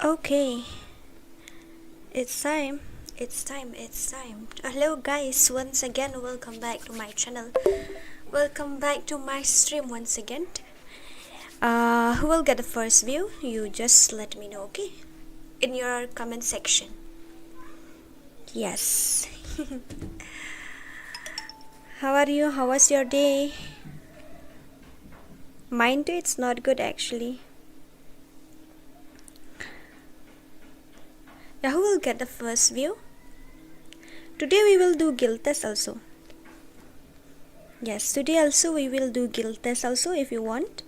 Okay, it's time. It's time. Hello guys, once again welcome back to my channel. Welcome back to my stream once again. Who will get the first view? You just let me know, okay? In your comment section. Yes. How are you? How was your day? Mine too, it's not good actually. Yeah, who will get the first view? Today we will do guild test also. Yes, today also we will do guild test also if you want.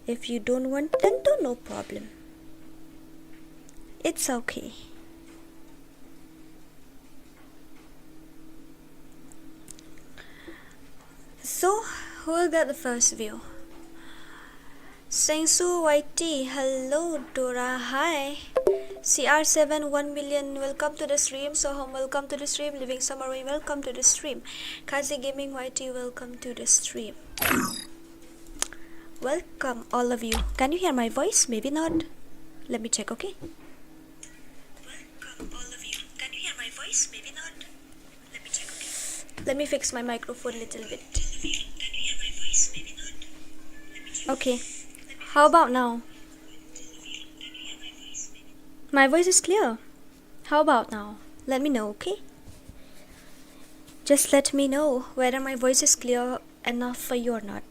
If you don't want, then do no problem. It's okay. So, who will get the first view? Nsoᴍᴇ, hello Dora, hi. CR7 1 million, welcome to the stream. Soham, welcome to the stream. Living Summary, welcome to the stream. Khasi Gaming YT, welcome to the stream. Welcome all of you. Can you hear my voice? Maybe not. Let me check, okay? Welcome all of you. Can you hear my voice? Maybe not. Let me check, okay? Let me fix my microphone a little bit. Can you hear my voice? Maybe not. Let me check. Okay. How about now? My voice is clear. How about now? Let me know, okay? Just let me know whether my voice is clear enough for you or not.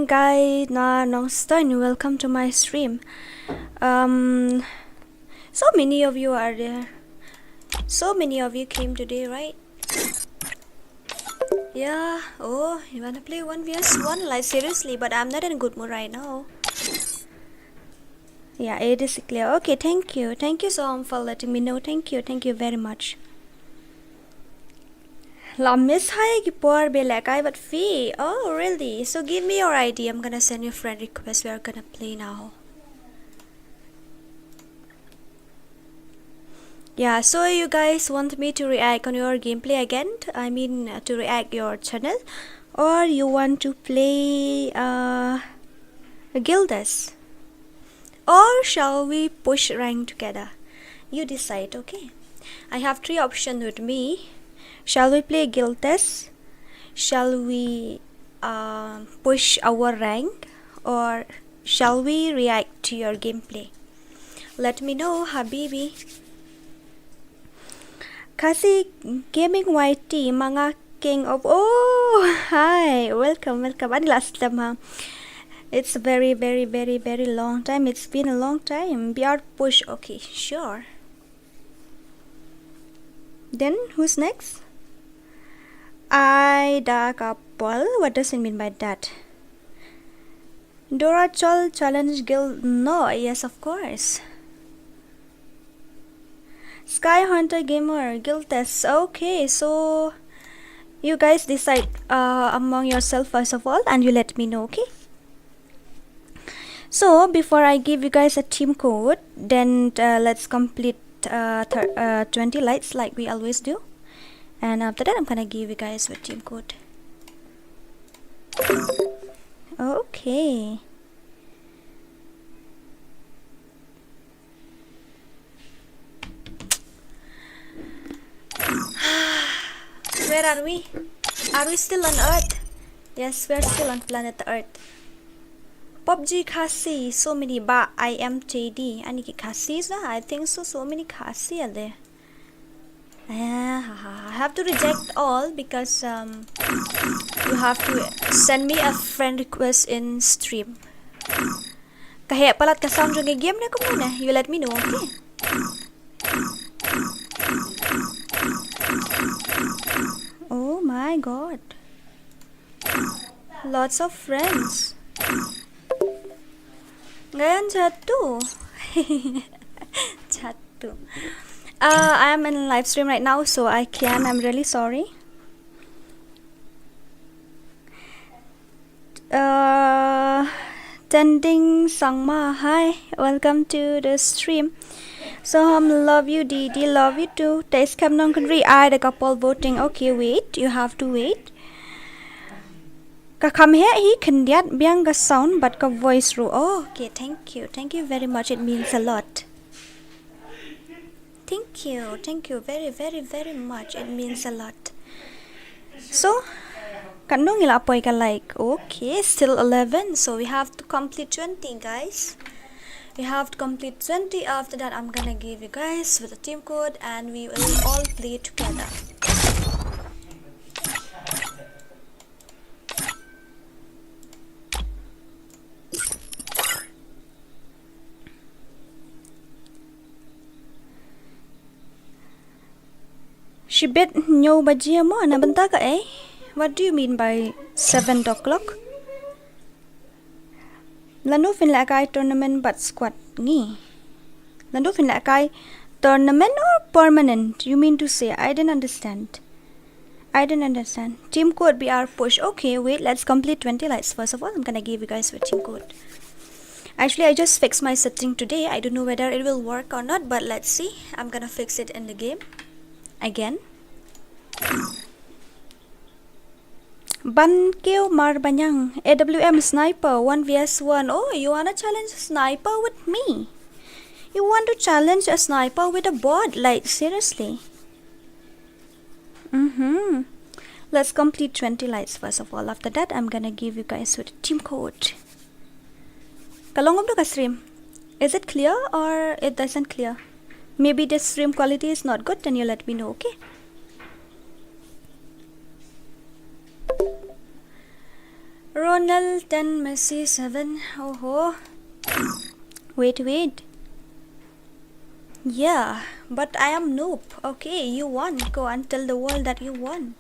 Guys, Nōᴍᴜ, welcome to my stream. So many of you are there. So many of you came today, right? Yeah. Oh, you wanna play 1vs1? Like seriously, but I'm not in a good mood right now. Yeah, it is clear. Okay, thank you. Thank you so much for letting me know. Thank you. Thank you very much. La miss hi por belakai but fee. Oh really? So give me your ID. I'm gonna send you a friend request. We are gonna play now. Yeah, so you guys want me to react on your gameplay again? I mean to react your channel, or you want to play a guild test, or shall we push rank together? You decide, okay? I have 3 options with me. Shall we play guild test? Shall we push our rank, or shall we react to your gameplay? Let me know, Habibi. Khasi Gaming YT, mga king of... Oh, hi, welcome. Ani last time, ha? It's very long time. It's been a long time. BR push, okay, sure. Then who's next? The couple. What does it mean by that? Dora Chol challenge guild? No, yes, of course. Sky Hunter Gamer guild test. Okay, so you guys decide among yourself first of all, and you let me know, okay? So before I give you guys a team code, then let's complete 20 lights like we always do, and after that I'm gonna give you guys a team code. Okay. Where are we? Are we still on Earth? Yes, we're still on planet Earth. PUBG Khasi, so many ba IMJD. Any Khasis? I think so. So many Khasi are there. I have to reject all because you have to send me a friend request in stream. Kahit palat ka sound yung game na ko muna. You let me know, okay? Oh my god, lots of friends. Ngayon chat too. Chat too. I'm in live stream right now, so I can. I'm really sorry. Tending Sangma, hi, welcome to the stream. So love you, Didi, love you too. Taste cam non country, I the couple voting. Okay, wait, you have to wait. Kakam he hi kendiat biang ga sound but ka voice ru. Oh, okay, thank you very much. It means a lot. Thank you very much. It means a lot. So, kanong ilapoy ka like, okay, still 11. So we have to complete 20, guys. We have to complete 20. After that, I'm gonna give you guys with a team code and we will all play together. She bet no bajia mo na banta ka eh. What do you mean by 7 o'clock? Lano fin lakai tournament but squad ngi. Lano fin lakai tournament or permanent? You mean to say? I didn't understand. Team code BR push. Okay, wait, let's complete 20 likes. First of all, I'm gonna give you guys a team code. Actually, I just fixed my setting today. I don't know whether it will work or not, but let's see. I'm gonna fix it in the game. Again. Ban kêu mar banyang AWM sniper 1 vs 1. Oh, you wanna challenge a sniper with me? You want to challenge a sniper with a bot? Like seriously? Let's complete 20 likes first of all. After that, I'm gonna give you guys with a team code. Kalongom to ka stream. Is it clear or it doesn't clear? Maybe the stream quality is not good, then you let me know, okay? Ronald 10, Messi 7. Oh. Wait. Yeah, but I am noob. Okay, you won. Go and tell the world that you won.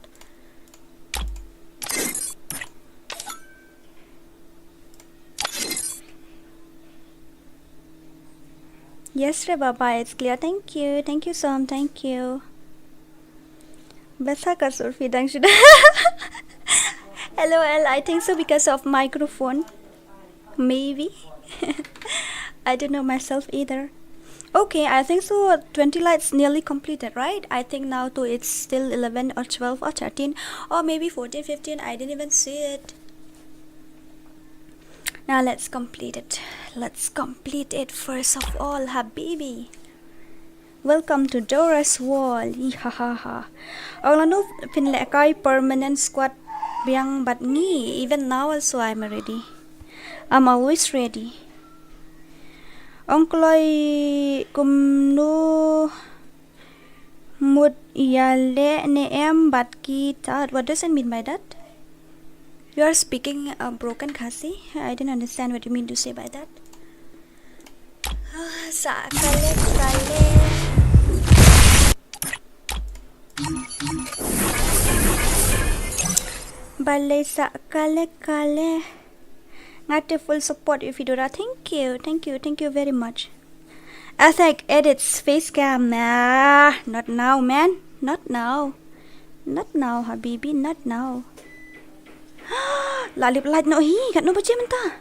Yes, Baba, it's clear. Thank you, Som. Thank you. Besa ka surfi dang shida. LOL, I think so because of microphone. Maybe. I don't know myself either. Okay, I think so 20 lights nearly completed, right? I think now too it's still 11 or 12 or 13 or maybe 14, 15. I didn't even see it. Now let's complete it. First of all, Habibi. Welcome to Dora's wall. Hahaha. Orlando pinlekai permanent squad biang but me. Even now also I'm ready. I'm always ready. Onkloi kumnu mᴏʀᴇ neem but kita. What does it mean by that? You are speaking broken Khasi. I didn't understand what you mean to say by that. Balai kale. Ngate full support if you do that. Thank you very much. Athak edits face cam. Nah, not now, man. Not now, Habibi. Not now. Lalip light no hi. Kat no baca menta.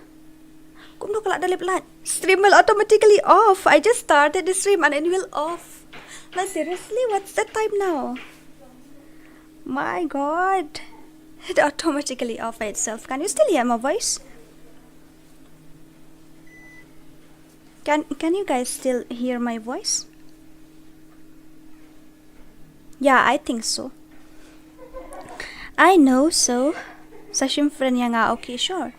Kum no kalak dalip light. Stream will automatically off. I just started the stream and it will off. Like seriously, what's the time now? My God. It automatically off by itself. Can you still hear my voice? Can you guys still hear my voice? Yeah, I think so. I know so. Sashim friend yang okay, sure.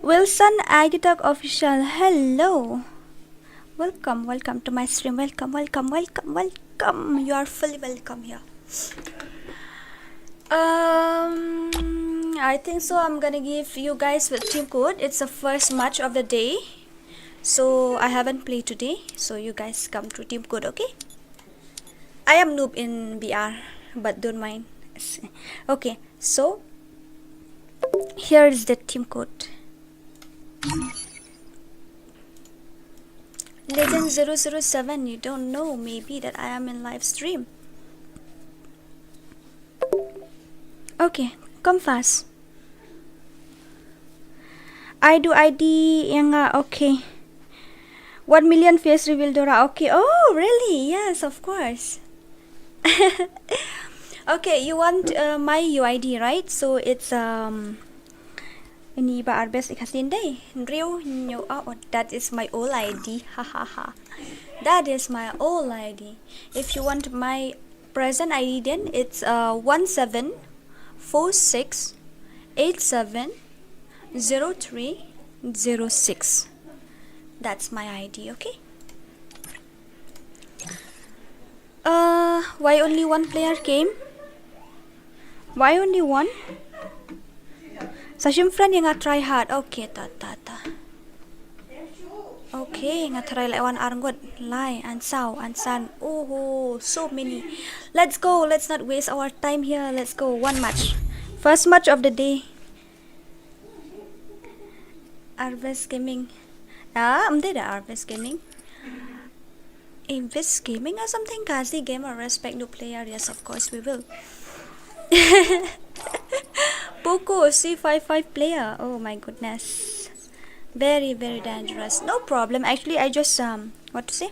Wilson Agitok official, hello. Welcome to my stream. Welcome. You are fully welcome here. I think so. I'm gonna give you guys with team code. It's the first match of the day, so I haven't played today. So you guys come to team code, okay? I am noob in BR, but don't mind. Okay, so here is the team code. Legend 007. You don't know maybe that I am in live stream. Okay, come fast. I do ID yang okay. 1 million face reveal Dora. Okay. Oh, really? Yes, of course. Okay, you want my UID, right? So it's ini ba arbes ikasin day. That is my old ID. Hahaha. That is my old ID. If you want my present ID, then it's 1746870306. That's my ID. Okay. Why only one player came? Why only one? Sashim friend yang try hard. Okay, ta. Okay, try like one arngot lie and san. Oh, so many. Let's go. Let's not waste our time here. Let's go. One match. First match of the day. Harvest Gaming. Harvest Gaming. Invest Gaming or something? Khasi gamer, respect no player. Yes, of course we will. Poco C55 player. Oh my goodness. Very, very dangerous. No problem. Actually, I just what to say?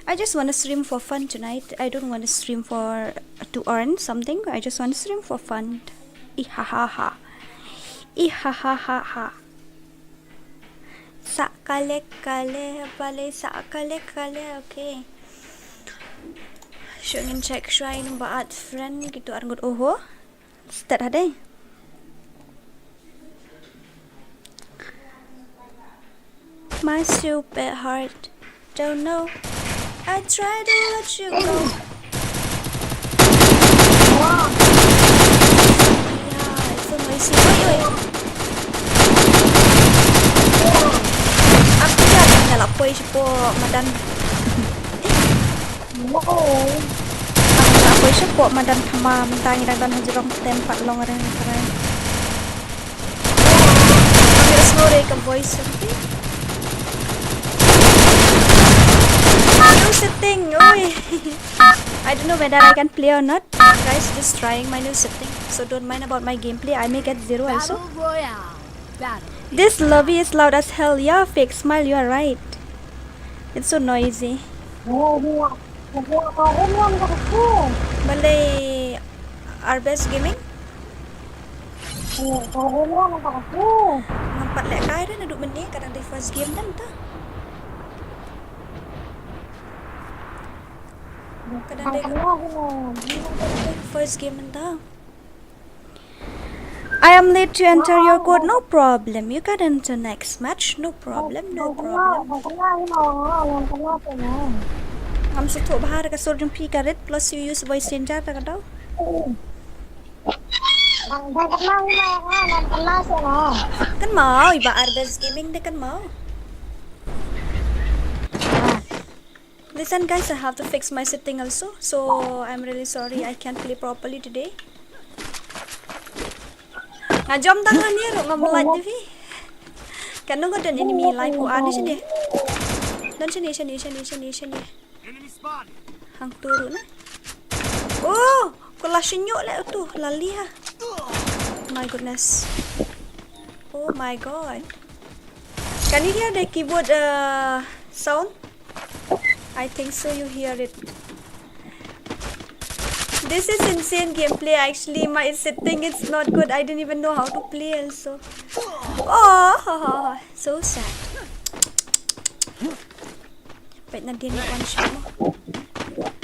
I just want to stream for fun tonight. I don't want to stream for to earn something. I just want to stream for fun. Ihahaha. Sakale bale sakale. Okay. Shungin check shrine baat friend gitu arngot oho. Start hade. My stupid heart don't know. I try to let you go. Wow. Yeah, it's so noisy. Aku jangan ngalapoi sipo madan. Wow. Ang ngalapoi sipo madan kama mentang dan hajurong tempat long ada karai. Iİrsᴛᴇ ka voice okay? New setting. Oi. I don't know whether I can play or not. Guys, just trying my new setting. So don't mind about my gameplay. I may get 0 also. This lobby is loud as hell. Yeah, fake smile, you are right. It's so noisy. Malay Arbes Gaming? Nampak lek kaya dah naduk benda kadang di first game dan tu. Kadang di first game entah. I am late to enter your code. No problem. You can enter next match. No problem. हम सुतो बाहर का सोल्जम P कर plus you use voice changer tak tahu. Kan mau iba Arbes Gaming deh kan mau. Listen guys, I have to fix my setting also. So I'm really sorry I can't play properly today. Ngajom tangan ni ro ngam live TV. Kan nunggu dan enemy live ko ada sini. Dan sini. Hang turun na. Oh, kelas senyuk lah tu, lali ha. My goodness. Oh my god. Kan ini ada keyboard sound? I think so, you hear it. This is insane gameplay actually. My setting is not good. I didn't even know how to play also. Oh, so sad. Baik nanti ni one shot mo.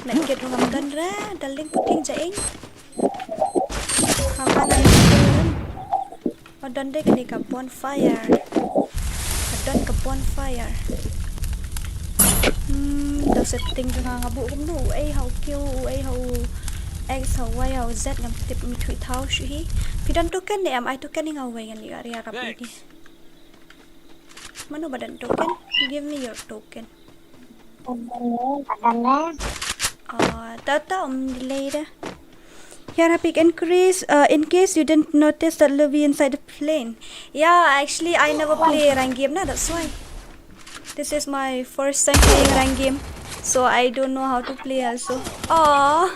Nak get rumah dan ra, daling puting jaing. Hamba dan turun. Odan dek ni ka bonfire. Odan ka bonfire. Daw setting juga ngabu kum nu. How Q, how X, how Y, how Z ngam tip mi tweet how shi. Pidan token ni am I token ni ngaway kan ni area rap ni. Mano badan token? Give me your token. Tata delay dah. Here a big increase. In case you didn't notice that lobby inside the plane. Yeah, actually I never play rank game na. That's why. This is my first time playing rank game, so I don't know how to play also. Oh,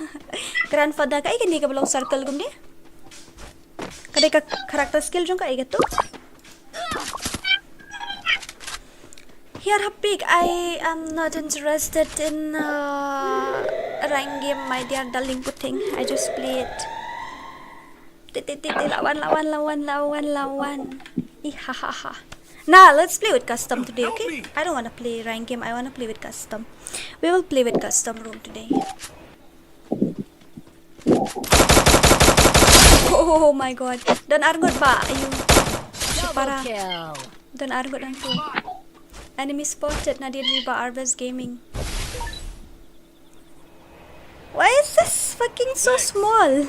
grandfather ka ikani ka belong circle gum dia. Kadai ka character skill jong ka igat tu. Here Hapik, I am not interested in rank game, my dear darling puting. I just play it. Lawan. Ihahaha. Nah, let's play with custom today, okay? I don't wanna play rank game, I wanna play with custom. We will play with custom room today. Oh my god. Dan argot ba? Ayun. Para. Dan argot ang to. Enemy spotted na din ba Arves Gaming. Why is this fucking so small?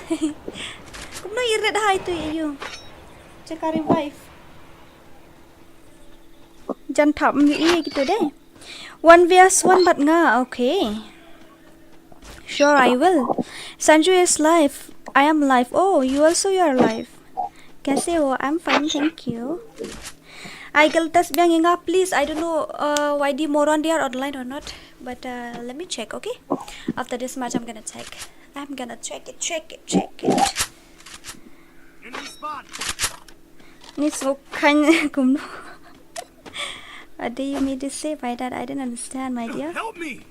Kung no irit hai to iyo. Check revive. Jan thap mi gitu deh. 1vs1 but nga, okay. Sure, I will. Sanju is live. I am live. Oh, you also are live. Kaise ho? I'm fine, thank you. I will test Bianginga, please. I don't know YD Moron they are online or not, but let me check, okay? After this match, I'm gonna check. I'm gonna check it. Enemy spot. Ni so kind kumno. What do you mean to say by that? I didn't understand, my dear. Help me.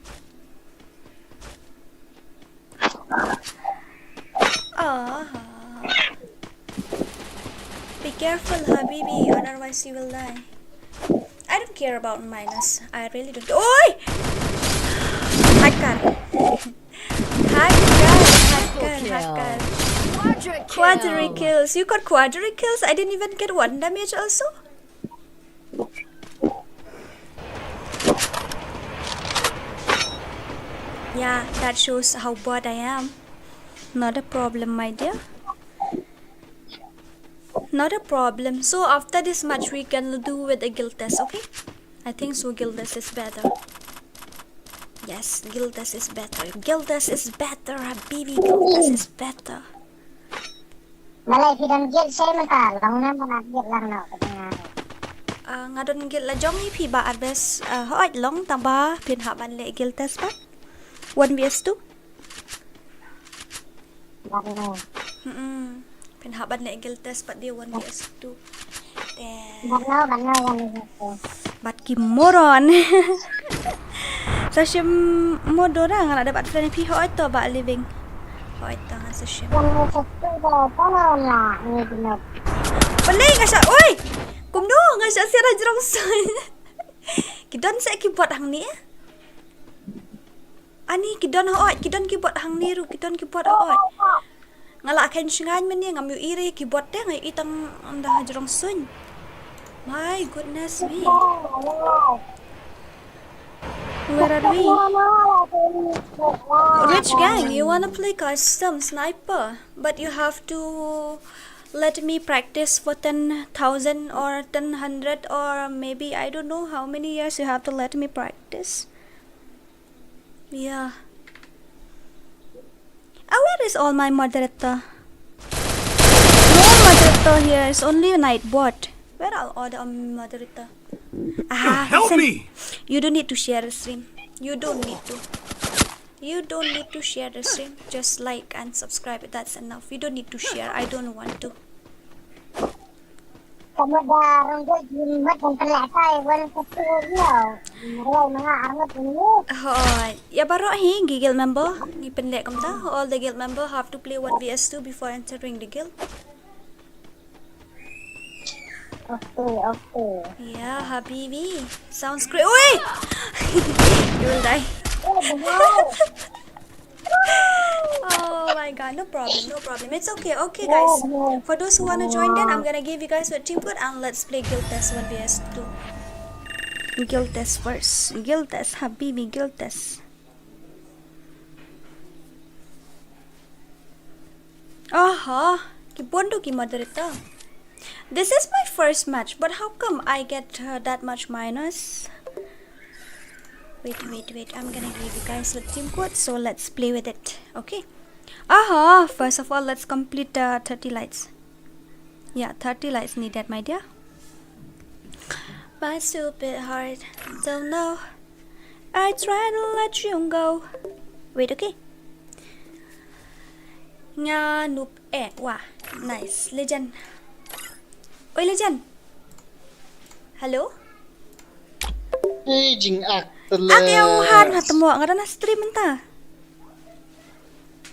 Be careful, Habibi, otherwise you will die. I don't care about minus. I really don't. Oi! Hacker. Quadri kills. You got quadri kills? I didn't even get 1 damage also? Yeah, that shows how bad I am. Not a problem, my dear. Not a problem. So after this match we can do with a guild test, okay? I think so guild test is better. Yes, guild test is better. Guild test is better, Habibi. Guild test is better. Malay pidam guild saya mental. Long na mana guild lang no. Ngadon guild la jong ni pi ba arbes hoi long tamba pin ha ban le guild test ba? 1vs2. Pin ha ban le guild test pa dia 1vs2. Bat ki moron. Sashim modora ngala dapat friend pi hoi to ba living. Hoi to ha sashim. Balay nga siya. Oi! Kumno nga siya sira jirong soy. Kidon sa kibot hang ni. Ani kidon hoi, kidon kibot hang ni ru, kidon kibot hoi. Ngala ken shingan men ni ngam iri kibot te ngai itang anda jirong soy. My goodness me. Where are we? Rich gang, you wanna play custom sniper, but you have to let me practice for 10,000 or 10,100 or maybe I don't know how many years you have to let me practice. Yeah. Where is all my moderator? No moderator here. It's only a night bot. Where are all the moderator? Help me! You don't need to share the stream. You don't need to. You don't need to share the stream. Just like and subscribe. That's enough. You don't need to share. I don't want to. Ya baru guild member. Gipendek kamta. All the guild member have to play 1vs2 before entering the guild. Okay. Yeah, Habibi. Sounds great. Wait! You will die. Oh my god, no problem. It's okay. Okay, guys. For those who wanna join, then I'm gonna give you guys a team code and let's play guild test 1vs2. Guild test first. Guild test, Habibi. Guild test. Aha. Kibondo ki moderator. This is my first match, but how come I get that much minus? Wait. I'm gonna give you guys the team code, so let's play with it. Okay. Aha. First of all, let's complete 30 lights. Yeah, 30 lights needed, my dear. My stupid heart don't know. I try to let you go. Wait, okay. Nga noob wah, nice. Legend. Oi, legend. Hello? Jing ak Ak yang han temu ngada na stream enta.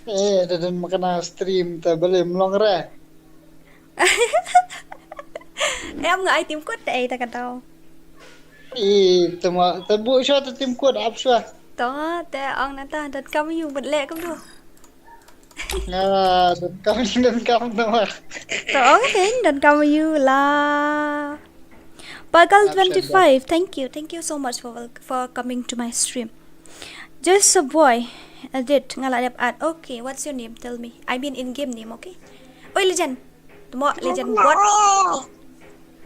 Dan makana stream ta boleh melongre. Em ngại tìm cốt đây ta cả đâu. Tama tabu siya ta tim ko ap siya. Đó, ta ông nãy ta đặt cam yêu bật lẹ cũng được. Nga dan kam tama. Đó, thế đặt cam yêu là. Pagal 25, thank you so much for coming to my stream. Just a boy, edit ngala đẹp ad. Okay, what's your name? Tell me. I mean in game name, okay? Oi legend, temo legend what?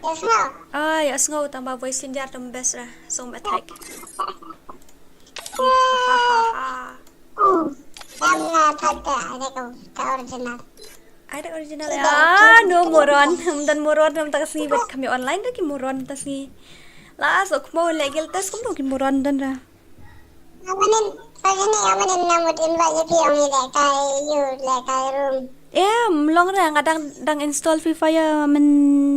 Yes, no. Ah, ya snow tambah voice in jar tambah best ra. So attack. Em thật ada ka original. Ada original ya. Ah, no moron. Dan moron nam tak si bet kami online dah ki moron tas ni. Lah, so mau legal test kamu ki moron dan ra. Amanin, pagani amanin namut invite pi ongi lekay room. Long ra ngadang install FreeFire men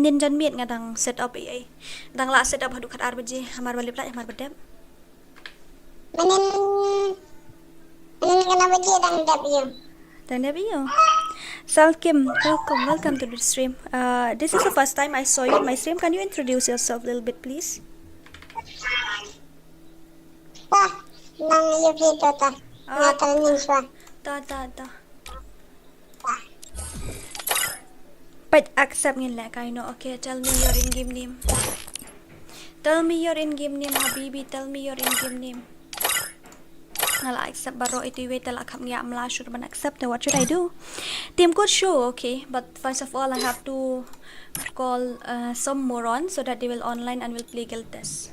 ninjan miet ngadang setup AI. Dang la setup hadu khat RBG hamar balik pula hamar bedap. Manin kenapa dia dang dap you? Dan dap you. Salkim, welcome to the stream. This is the first time I saw you in my stream. Can you introduce yourself a little bit, please? Nang you pito ta. Natal ninswa. Ta. But accept me like I know. Okay, tell me your in-game name. Tell me your in-game name, Habibi. Tell me your in-game name. Nala accept baro ito wait tala kam nga amla should man accept. What should I do? Team could show, okay. But first of all, I have to call some morons so that they will online and will play guild test.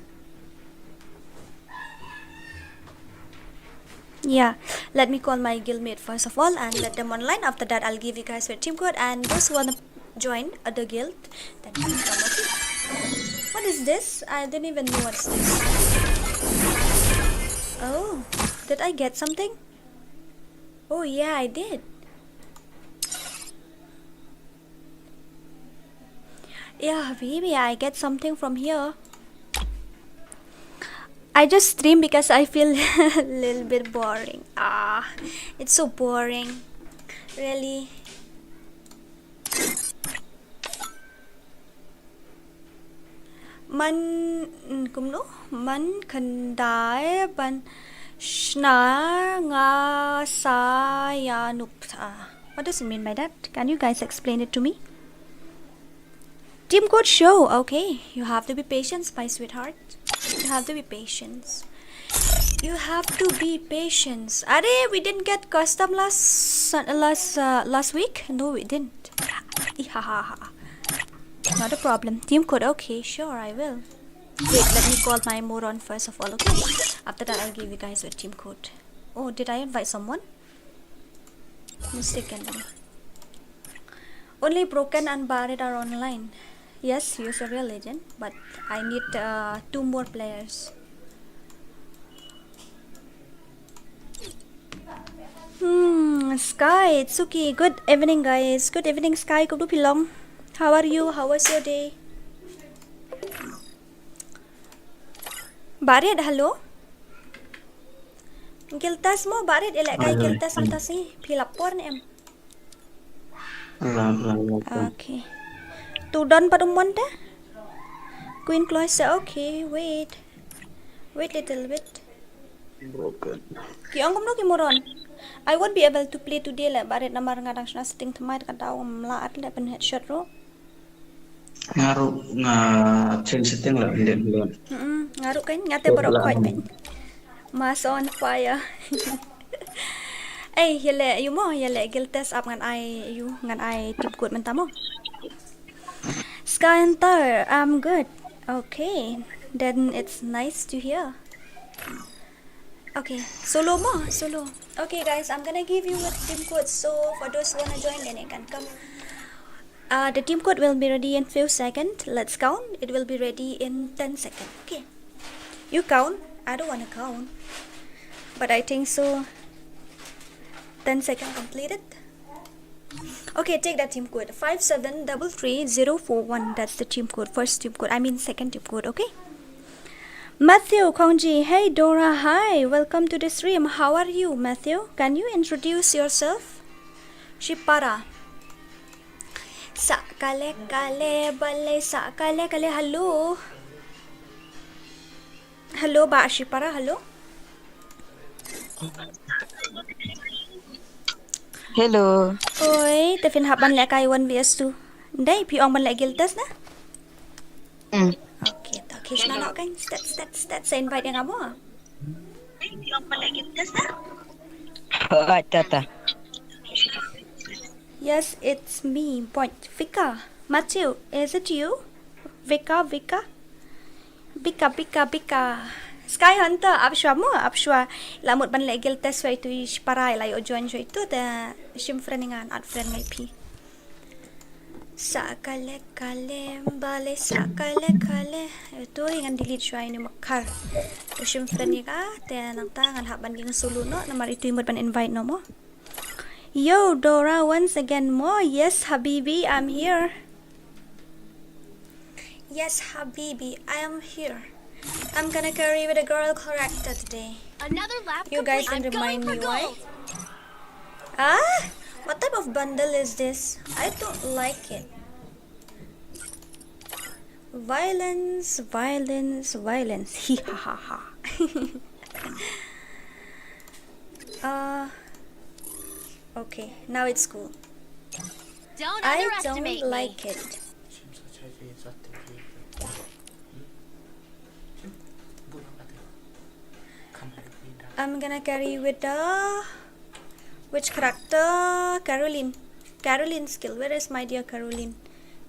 Yeah, let me call my guildmate first of all and let them online. After that, I'll give you guys your team code, and those who wanna join other guild, then you can come. Okay. What is this? I didn't even know what's this. Oh, did I get something? Oh yeah, I did. Yeah, baby, I get something from here. I just stream because I feel a little bit boring. It's so boring. Really. Man kandai ban shna nga sa ya nupta. What does it mean by that? Can you guys explain it to me? Team code show. Okay, you have to be patient, my sweetheart. You have to be patient. You have to be patient. Are we didn't get custom last week? No, we didn't. Not a problem. Team code. Okay, sure, I will. Wait, let me call my moron first of all. Okay. After that, I'll give you guys a team code. Oh, did I invite someone? Mistakenly. Only Broken and Barret are online. Yes, use a real legend, but I need 2 more players. Sky, Tsuki, good evening guys. Good evening Sky, Pilong. How are you? How was your day? Barit, hello? Giltas mo, Barit, elak kay Giltas ang tasi. Pilapor ni em. Okay. Tudon pa dumon ta? Queen Cloyce, okay, wait little bit. Broken. Kiong kumno kimoron. I won't be able to play today la baret namar ngadang sna setting thamai ka daw mlaat la pen headshot ro. Ngaruh nga change setting lah hindi belum. Ngaruh kan ngate barok quite ben. Mas on fire. Yele you mo yele guild test up ngan ai tip good man tamo. Sky and Tar, I'm good. Okay, then it's nice to hear. Okay, solo. Okay guys, I'm gonna give you a team code, so for those who wanna join, then you can come. The team code will be ready in few seconds. Let's count. It will be ready in 10 seconds. Okay, you count. I don't wanna count, but I think so. 10 seconds completed. Okay, take that team code 5733041. That's the team code. First team code, I mean second team code. Okay, Mᴏʀᴇ, hey Dora, hi, welcome to the stream. How are you, Matthew? Can you introduce yourself? Shipara. Sakale kale bale sakale kale. Hello. Hello, ba Shipara, hello. Hello. Oi, tefin haban lek I 1vs2. Đây, pi ong ban lek giltas na. Okay, tak kisna nak kan. Stats invite yang kamu. Tata. Yes, it's me. Point. Vika. Matthew, is it you? Vika. Sky Hunter, abshwa. Lamut ban legil test way to ish parai la yo join joy to the shim friendingan at friend may pi. Sakale kale bale sakale kale. Ito yung delete siya ni makar. To shim friendiga te nang tangan haban ging sulu no namar ito imod ban invite no mo. Yo Dora, once again mo. Yes Habibi, I'm here. Yes Habibi, I am here. I'm gonna carry with a girl character today. Another lap You guys can complete. remind me I'm going why. for Ah? What type of bundle is this? I don't like it. Violence. Hee ha ha ha. Okay, now it's cool. Don't I underestimate don't me. like it. I'm gonna carry with the which character? Caroline skill. Where is my dear Caroline?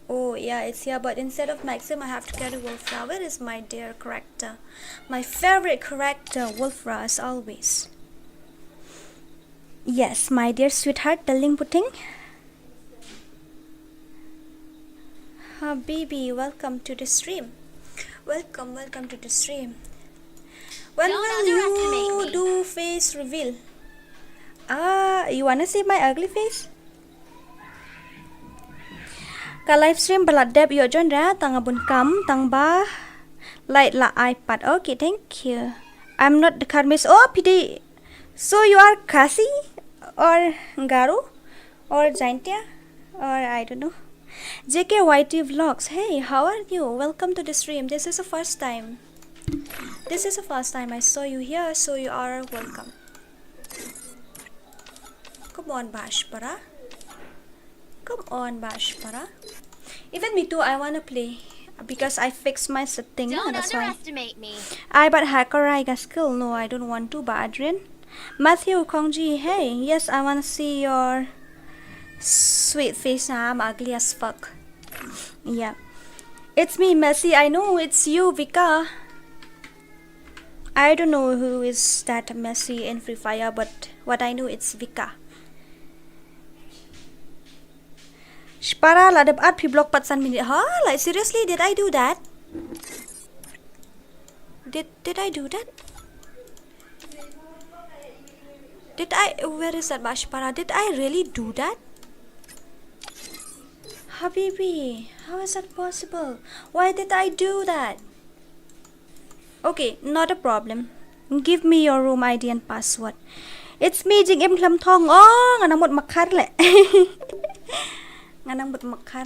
Oh yeah, it's here, but instead of Maxim I have to carry Wolfra. Where is my dear character? My favorite character, Wolfra, as always. Yes, my dear sweetheart, telling puting. Habibi, welcome to the stream. Welcome to the stream. When Don't will you underestimate me. do face reveal? You wanna see my ugly face? Ka live stream balat deb yo join ra tang abun kam tang ba light la iPad. Okay, thank you. I'm not the Karmis. Oh, PD. So you are Khasi or Garu or Jaintia or I don't know. JKYT vlogs. Hey, how are you? Welcome to the stream. This is the first time I saw you here, so you are welcome. Come on, Bashpara. Even me too, I wanna play because I fixed my setting. Don't That's why. underestimate me. I but hacker I got skill. No, I don't want to, but Adrian. Mᴏʀᴇ, hey, yes, I wanna see your sweet face. I'm ugly as fuck. Yeah. It's me, Messi. I know it's you, Vika. I don't know who is that Messi in FreeFire, but what I know it's Vika. Shpara la deb at pi block patsan minute. Huh? Like seriously, did I do that? Did I do that? Where is that Bashpara? Did I really do that? Habibi, how is that possible? Why did I do that? Okay, not a problem. Give me your room ID and password. It's me, Jing Im Klam Thong. Oh, nganang mut makar le. Nganang mut makar.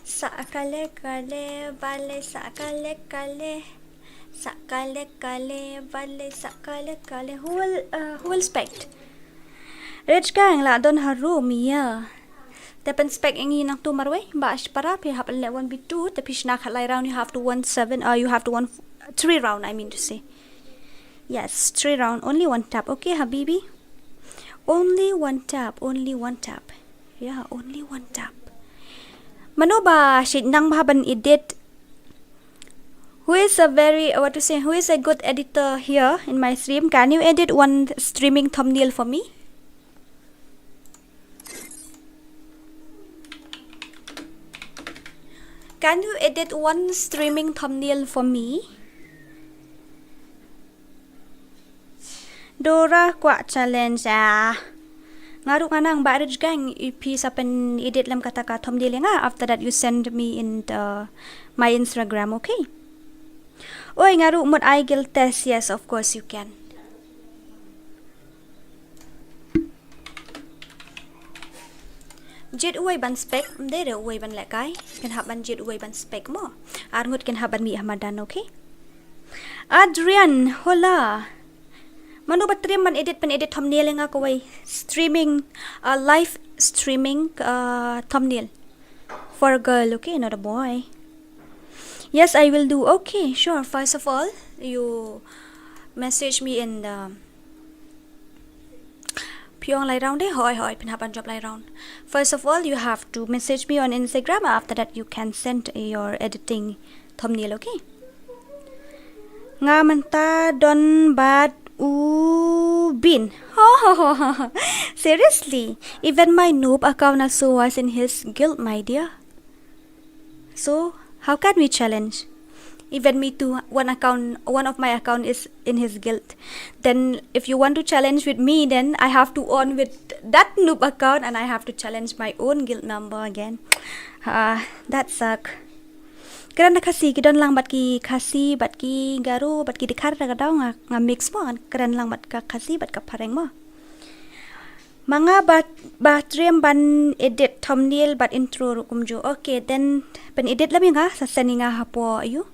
Sakale kale bale sakale kale. Sakale kale bale sakale kale. Who will spect? Rich gang la don her room, yeah. Tepen spec ingi nang tu marwe bash para pi hap le 1v2 tapi shna khalai round you have to 1-7 you have to 3 round I mean to say. Yes, 3 round, only 1 tap. Okay, Habibi. Only one tap. Yeah, only 1 tap. Mano ba shit nang mahaban edit? Who is a good editor here in my stream? Can you edit one streaming thumbnail for me? Can you edit one streaming thumbnail for me? Dora kwa challenge ngaru kanang barage gang ipi sa pen edit lam kata ka thumbnail nga after that you send me in my Instagram, okay? Oi ngaru Mᴏʀᴇ test. Yes, of course you can. Jet uai ban spec đây rồi uai ban lại cái can have ban jet uai ban spec mo ngut can have ban mi hamadan. Okay, Adrian hola manu batriam ban edit thumbnail nga ko way streaming live streaming thumbnail for a girl, okay, not a boy. Yes, I will do. Okay, sure. First of all, you message me in the Pyong lai round day hoi pinapan job lai round. First of all, you have to message me on Instagram. After that, you can send your editing thumbnail, okay? Nga manta don bad bin. Seriously, even my noob account also was in his guild, my dear. So how can we challenge? Even me too, one of my account is in his guild. Then if you want to challenge with me, then I have to on with that noob account and I have to challenge my own guild member again. That suck. Karena Khasi kidon lang bat ki Khasi bat ki garu bat ki dikar daw nga mix mo karena lang bat ka Khasi bat ka pareng mo. Mga batrem ban edit thumbnail bat intro rukumjo. Okay, then ban edit labi nga sa sending nga hapo ayu.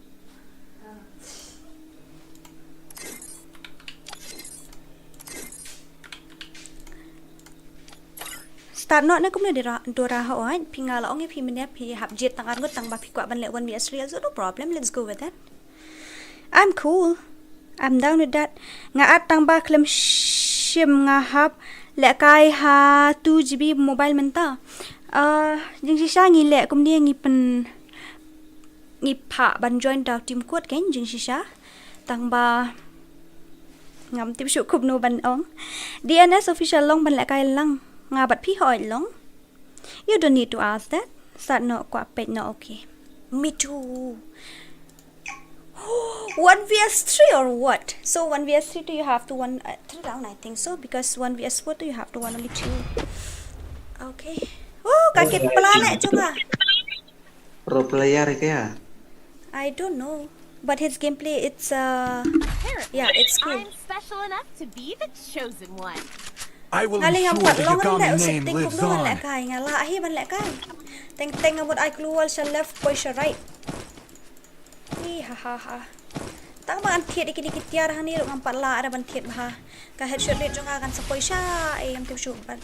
Start not na kumne dora ha pingala onge pi mene pi hab jet tang ngut tang ba pi kwa ban le one vs real, so no problem, let's go with that. I'm cool, I'm down with that. Nga at tang ba klem shim nga hab le kai ha 2GB mobile menta jing si sha ngi le kumne ngi pen ngi pha ban join daw team code ken jing si sha tang ba ngam tim shu kup no ban ong DNS official long ban le kai lang nga bat pi hoi long. You don't need to ask that. Start no kwa pet no. Okay, me too. 1vs3 or what? So 1vs3 do you have to 3 round, I think so, because 1vs4 do you have to 1 only 2. Okay. Oh, kakit pala le juga. Pro player kaya. I don't know, but his gameplay it's yeah, it's cool. I'm special enough to be the chosen one. I will Ngaling ang ensure the patlong Yagami ang name ting lives kung on. le kay nga lahi man le kay. Teng ngamot ay kluwal sa left boy sa right. Ha ha ha. Tang mga thiet ikidikit tiar hani ro ang patla ara ban thiet ba. Ka headshot rate jong akan sa boy siya ay am tiw ban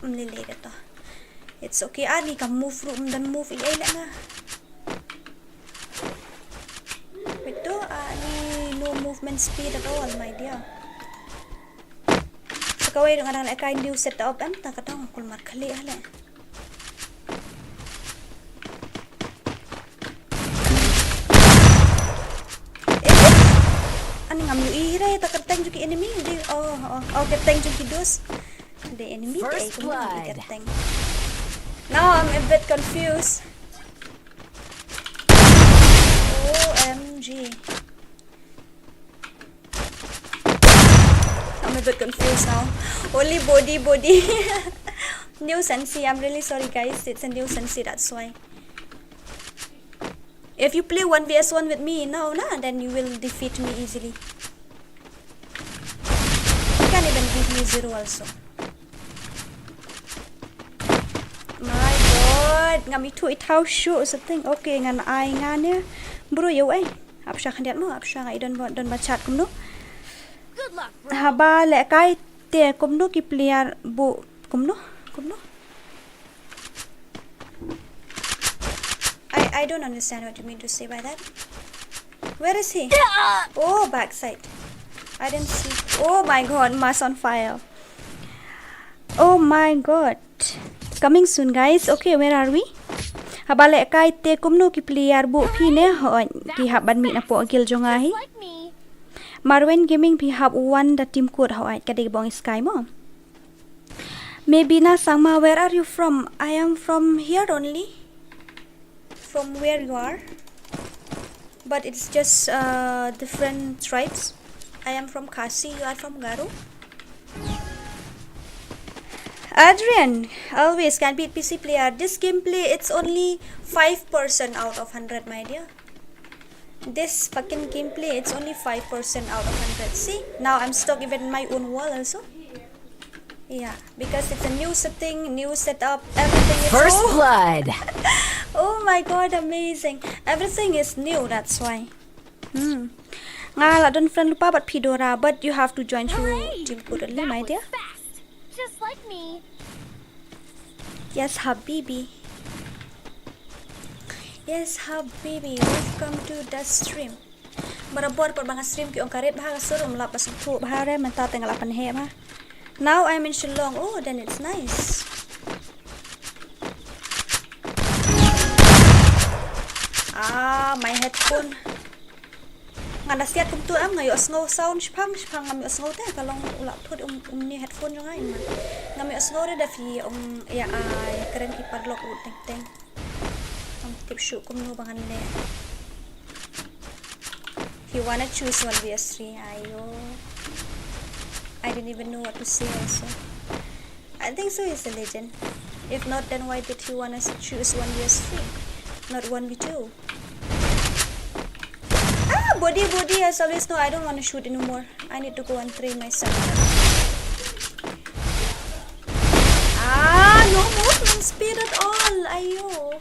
mlile to. It's okay, ani ka move room dan move ay la nga. Ito ani no movement speed at all, my dear. Kawai dengan anak kai new setup am ta katong kul mar khali hale. Ani ngam yu ire ta kateng juki enemy di kateng juki dos. The enemy ay kateng. Now I'm a bit confused. OMG. I'm a bit confused now. Only body. N쏘ᴍᴇ. I'm really sorry guys. It's a N쏘ᴍᴇ, that's why. If you play 1vs1 with me now, then you will defeat me easily. You can even beat me 0 also. My god. Ngami thui thao shu something. Okay, ngan ai nga ne. Bro yo ai. Apsha khandiat mo. Apsha nga idon ba chat kum no. Good luck, bro. Haba le kai te kumno ki player bu kumno. I don't understand what you mean to say by that. Where is he? Oh, backside. I didn't see. Oh my god, mass on fire. Oh my god. Coming soon guys. Okay, where are we? Haba le kai te kumno ki player bu phi ne ho ki haban mi na po gil jongahi. Like me. Marwen gaming pi hab one the team code how I kadai bong sky mo. Maybe na sangma, where are you from? I am from here only. From where you are. But it's just different tribes. I am from Khasi, you are from Garu. Adrian, always can beat PC player. This gameplay it's only 5% out of 100, my dear. This fucking gameplay, it's only 5% out of 100. See, now I'm stuck even in my own wall also. Yeah, because it's a new setting, new setup, everything is First blood. Oh my god, amazing. Everything is new, that's why. Nga don't friend lupa but Pidora, but you have to join through Team Currently, my dear. Fast. Just like me. Yes, Habibi. Yes, Habibi. Welcome to the stream. Barabor por mga stream ki karib ha surum lapas po bahare menta tengah lapan he ma. Now I'm in Shillong. Oh, then it's nice. My headphone. Nga nasiat kum tu am ngayo snow sound spang ngami snow te kalong ulap thud ni headphone jo ngai man. Ngami snow de fi ya ai keren ipadlock ut teng. Tip shoot kum no bangan ne. If you wanna choose 1vs3, ayo. I didn't even know what to say also. I think so is a legend. If not, then why did you wanna choose 1vs3, not 1v2? Body, as always. No, I don't wanna shoot anymore. I need to go and train myself. No movement speed at all. Ayo.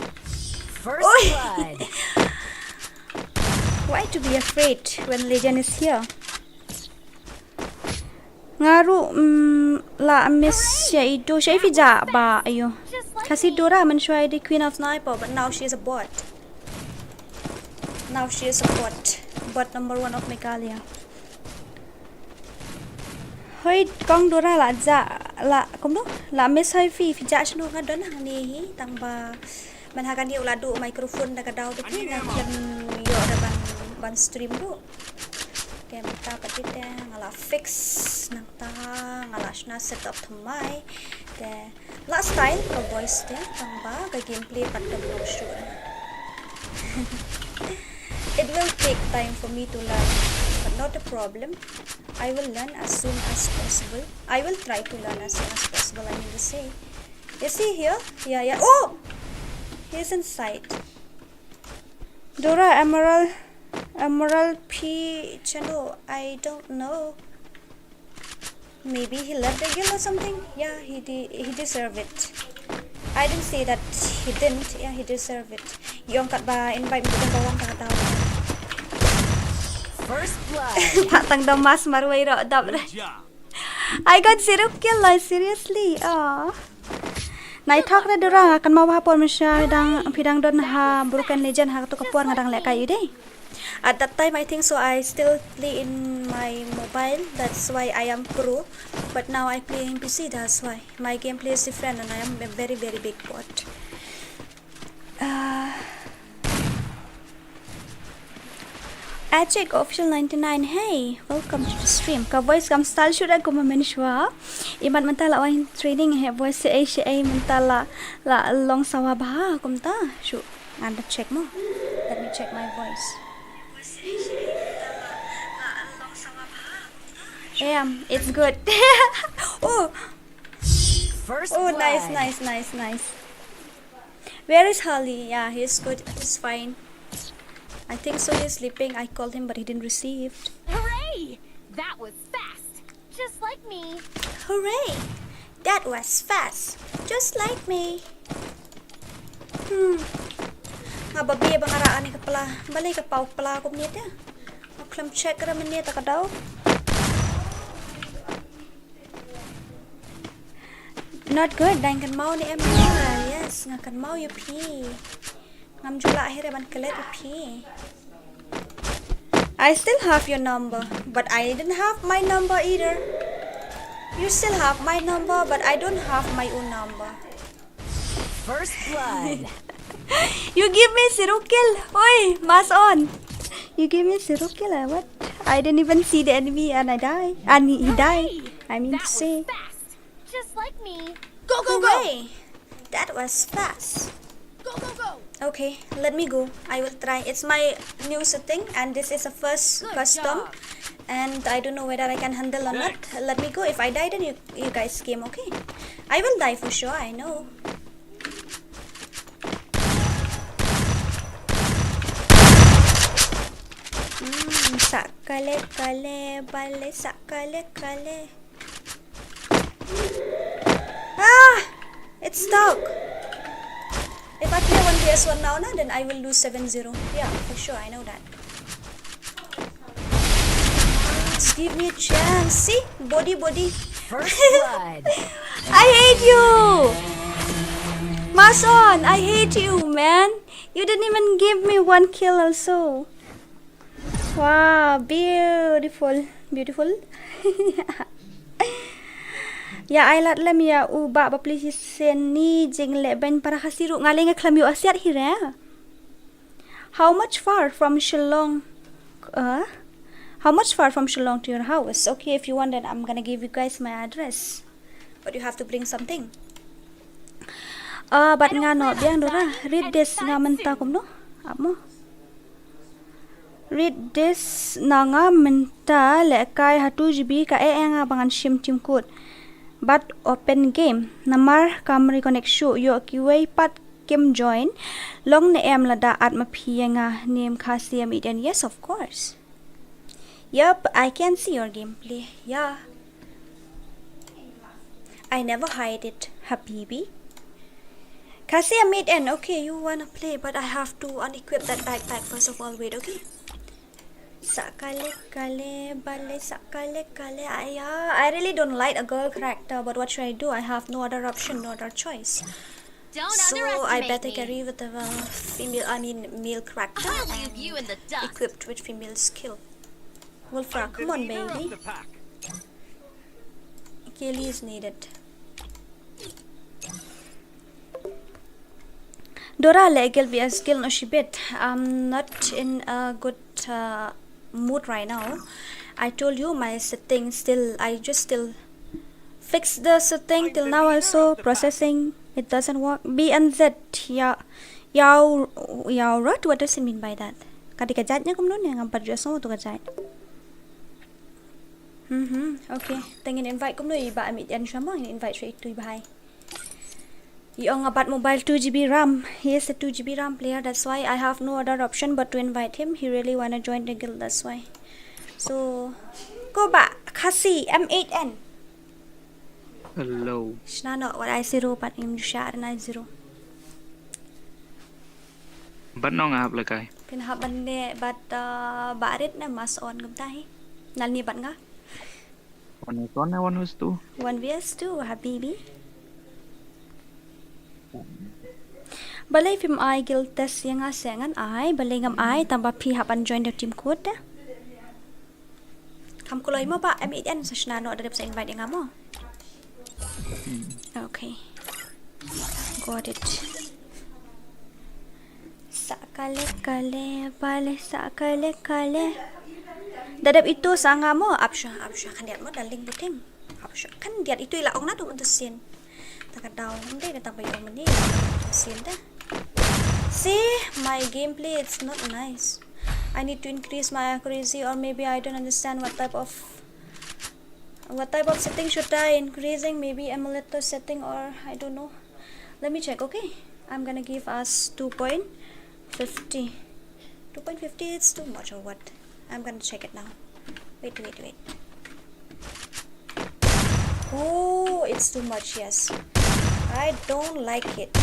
First blood. Why to be afraid when legend is here? Ngaru la miss itu siya fija ba ayo. Kasi Dora man siya the queen of sniper, but now she is a bot. Now she is a bot. Bot number 1 of Mᴏʀᴇ. Hoi kong Dora la la kumno la miss hai fi fija snu nga don hang ni tang ba man hakan dia uladu microphone da kadau tu ni ngan yo da ban stream do. Kaya mata patite ngala fix nang ta ngala shna setup thamai te la style ka voice te tang ba ka gameplay pat da blow show. It will take time for me to learn, but not a problem. I will learn as soon as possible. I will try to learn as soon as possible, I mean to say. You see here? Yeah. Oh! He's inside. Dora, Emerald P channel. I don't know. Maybe he left the guild or something? Yeah, he deserved it. I didn't say that he didn't. Yeah, he deserved it. Yung kat ba invite mo din bawang kakataw. First blood. Patang damas marway ro dab. I got 0 kill, seriously. Nai talk na Dora kan mau hapon siya pidang don ha broken legend ha to kapuan ngadang lek kayu deh. At that time I think so I still play in my mobile, that's why I am pro, but now I play in PC, that's why my gameplay is different and I am a very big bot. Ajik official 99, hey, welcome to the stream. Ka voice kam style should I come menshwa. Iman mentala wain training he voice ACA mentala la long Սաւաբահ kumta. Shoot, and check mo. Let me check my voice. Yeah, it's good. Oh, First oh, blood. nice. Where is Holly? Yeah, he's good. He's fine. I think so. He's sleeping. I called him, but he didn't receive. Hooray! That was fast. Just like me. Hooray! That was fast. Just like me. Nga babi bang araan ni kapala. Balay ka pau pala ko nita. Maklam check ra man nita ka daw. Not good. Dahil kan mau ni Emerald. Yes, nga kan mau yu pi. Ngam jula akhirnya man kelet yu pi. I still have your number, but I didn't have my number either. You still have my number, but I don't have my own number. First blood. You give me 0 kill. Oi, mas on. You give me 0 kill. What? I didn't even see the enemy and I die. And he died. I mean That to say. was fast. Just like me. Go. That was fast. Go. Okay, let me go. I will try. It's my new setting and this is a first Good custom. job. And I don't know whether I can handle or not. Let me go. If I die, then you guys game, okay? I will die for sure, I know. Sağ-kale-kale-bale-sağ-kale-kale. Ah! It's stuck. If I play 1vs1 now, then I will lose 7-0. Yeah, for sure, I know that. Just give me a chance. See? Body. First blood. I hate you! Mᴏᴜᴜᴛ, I hate you, man. You didn't even give me 1 kill also. Wow, beautiful. Ya ai lat lem ya ubak baplisi sen ni jing le ben para khasiru ngalenga klam yu asiat hira. How much far from Shillong to your house? Okay, if you want then I'm gonna give you guys my address. But you have to bring something. But nga no biang dora read this nga menta kum no. Amo. Read this na nga menta le kai hatu GB ka nga bangan shim tim code. But open game namar kamri connect show yo kiway pat game join long na em lada at mapiya nga name Khasi and yes of course. Yup, I can see your gameplay. Yeah, I never hide it, habibi. Khasi and okay, you wanna play, but I have to unequip that backpack first of all. Wait, okay. Sağ-kale-kale-bale, sağ-kale-kale. I really don't like a girl character, but what should I do? I have no other option, no other choice. Don't So underestimate I better me. carry with the male character I'll leave you in the dust. equipped with female skill. Wolfra, come on, Leader of baby. the pack. Kelly is needed. Dora legal be a skill no shibit. I'm not in a good mood right now. I told you my setting still. I just still fix the setting till now. Also processing. It doesn't work. B and Z. Yaw rot. What does it mean by that? Kadi kajatnya kumnon yang ampat juaso tu kajat. Okay. Tengin invite kumno iba amit yan siya mo. Invite siya ito ibay. Yung about mobile 2GB RAM. He is a 2GB RAM player. That's why I have no other option but to invite him. He really wanna join the guild. That's why. So go back. Khasi M8N. Hello. Shnano what I 0 but him share and I 0. Bắt nó ngạp là cái. Pinhaban ne but barit na mas on gum tahi. Nalni bat nga. One is one, one is two. 1vs2 habibi. Balay film I guild test yang asengan I balay ngam I tambah pihak an join the team code dah. Kam kulay mo ba M8N sa shnano ada sa invite yang mo. Okay. Got it. Sağ-kale-kale bale sağ-kale-kale. Dadap itu sa nga mo apsya kan diat mo daling buting. Apsya kan diat itu ilaong na tu untusin. Takadaw hindi na tambay yung mani. Untusin dah. See, my gameplay it's not nice. I need to increase my accuracy or maybe I don't understand what type of setting should I increasing, maybe emulator setting or I don't know. Let me check, okay? I'm gonna give us 2.50. 2.50 it's too much or what? I'm gonna check it now. Wait. Oh, it's too much, yes. I don't like it.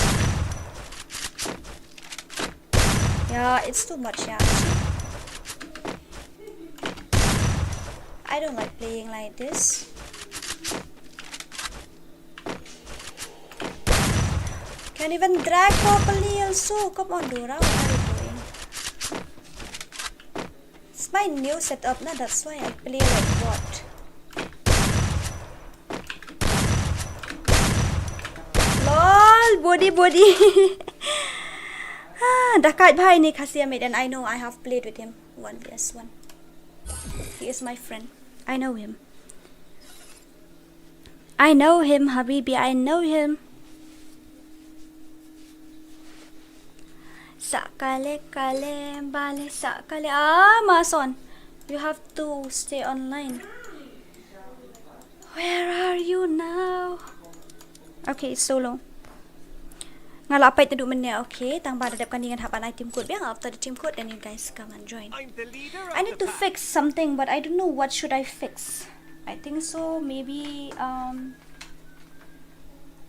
Yeah, it's too much, yeah. I don't like playing like this. Can't even drag properly also. Come on, Dora, what are you doing? It's my new setup, na. That's why I play like what? LOL, body. Dakat bhai ni Khasi and I know I have played with him 1vs1. He is my friend. I know him, Habibi. I know him. Sağ-kale-kale bale sağ-kale. Mᴏᴜᴜᴜ. You have to stay online. Where are you now? Okay, solo. Ngala apa itu duk mennya, okay. Tang pada dapkan dengan hapan item code biang. After the team code, then you guys come and join. I'm the leader of I need to fix something, but I don't know what should I fix. I think so. Maybe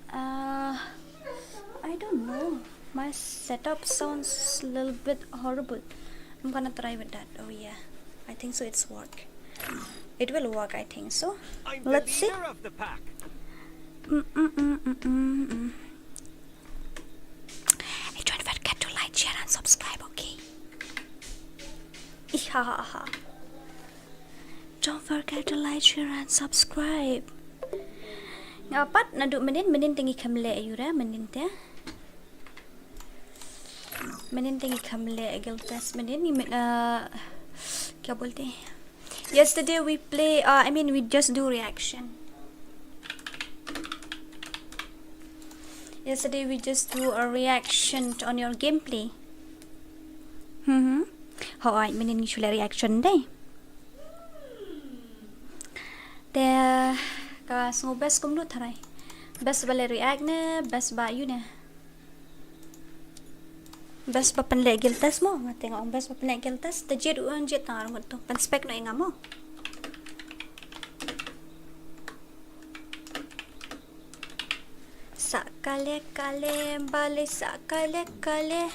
I don't know. My setup sounds a little bit horrible. I'm gonna try with that. Oh yeah, I think so. It's work. It will work. I think so. I'm Let's the see. leader of the pack. Hey, don't forget to like, share, and subscribe. Okay. Ihahaha. Don't forget to like, share, and subscribe. Ngapat naduk menin tinggi kamle ayura menin teh. Menin tinggi kamle agil test menin ni क्या बोलते हैं? Yesterday we play. We just do reaction. Yesterday we just do a reaction on your gameplay. Hỏi menin ni chula reaction đây. There. Ka semua best kum nut harai. Best bale react ne, best ba you ne. Best ba pan legil test mo, tengok ang best ba pan legil test. Tajid uang jet na ramot to. Pan spec no inga mo. Sakale kale bale sakale kale.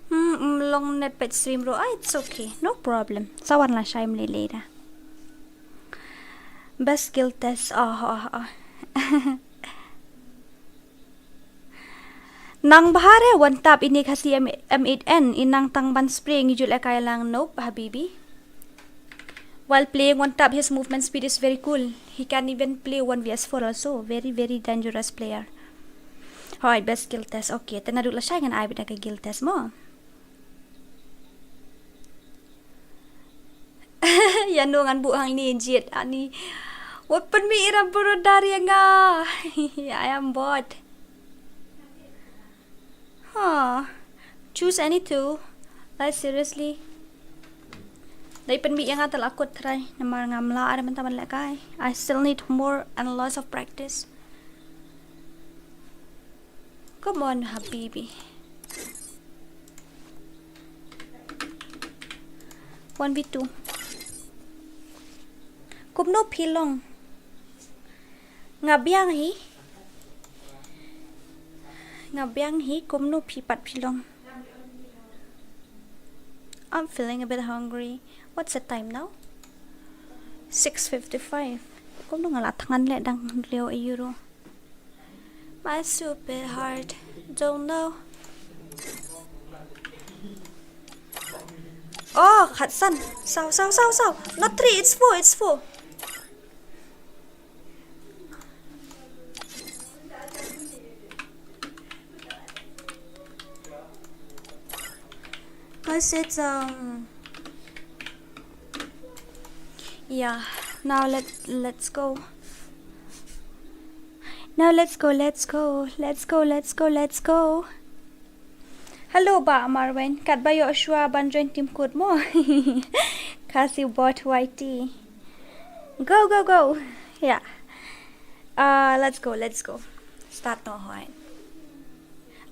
Long net pet stream bro. It's okay, no problem. Sawan lang siya later. Best skill test. Nang bahare one tap ini Khasi M8N inang tangban spring jul kaya lang nope habibi. While playing one tap his movement speed is very cool. He can even play 1vs4 also. Very dangerous player. Alright, best skill test. Okay, tenaduk la siya ngan ay bida ka skill test mo. Yan ngan buang ni jet ani. Open me ira bro dari nga. I am bored. Choose any two. Like seriously. Dai pen mi yang atal akut try namar ngamla ada mentaman lekai. I still need more and lots of practice. Come on, Habibi. 1v2. Kumno pilong. Ngabiang hi kumno pipat pilong. I'm feeling a bit hungry. What's the time now? 6:55. Kumno ngalatangan le dang leo euro. My stupid heart don't know. Oh, Hatsan. Sao. Not 3, it's 4. Cause it's yeah. Now let's go. Now let's go. Hello ba Marwen. Kat ba yo shwa ban join team code mo. Khasi bot YT. Go. Yeah. Let's go. Start no hoy.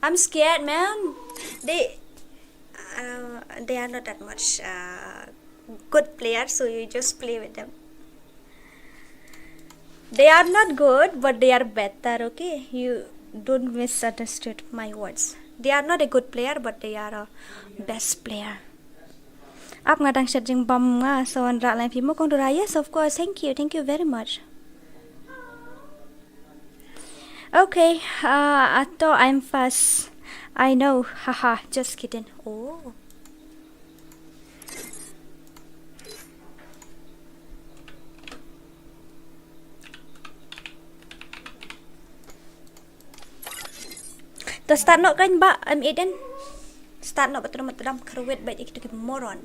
I'm scared, man. They are not that much good players, so you just play with them. They are not good, but they are better, okay? You don't misunderstood my words. They are not a good player, but they are a best player. Ap ngadang shadjing bam nga so an ra lai phi mo kong dora. Yes, of course. Thank you very much. Okay, ato I'm fast. I know, haha, just kidding. Oh. To start not kan ba M8N. Start not betul betul kerwet baik itu moron.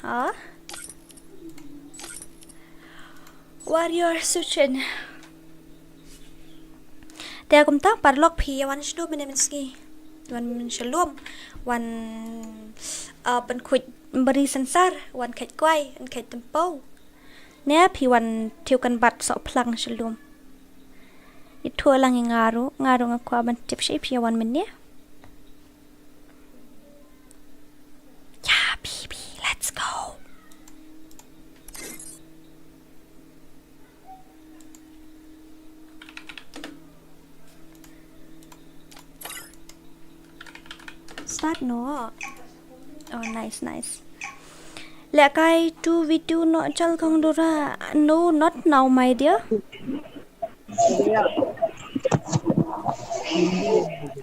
Huh? Warrior Suchen. Dia kum ta parlok phi wan shdo menemenski. Wan shalom. Wan pen khuj beri sensar, wan khat kwai, an khat tempo. Nè pi wan thiêu kan bat so plang shalom. Itu lang ngaro ngakwa ban tip shape pi wan min nè. Yeah, baby, let's go. Start no. Oh, nice. Like I 2v2 no chal kong dora. No, not now, my dear.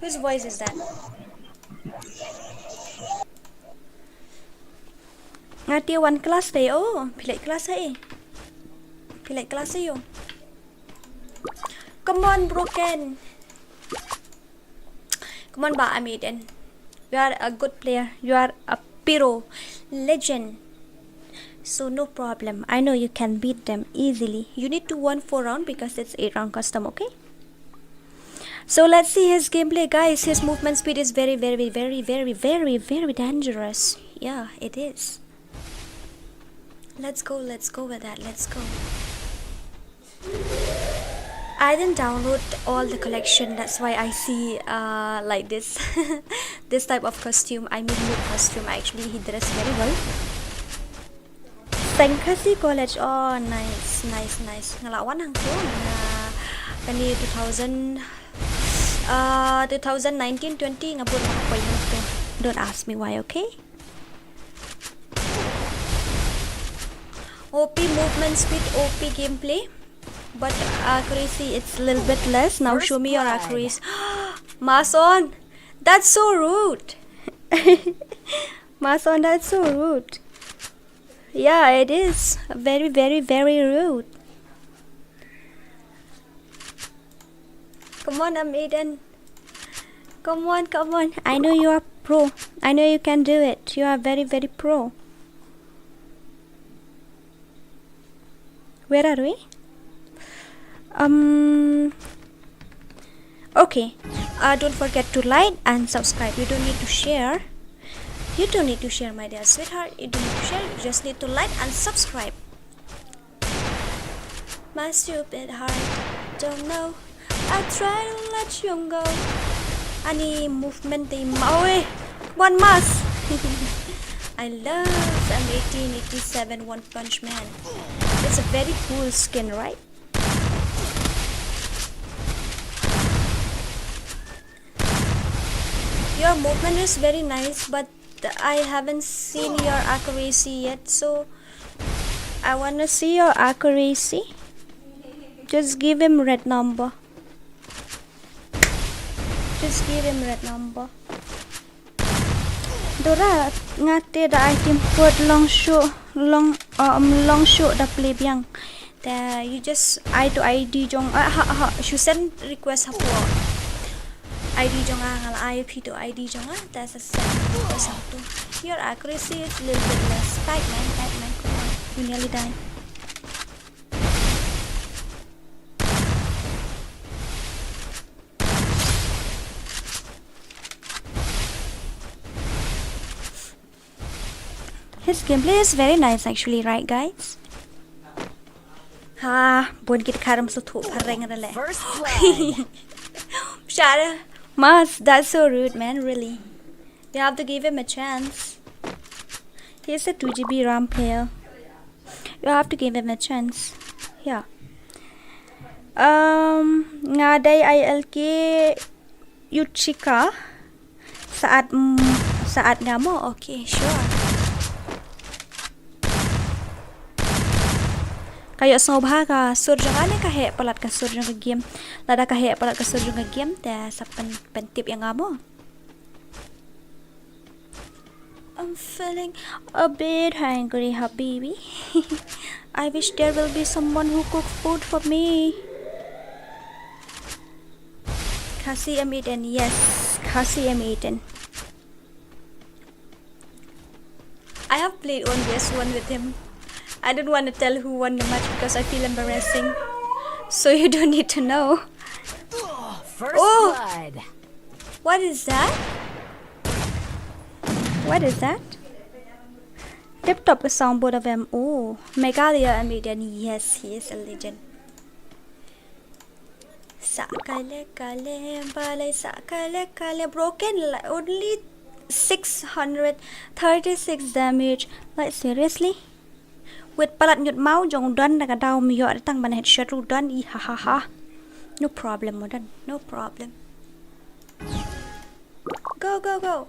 Whose voice is that? Ngati one class day. Oh, pilih kelas ay. Pilih kelas ayo. Come on, Broken. Come on, ba Amiden. You are a good player. You are a pro legend. So no problem. I know you can beat them easily. You need to win 4 rounds because it's 8 round custom, okay? So let's see his gameplay, guys. His movement speed is very dangerous. Yeah, it is. Let's go with that. Let's go. I didn't download all the collection. That's why I see like this this type of costume. I mean new costume. Actually, he dressed very well. Khasi college. Oh, nice. Ngalawan hang ko na kani 2019-20 ngabot na ko yun to. Don't ask me why, okay? OP movement speed, OP gameplay, but accuracy it's a little bit less. Now show me your accuracy. Mᴏʀᴇ, that's so rude. Mᴏʀᴇ, that's so rude. Yeah, it is very rude. Come on, Maiden. Come on. I know you are pro. I know you can do it. You are very pro. Where are we? Okay. Don't forget to like and subscribe. You don't need to share. You don't need to share, my dear sweetheart. You don't need to share. You just need to like and subscribe. My stupid heart don't know. I try to let you go. Any movement they maui. One must. I love M1887 One Punch Man. It's a very cool skin, right? Your movement is very nice, but I haven't seen your accuracy yet, so I wanna see your accuracy. Just give him red number. Just give him red number. Dora ngate da item put long shot da play biang. The you just ID jong you send request hapo. ID jong ngala IP to ID jong that's a send request hapo. Your accuracy is a little bit less. Tight man, come on. You nearly died. His gameplay is very nice actually, right guys? Buồn kít karam so thụ pareng rale. First blood. Shara, Mas, that's so rude, man. Really, you have to give him a chance. He's a 2GB RAM player. You have to give him a chance. Yeah. Ngaday ILK Yuchika saat nga mo. Okay, sure. Kayo Şოୖභᴏᴜ ne kahe palat ka surjang ka game. Lada kahe palat ka surjang ka game ta sa pentip yang mo. I'm feeling a bit hungry, habibi. I wish there will be someone who cook food for me. Khasi M18, yes, Khasi M18. I have played 1vs1 with him. I don't want to tell who won the match because I feel embarrassing. So you don't need to know. First blood. What is that? What is that? Tip top song, both of them. Oh, Mᴏᴇ, yes, he is a legend. Broken, only 636 damage. Like, seriously? With palat nhut máu dòng đơn là cả đau mi gọi tăng bàn headshot ru đơn y ha ha ha. No problem đơn, no problem. Go go go.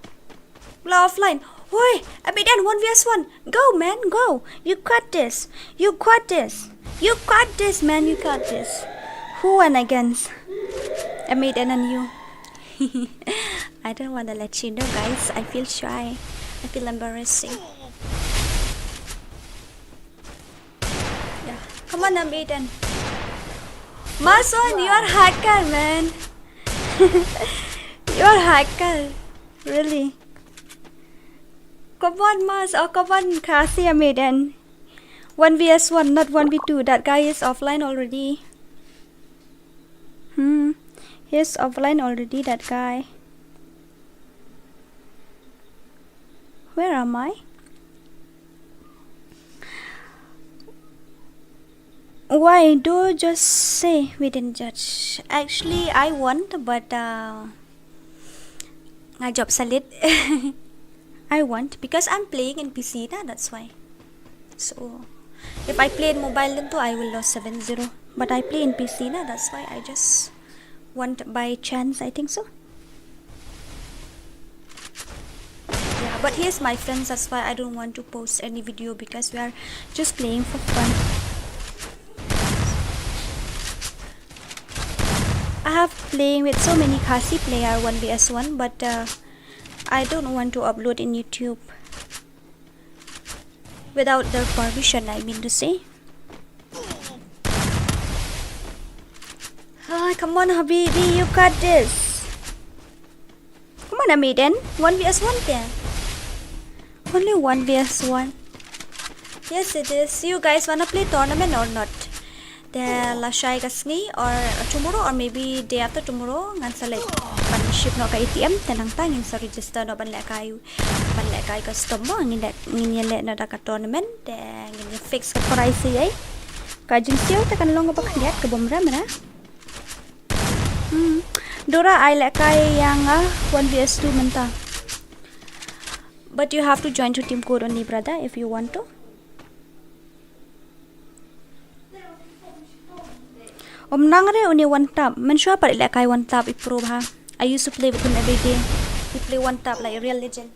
Blow offline. Oi, I beat in 1vs1. Go man, go. You got this. You got this. You got this man, you got this. Who won against? I made an and you. I don't want to let you know guys. I feel shy. I feel embarrassing. Come on, Aiden. Mᴏᴜᴜ, you are hacker, man. You are hacker. Really. Come on, Mas. Oh, come on, Khasi, Aiden. 1vs1, not 1v2. That guy is offline already. He's offline already, that guy. Where am I? Why do just say we didn't judge? Actually, I won, but I job solid. I won because I'm playing in PC, that's why. So, if I play in mobile, then I will lose 7-0. But I play in PC, that's why I just won by chance. I think so. Yeah, but here's my friends. That's why I don't want to post any video because we are just playing for fun. I have playing with so many Khasi player 1vs1, but I don't want to upload in YouTube without their permission, I mean to say. Come on Habibi, you got this. Come on Aiden, 1vs1 there. Only 1vs1. Yes it is. You guys wanna play tournament or not? The Lashay Gasni or tomorrow or maybe day after tomorrow ngan select partnership no ka ATM tenang tangin sa register no banle kayo customer ngin le na ka tournament de ngin fix ka price ay ka jinsio ta kan long ba kaliat ka bomra mana Dora I le kay yang 1vs2 menta, but you have to join to team code only brother if you want to. Nangre only one tap. Mᴏᴜᴜ parit like I one tap improve ha. I used to play with him every day. He play one tap like a real legend.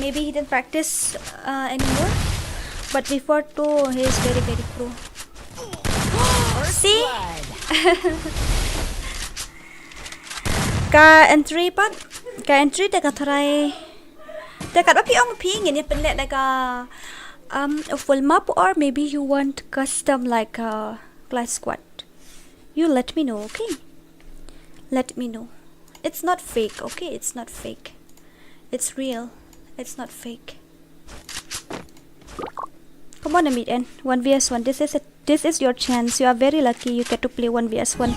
Maybe he didn't practice anymore, but before too he is very pro. See? Ka entry ta ka try. Ta ka api ong pi ngin pen le like a full map, or maybe you want custom like class squad. You let me know, okay? Let me know. It's not fake, okay? It's not fake. It's real. It's not fake. Come on, Aiden. 1vs1. This is your chance. You are very lucky. You get to play 1vs1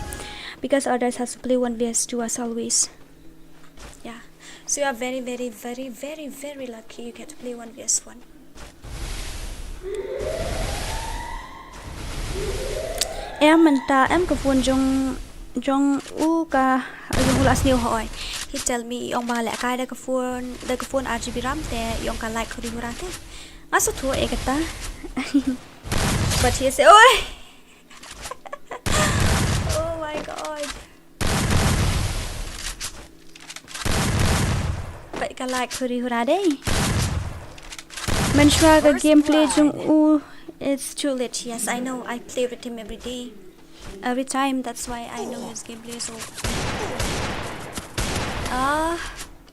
because others has to play 1vs2 as always. Yeah. So you are very lucky. You get to play 1vs1. Em có phone jong u ka jong ulas new hỏi. He tell me ông bà lại cái cái phone RGB RAM te ông ka like khori mura te. Aso thu e kata. But he say, "Oi." Oh my god. Vậy ka like khori hura đấy. Mᴏᴜᴜ cái gameplay jong u. It's too late. Yes, I know. I play with him every day, every time. That's why I know his gameplay. So,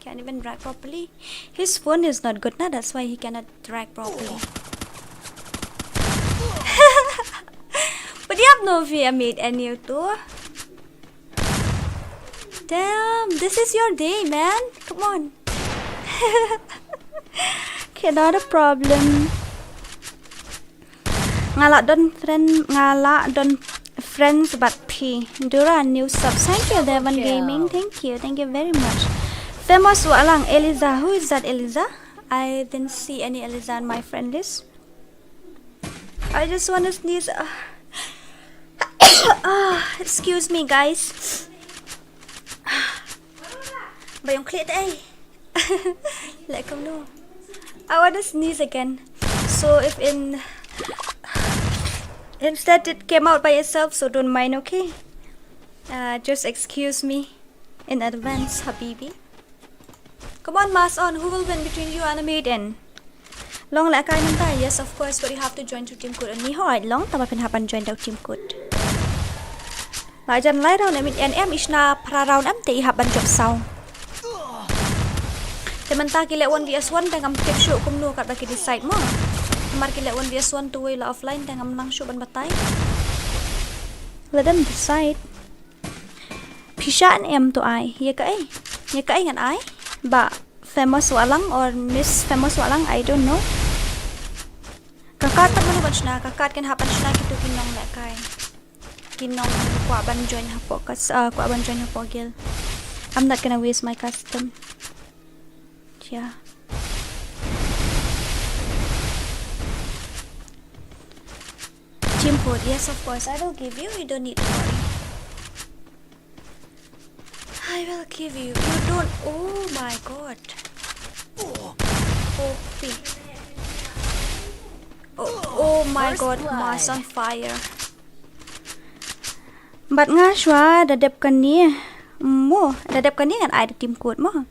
can't even drag properly. His phone is not good now. That's why he cannot drag properly. But you have no fear, mate, and you too. Damn, this is your day, man. Come on. Okay, not a problem. Ngala don't friends but P. Dura new sub. Thank you, Devon Gaming. Thank you very much. Famous walang Eliza. Who is that, Eliza? I didn't see any Eliza on my friend list. I just want to sneeze. Excuse me, guys. Bayong clit ay. Let come know. I want to sneeze again. So if instead it came out by itself, so don't mind, okay? Just excuse me in advance, Habibi. Come on, mask on. Who will win between you and a maiden? Long like I nanta. Yes, of course, but you have to join to team code. Ni hoi long tama pinhapan join daw team code. Lại dần lại round em isna para round em te haban job sau. Temanta kile 1vs1 tengam keep show kumno kat baki decide mo. Mar kile 1vs1 two way la offline tengam nang show ban batay. Let them decide. Pisha and em to I. Ye ka ngan I. Ba famous walang or Miss famous walang, I don't know. Kakat man ban siya, kakat kan hapan siya kito kinong lekay. Kinong kwa ban join hapo kas kwa ban join hapo gil. I'm not gonna waste my custom. Yeah. Team code, yes of course I will give you. You don't need to worry. I will give you. You don't. Oh my god. OP. Oh my god. Mars on fire. But nga siya dadep kani mo. Dadep kani kan I the team code mo.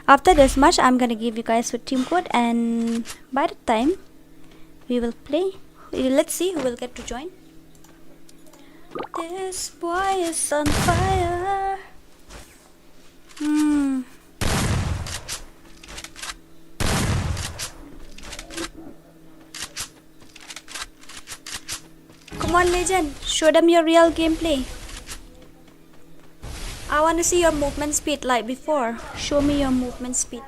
After this match, I'm gonna give you guys with team code, and by the time we will play, let's see who will get to join. This boy is on fire. Come on, legend, show them your real gameplay. I want to see your movement speed like before. Show me your movement speed.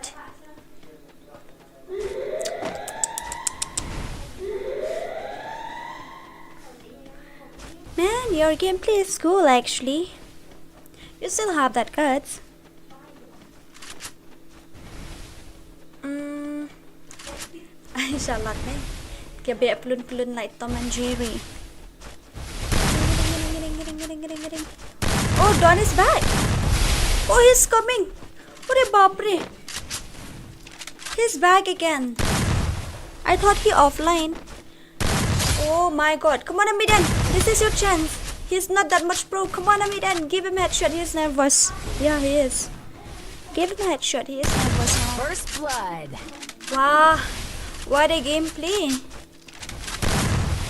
Man, your gameplay is cool actually. You still have that guts. Inshallah, man. Kaya plun like Tom and Jerry. Oh, Don is back. Oh, he's coming. Ore baapre. He's back again. I thought he offline. Oh my god. Come on, Amidan. This is your chance. He's not that much pro. Come on, Amidan. Give him a headshot. He's nervous. Yeah, he is. Give him a headshot. He is nervous now. First blood. Wow. What a gameplay.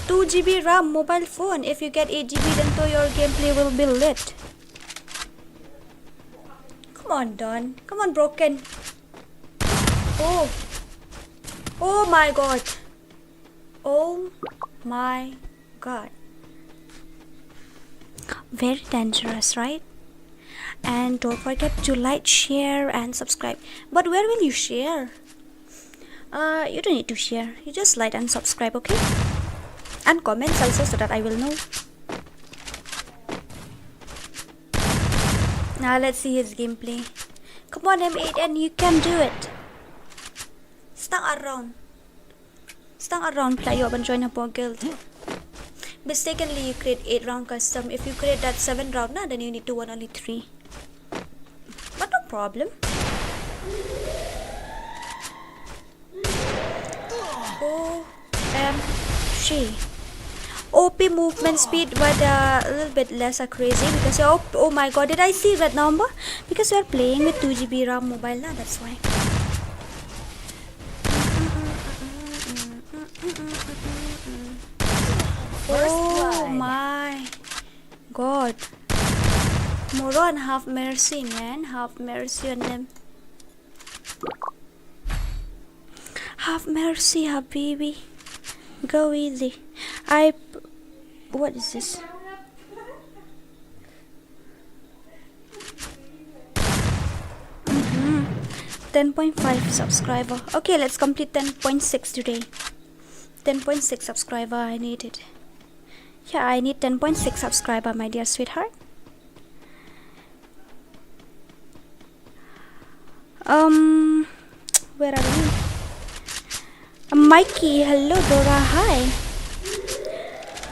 2 GB RAM mobile phone. If you get 8 GB, then so your gameplay will be lit. Come on, Don. Come on, Broken. Oh. Oh my god. Oh my god. Very dangerous, right? And don't forget to like, share, and subscribe. But where will you share? You don't need to share. You just like and subscribe, okay? And comments also so that I will know. Now let's see his gameplay. Come on, M8, and you can do it. Stang around, play up and join a guild. Mistakenly, you create 8 round custom. If you create that 7 round, then you need to win only 3. But no problem. OMG. OP movement speed, but a little bit less crazy because oh my god, did I see that number? Because we are playing with 2 GB RAM mobile now, that's why. Oh my god. Moron, have mercy, man. Have mercy on them. Have mercy, Habibi. Go easy. What is this? Mm-hmm. 10.5 subscriber. Okay, let's complete 10.6 today. 10.6 subscriber, I need it. Yeah, I need 10.6 subscriber, my dear sweetheart. Where are we? Mikey, hello Dora, hi.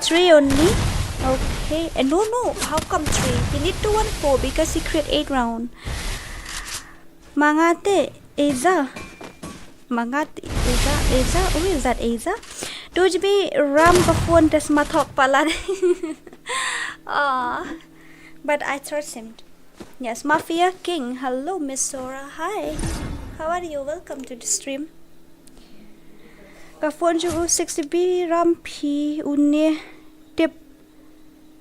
3 only. Okay, and no, how come 3? You need to 1-4 because you create 8 round. Mᴏʀᴇ, Asa. Mᴏʀᴇ, Asa. Who is that Asa? Tujbi Ram Kafon tas mathok palan. But I trust him. Yes, Mafia King. Hello, Miss Sora. Hi. How are you? Welcome to the stream. Kafon ju 60B Ram P Une Tip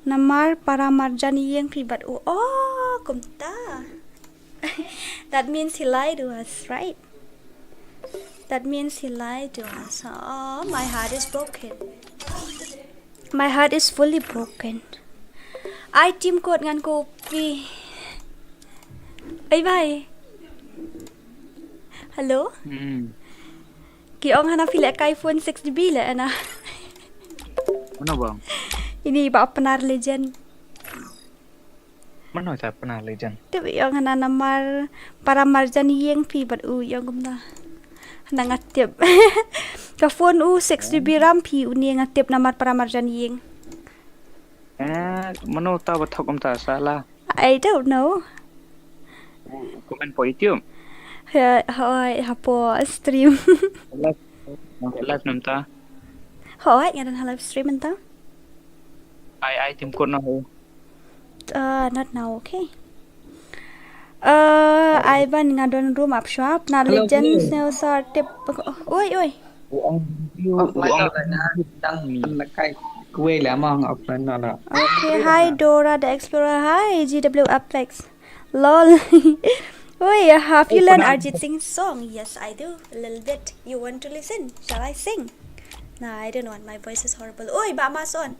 Namar Paramarjan Yang P but oh kumta. That means he lied to us, right? That means he lied to us. Oh, my heart is broken. My heart is fully broken. I team code ngan kopi. Bye. Hello? Kıyong hana feel like iPhone 6GB le ana. Ano bang? Ini ba penar legend. Mana sa pernah legend? Tu yang hana namar para marjan yeng pi bat yang gumna. Hana ngatip. Ka phone 6GB RAM pi uni ngatip namar para marjan yeng. Mana tahu betul kamu tak salah. I don't know. Komen po YouTube. Hỏi hapo stream. Live namta. Hỏi ngadan live stream enta. I tim code na ho. Not now, okay. Ivan ngadon room up shop na legend sales tip. Oi. Okay, hi Dora the Explorer. Hi GW Apex. Lol. Oi, have you learned Arjit Singh's song? Yes, I do. A little bit. You want to listen? Shall I sing? Nah, I don't want. My voice is horrible. Oi, ba mason.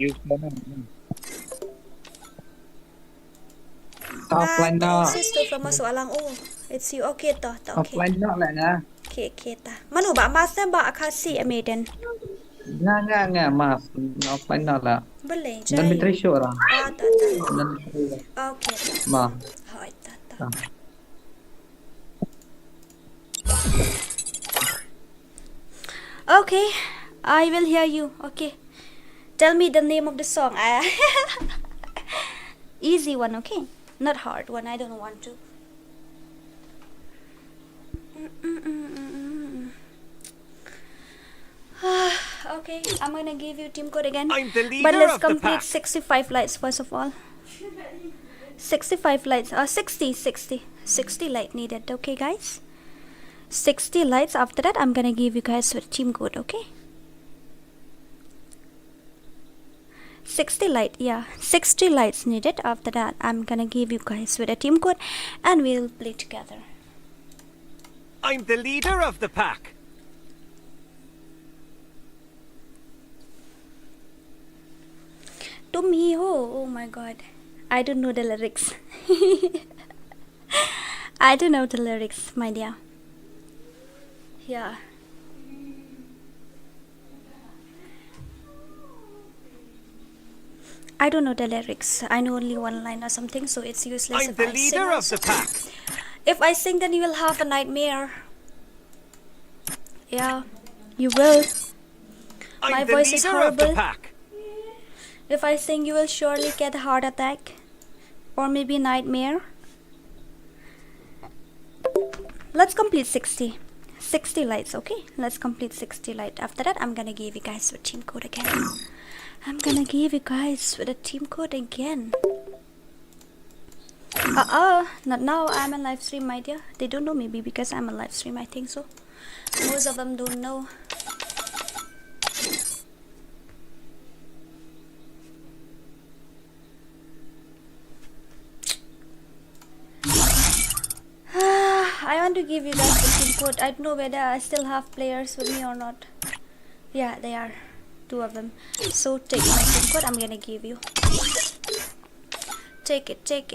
Top line dog. Sister from Masoalang. Oh, it's you. Okay, ta. Top Okay. line dog lại nè. Okay, ta. Manu ba mas na ba Khasi Maiden? Nga mas. Top line dog là. Boleh. Dan bitri show lah. Ta. Dan Okay. ma. Hai ta. Okay, I will hear you. Okay, tell me the name of the song. Easy one, okay? Not hard one. I don't want to. Okay, I'm gonna give you team code again. I'm the leader But let's of the complete pack. 65 lights first of all. 65 lights. 60 light needed. Okay, guys. 60 lights. After that, I'm gonna give you guys a team code. Okay. 60 light. Yeah, 60 lights needed. After that, I'm gonna give you guys with a team code, and we'll play together. I'm the leader of the pack. To me, oh my god, I don't know the lyrics. I don't know the lyrics, my dear. Yeah. I don't know the lyrics. I know only one line or something, so it's useless I'm if the I leader sing of also. the pack. If I sing, then you will have a nightmare. Yeah, you will. I'm My the voice is leader of the horrible. pack. If I sing, you will surely get a heart attack. Or maybe nightmare. Let's complete 60. 60 lights, okay? Let's complete 60 lights. After that, I'm gonna give you guys a team code again. I'm gonna give you guys with a team code again. Not now. I'm on live stream, my dear. They don't know maybe because I'm on live stream. I think so. Most of them don't know. I want to give you guys the team code. I don't know whether I still have players with me or not. Yeah, they are. 2 of them. So take my team code. I'm gonna give you. Take it. Take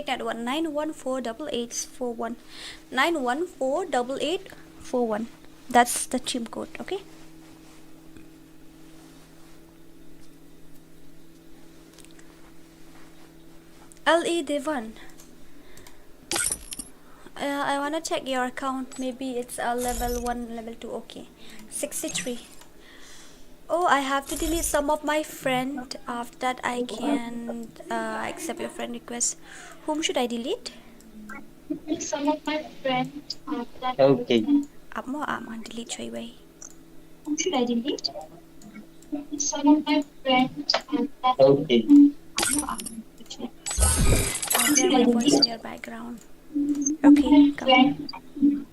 that one. 9148841. 9148841. That's the team code. Okay. LE Devan. I wanna check your account. Maybe it's a level 1, level 2. Okay, 63. Oh, I have to delete some of my friend. After that, I can accept your friend request. Whom should I delete? Some of my friends that Okay. I'm delete straight away. who should I delete? Some of my friends that Okay. I'll hear my voice in your background. Okay, come.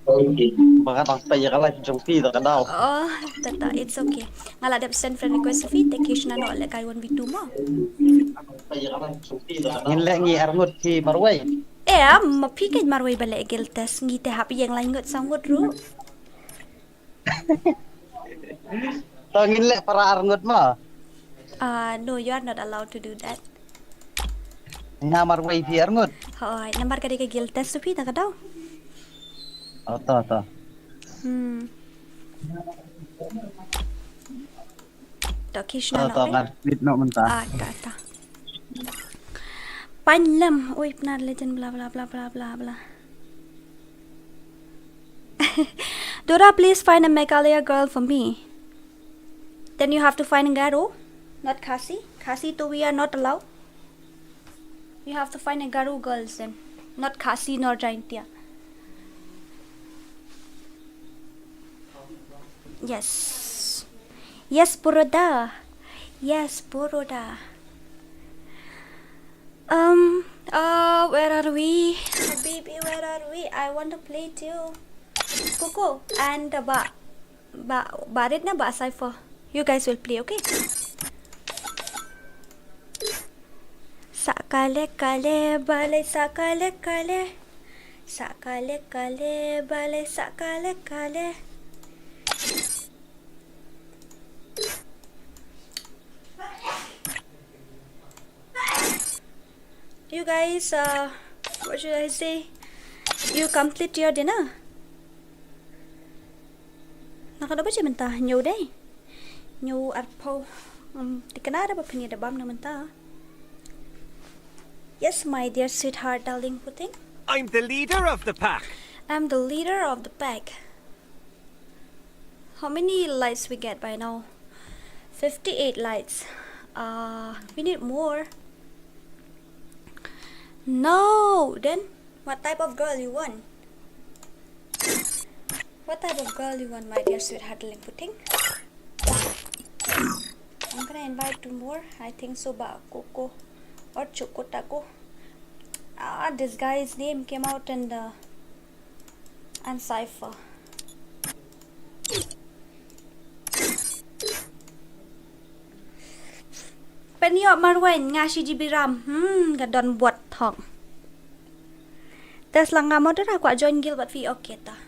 Okay. Baka takpay ka lang yung feed ka daw. Oh, tata, it's okay. Ngala dap send friend request fi Kıyıᴛᴇ no like I want V2 mo. Ngilangi arngot si Marway. Mapikay marway bala Giltes ngite happy yang lain ngot sangot ru. Tangin le para arngot mo. No, you are not allowed to do that. Nga Marway si arngot. Hoy, nambar ka di ka Giltes fi ta ka daw. Oto. To Kıyıᴛᴇ Oto no. nga split no man ta. Kata. Panlam. Uy, pnar legend blah blah blah blah blah blah. Dora, please find a Mᴏʀᴇ girl for me. Then you have to find a Garo, not Khasi. Khasi to we are not allowed. You have to find a Garo girls then, not Khasi nor Jaintia. Yes. Yes, Boroda. Yes, Boroda. Where are we? Baby, where are we? I want to play too. Coco and Barit na ba Cypher. You guys will play, okay? Sakale kale bale sakale kale. Sakale kale bale sakale kale. You guys, what should I say? You complete your dinner? Nakano ba siya manta? New day? New arpo? Di ka na ba pinidabam naman ta? Yes, my dear sweetheart, darling puting. I'm the leader of the pack. I'm the leader of the pack. How many lights we get by now? 58 lights. We need more. No, then what type of girl you want? What type of girl you want, my dear sweetheart, darling puting? I'm gonna invite two more. I think so, Coco or Chocotako. This guy's name came out in the Cypher. Penyo Marwen nga si Jibiram. Gadon buat thong. Tes lang nga mo dira ko join guild but fi okay ta.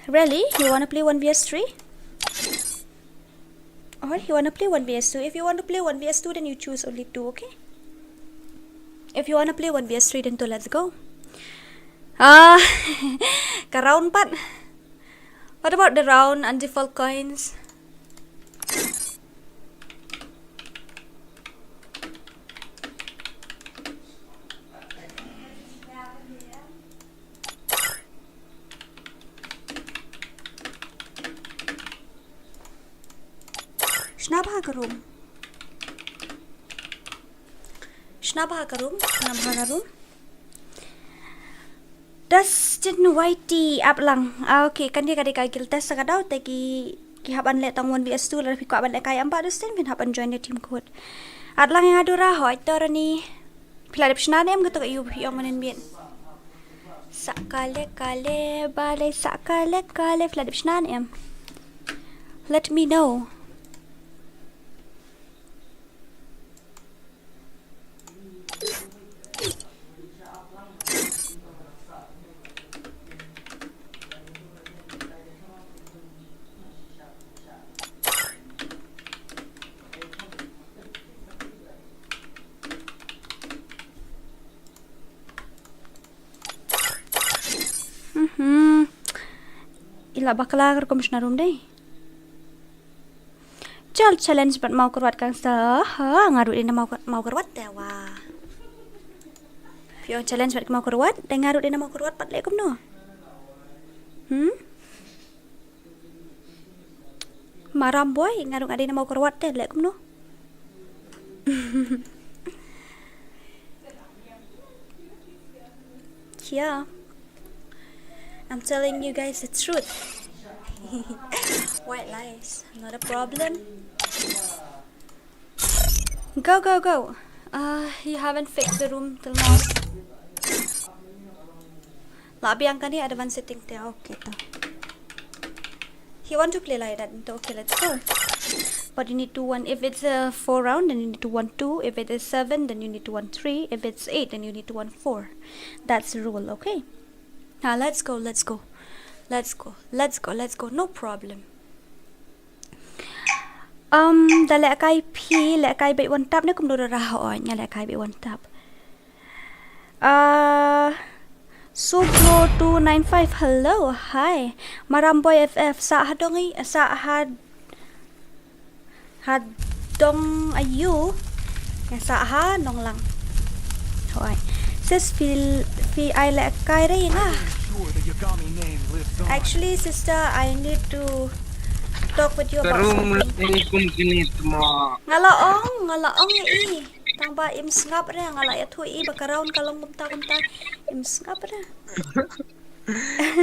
Really? You wanna play 1vs3? Or you wanna play 1vs2? If you want to play 1vs2 then you choose only 2, okay? If you wanna play 1vs3 then 2, let's go. Ka-round pat. What about the round and default coins? Schnabhagarum. Dɪsᴛʀɪᴄᴛ up lang. Okay, kan dia kadai kagil test sakadaw tagi kihaban le tang 1vs2 la fi ko aban le kay amba dustin fin haban join the team code. At lang yang adura hoy torani piladip shnane am gutok ayu yung manin bien. Sakale kale bale sakale kale piladip shnane am. Let me know. Ila bakla agar komisioner day. Chal challenge but mau kerwat kang sa ha ngarut ina mau kerwat dewa. Pio challenge but mau kerwat dan ngarut ina mau kerwat pat lekum no. Maram boy ngarut ina mau kerwat te lekum no. Yeah. I'm telling you guys the truth. White lies, not a problem. Go. You haven't fixed the room till now. Labi ang kani ada one setting there. Okay, to. You want to play like that? Okay, let's go. But you need to one. If it's a 4 round, then you need to 1 2. If it is 7, then you need to 1 3. If it's 8, then you need to 1 4. That's the rule. Okay. Now let's go. No problem. Da lẽ cái P lẽ cái bị one tap nếu cũng được ra hỏi nha lẽ cái bị one tap. ﷺ295 hello hi Maramboy FF sa hadongi sa hadong ayu sa ha nong lang hỏi sis fi ai lẽ cái đấy nha. Actually sister I need to talk with you about something. Ngalaong i tang ba im ngap ra ngala ya thui i bakaraun kalong kumta im ngap ra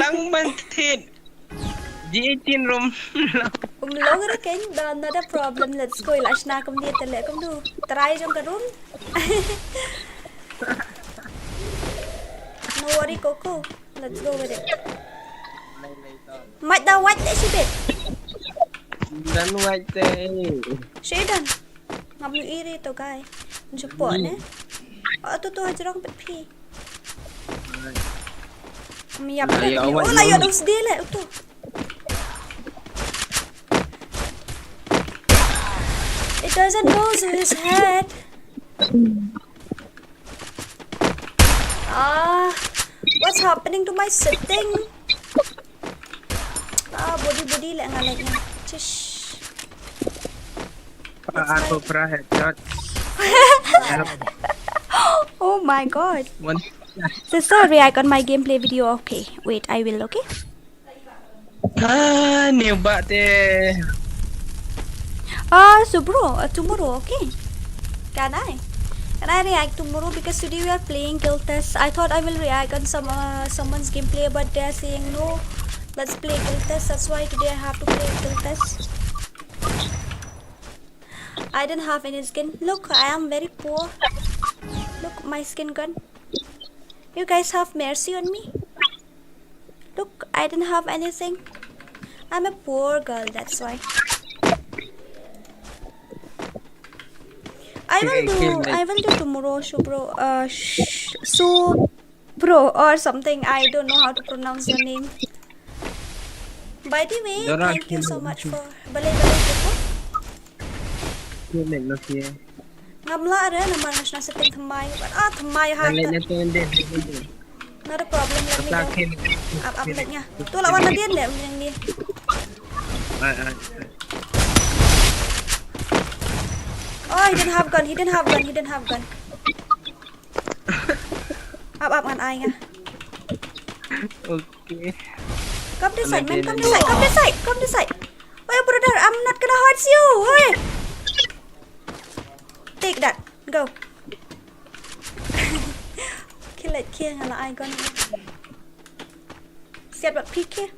tang mantit di tin rum long ra ken not a problem. Let's go ilashna kum dia tele kum du try jong karun. No worry Coco, let's go with it. Might da white si bit dan white Shaydan ngam yu iri to guy support ne to hajrong bit pi miyap oh la yo dos dia le to it doesn't go to his head. What's happening to my setting? Body lại ngalai niya. Chish. Aku pernah headshot. Oh my god. So sorry, I got my gameplay video. Okay, wait, I will. Okay. Nyoba deh. So bro, tomorrow, okay? Can I react tomorrow? Because today we are playing Kɣzīsᴛ. I thought I will react on someone's gameplay, but they are saying no. Let's play Kɣzīsᴛ. That's why today I have to play Kɣzīsᴛ. I didn't have any skin. Look, I am very poor. Look, my skin gun. You guys have mercy on me. Look, I didn't have anything. I'm a poor girl, that's why. I will do tomorrow, ﷺ or something. I don't know how to pronounce your name. By the way, thank you so much for balay Ngamla ara naman na setting thamay. Thamay ha. Not a problem, let me go. Up like niya. Tu lawan na din le yang ni. Oh, he didn't have gun. Up ngan ai nga. Okay. Come this side, man. Come this side. Oh, brother, I'm not gonna hurt you. Hey. Take that. Go. Kill ngala ai gun. Siap buat PK.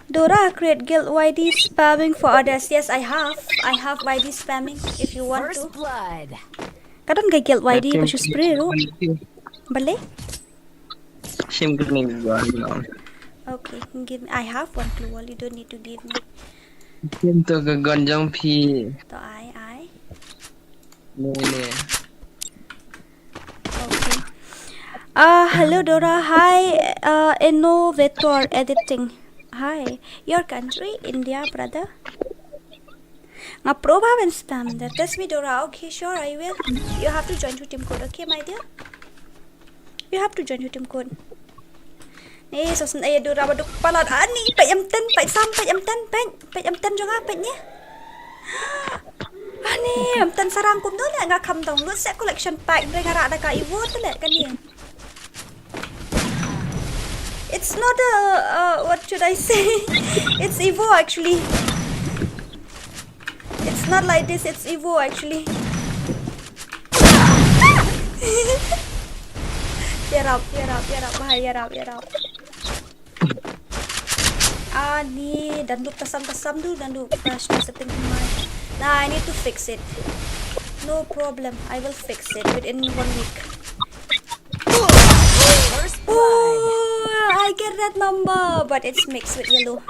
Dora, create guild YD spamming for others. Yes, I have YD spamming if you want to. Kadang kay guild YD pa siya spray ro. Bale? Okay, give me. I have one clue. You don't need to give me. Pintu ke gonjong pi. To I. Ni. Okay. Hello Dora. Hi. Innovator editing. Hi. Your country, India, brother. Pro and spam that. Test me Dora. Okay, sure, I will. You have to join your team code. Okay, my dear. You have to join your team code. E쏘sᴛ du rabaduk palat ani pek em ten pek sam pek em ten juga pek ni. Ani em ten sarang kum tu le ngak kham dong lu set collection pack dengan rak dak iwo tu le kan ni. It's not a what should I say? It's Evo actually. It's not like this, it's Evo actually. Get up. Bahaya rap. Ni danduk tasam dulu, danduk brush setting kemai. Nah, I need to fix it. No problem, I will fix it within 1 week. Oh, I get that number, but it's mixed with yellow.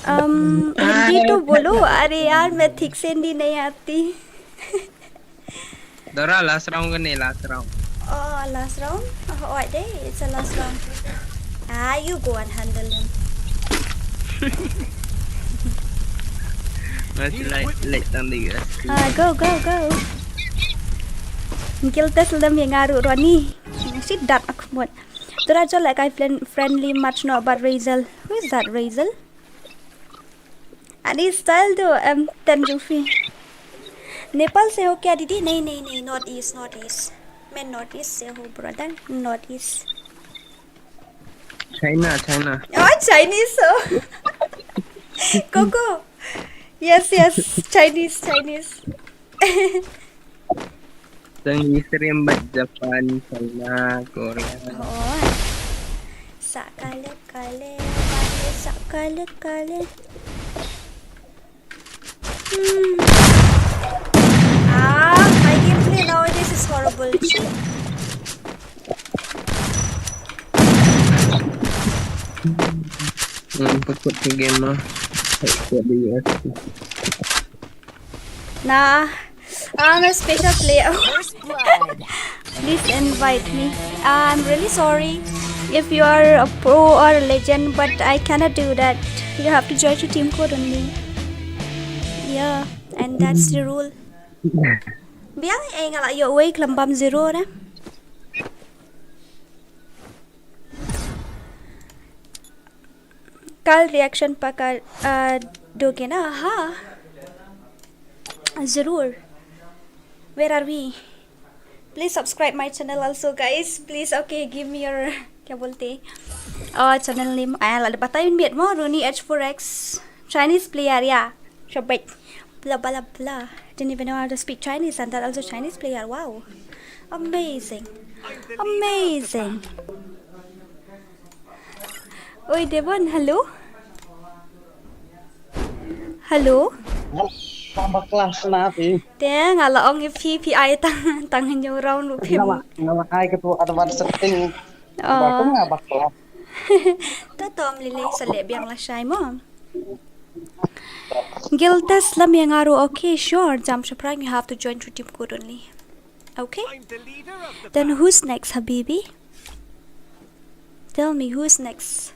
Hindi तो बोलो. अरे यार मैं ठीक से हिंदी नहीं आती. Dora last round kan ni last round. Oh, last round? Oh, what day? It's a last round. You go and handle him. Masih late tadi guys. Go. Guiltless lam yang ngaruh Roni. Si dat aku buat. Dora jo like I friendly much know about Razel. Who is that Razel? And his style do Tanjufi. Nepal से हो क्या दीदी? नहीं north east मैं north east से हूँ brother. North east China Chinese हो. Coco yes Chinese Tengah sering baca Japan, China, Korea. oh sakale my gameplay nowadays is horrible. Put ke game mah. Nah, I'm a special player. Please invite me. I'm really sorry if you are a pro or a legend, but I cannot do that. You have to join your team code only. Yeah, and that's the rule. Biar enggak lah, your wake lembam 0 dah. कल reaction पका दोगे ना? हाँ ज़रूर. Where are we? Please subscribe my channel also guys. Please okay give me your क्या बोलते channel name. Lah बताइन bit मो Rooney H4X Chinese player yeah. Shabbat blah blah blah. Didn't even know how to speak Chinese and that also Chinese player. Wow, amazing. Oi Devon, hello. Tambah kelas nanti. Dia ngalah ong PPI tangan nyorong lu pim. Nama ai ketua advance setting. Bakal ngabak kelas. Ta tom lili seleb yang lah shy mo. Guiltless lam yang aru okay sure. Jam surprise you have to join to team code only. Okay? Then who's next, Habibi? Tell me who's next.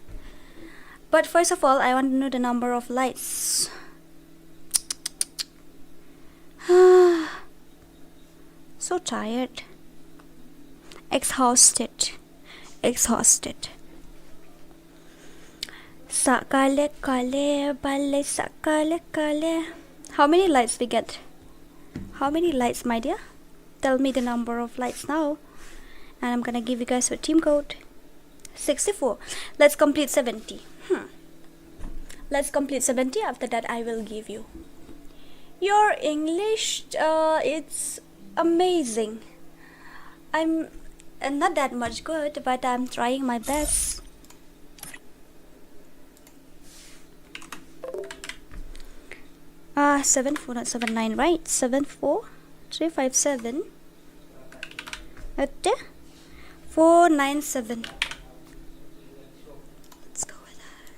But first of all, I want to know the number of lights. So tired. Exhausted. Sakale kale bale sakale kale. How many lights we get? How many lights, my dear? Tell me the number of lights now. And I'm gonna give you guys a team code. 64. Let's complete 70. Let's complete 70. After that I will give you. Your English it's amazing. I'm not that much good, but I'm trying my best. Ah, 74 not 79, right? 74357 497. Let's go with that.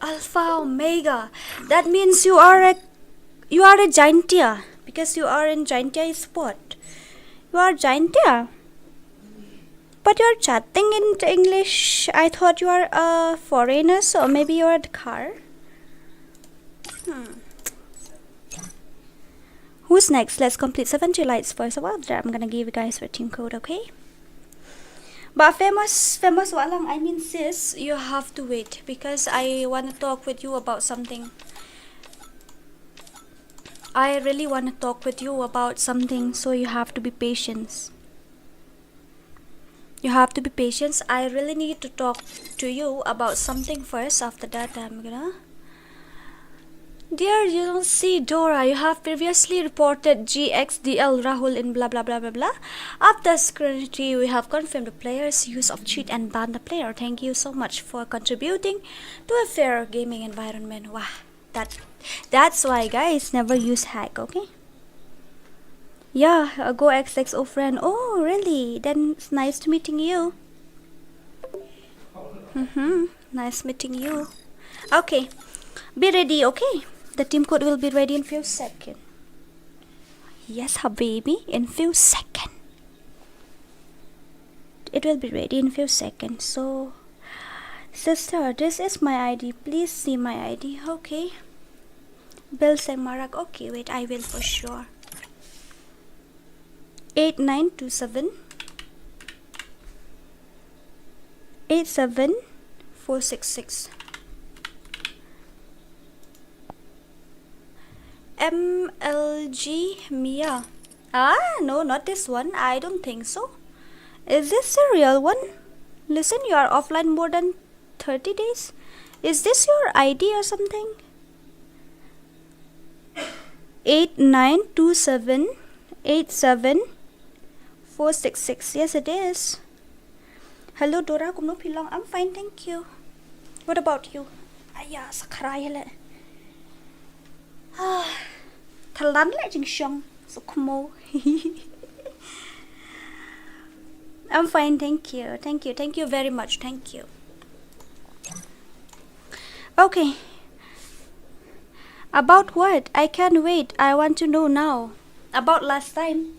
Alpha Omega. That means you are a Giantia, because you are in Giantia sport. You are Giantia, but you're chatting in English. I thought you are a foreigner, so maybe you're at the car. Who's next? Let's complete 70 lights first of all. I'm gonna give you guys a team code, okay? But famous walang, I mean sis, you have to wait because I want to talk with you about something. I really want to talk with you about something, so you have to be patient. You have to be patient. I really need to talk to you about something first. After that, I'm gonna. Dear, you don't see Dora. You have previously reported GXDL Rahul in blah blah blah blah blah. After scrutiny, we have confirmed the player's use of cheat and banned the player. Thank you so much for contributing to a fair gaming environment. Wow, that's why guys never use hack. Okay. Yeah, go XXO friend. Oh, really? Then it's nice to meeting you. Nice meeting you. Okay, be ready. Okay, the team code will be ready in few seconds. Yes, habibi, in few seconds. It will be ready in few seconds. So, sister, this is my ID. Please see my ID. Okay. Bill Marak. Okay, wait, I will for sure. 8927 87466 MLG Mia. No, not this one. I don't think so. Is this the real one? Listen, you are offline more than 30 days. Is this your ID or something? 8927 87466. Yes, it is. Hello, Dora. Kum no pilong. I'm fine, thank you. What about you? Aya, sakraya le. Thalan le jing shong. Sukmo. I'm fine, thank you. Thank you very much. Thank you. Okay. About what? I can't wait. I want to know now. About last time,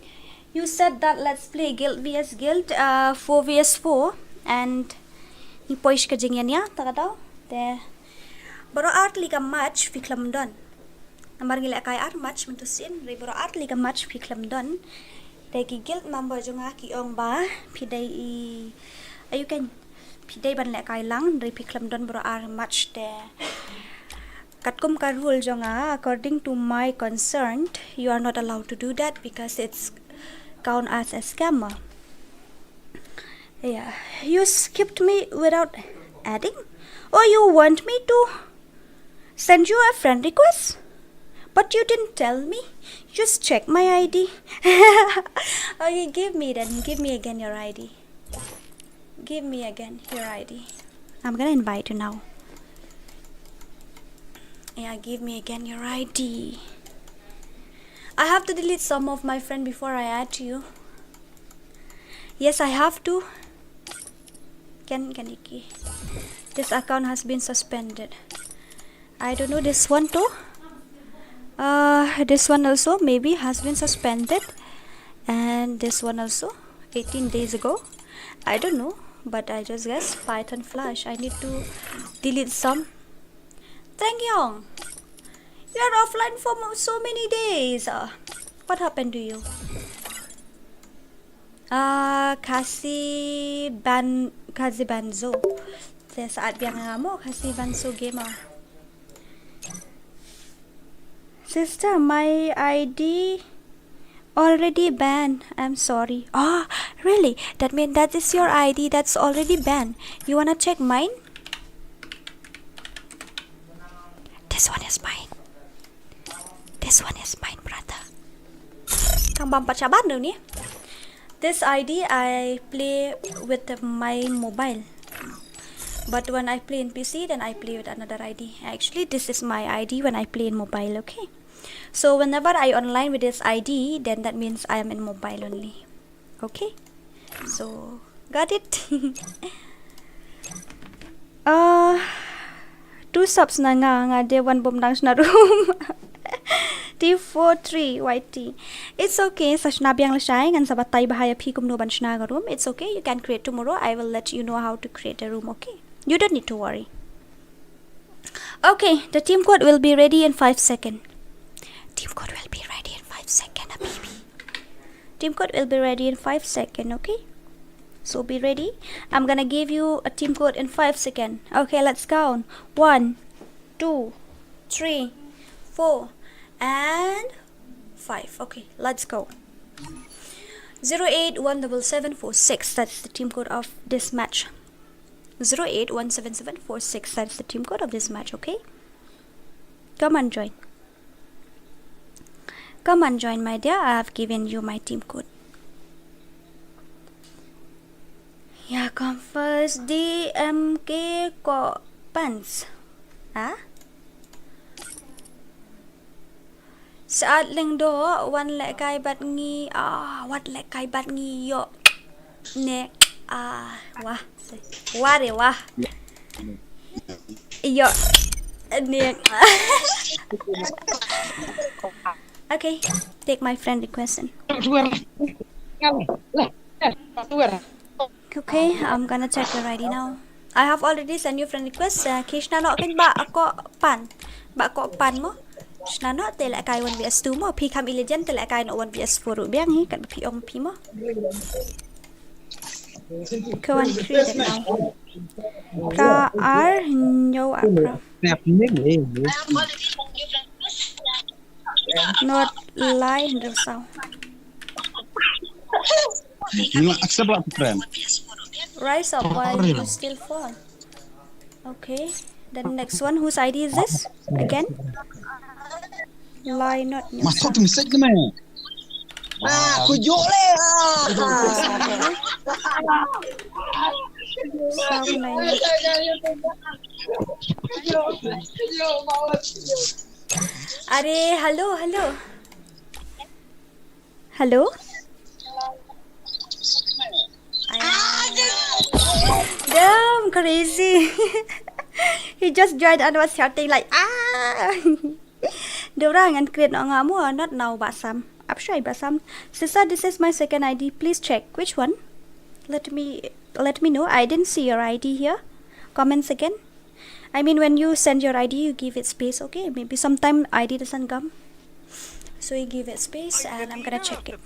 you said that let's play guild vs guild, 4 vs 4, and ni poish ka jing yan ya, taka daw. There. Baro art liga match fiklam don. Nambar ngila kay art match mintusin. Baro art liga match fiklam don. Dagi guild member jo nga kiong ba piday ayukan piday ban le kay lang ri fiklam don baro art match there. Katkum ka rule jo nga, according to my concern, you are not allowed to do that because it's count as a scammer. Yeah, you skipped me without adding? Oh, you want me to send you a friend request? But you didn't tell me. Just check my ID. Okay, give me again your ID. Give me again your ID. I'm gonna invite you now. Yeah, give me again your ID. I have to delete some of my friend before I add you. Yes, I have to. Kaniki. This account has been suspended. I don't know this one too. This one also maybe has been suspended, and this one also 18 days ago. I don't know, but I just guess Python Flash. I need to delete some. Thank you. You are offline for so many days. What happened to you? Khasi banzo. Saat biang nga mo, Khasi banzo gamer. Sister, my ID already banned. I'm sorry. Oh, really? That means that is your ID that's already banned. You wanna check mine? This one is mine. This one is mine, brother. Kang bampat saban daw ni. This ID I play with my mobile. But when I play in PC, then I play with another ID. Actually, this is my ID when I play in mobile, okay? So whenever I online with this ID, then that means I am in mobile only. Okay? So, got it? 2 subs na nga de one bomb dang na room. T43 YT. It's okay. Sa sinabiang lasay ngan sa batay bahaya pi kumno ban na room. It's okay. You can create tomorrow. I will let you know how to create a room, okay? You don't need to worry. Okay, the team code will be ready in 5 seconds. Team code will be ready in 5 seconds, baby. Team code will be ready in 5 seconds, okay? So be ready. I'm gonna give you a team code in 5 seconds. Okay, let's count. 1, 2, 3, 4, and 5. Okay, let's go. 08177446. That's the team code of this match. 08177446. That's the team code of this match. Okay, come and join. Come and join, my dear. I have given you my team code. Yeah, come first. DMK pants. Ah? Saat leng do one lek kai bat ngi what lek kai bat ngi yo ne wah de wah yo ne. Okay, take my friend request. Okay, I'm gonna check your ID now. I have already sent you friend request. Kishna no kin ba ko pan mo. Kishna no te lại cài 1vs2 mo. Pi kam illegend te lại cài no 1vs4 ru biang hi kat pi ong pi mo. Go and create it now. KR no Abra. Not lie được sao? Accept what friend. Rise up while you still fall. Okay. The next one, whose ID is this? Again? Lie not new. Masuk message ni man. Kujuk le. Hello. Damn crazy. He just joined and was shouting like Dorang and create ngamu not now Basam. Abshay Basam. Sister, this is my second ID. Please check which one. Let me know. I didn't see your ID here. Comments again. I mean, when you send your ID, you give it space. Okay, maybe sometime ID doesn't come, so you give it space, and I'm gonna check it.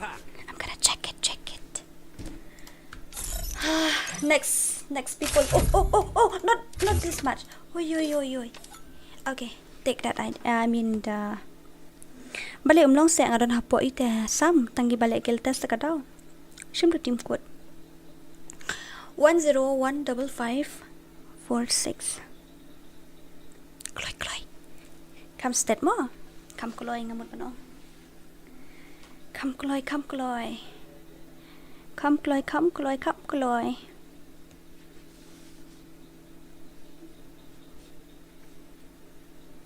Check it. Next people. Oh, not this much. Oi. Okay, take that. I mean the. Balik umlong saya ngaron hapo ite sam tanggi balik kill test ka daw. Shimdo team code 1015546. Kloy. Come stat mo. Come kloy ngamot ano. Come kloy.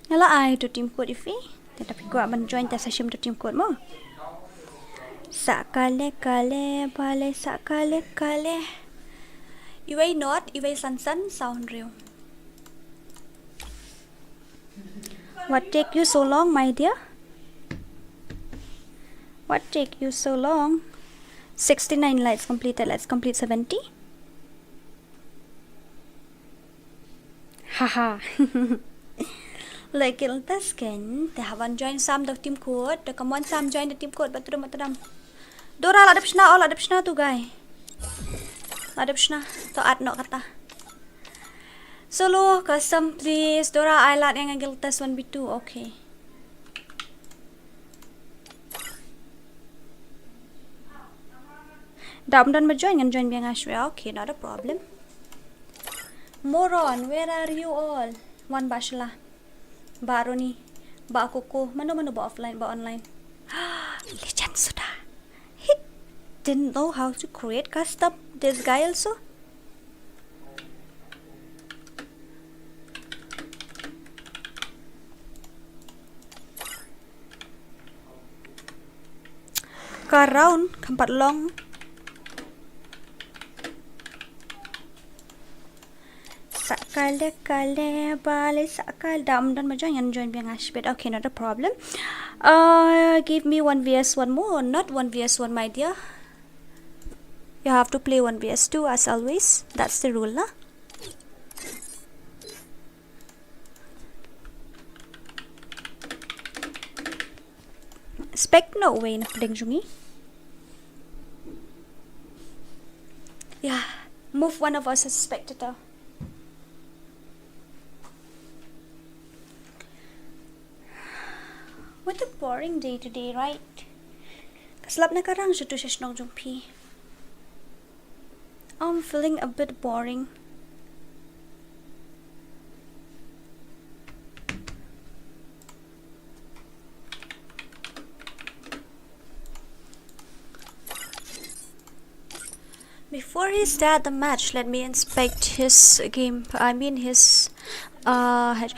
Nala ai to team code ifi. Tapi gua akan join tes session to team code mo. Sakale bale sakale. Iɪṛsᴛᴜ sound real. What take you so long, my dear? What take you so long? 69 lights completed. Let's complete 70. Haha. Like it tas ken. They haven't joined some the team code. The command some join the team code. Batram. Dora ladapshna tu guy. Ladapshna to add no kata. Solo custom please. Dora I lad yang agil test 1v2. Okay. Damdan ma join and join biang ashwa. Okay, not a problem. Moron, where are you all? One bashla. Baroni. Ba koko. Mano ba offline ba online? Legend sudah. He didn't know how to create custom. This guy also. Round kampat long. Sakale bale sakal damdan ma join biang ashbet. Okay, not a problem. Give me 1vs1 more, not 1vs1, my dear. You have to play 1vs2 as always. That's the rule, lah. Spec no way na pedeng jungi. Yeah, move one of us as spectator. What a boring day today, right? Kaslap na karang siya to siya snong jung pi. I'm feeling a bit boring. Before he start the match, let me inspect his game. I mean his head.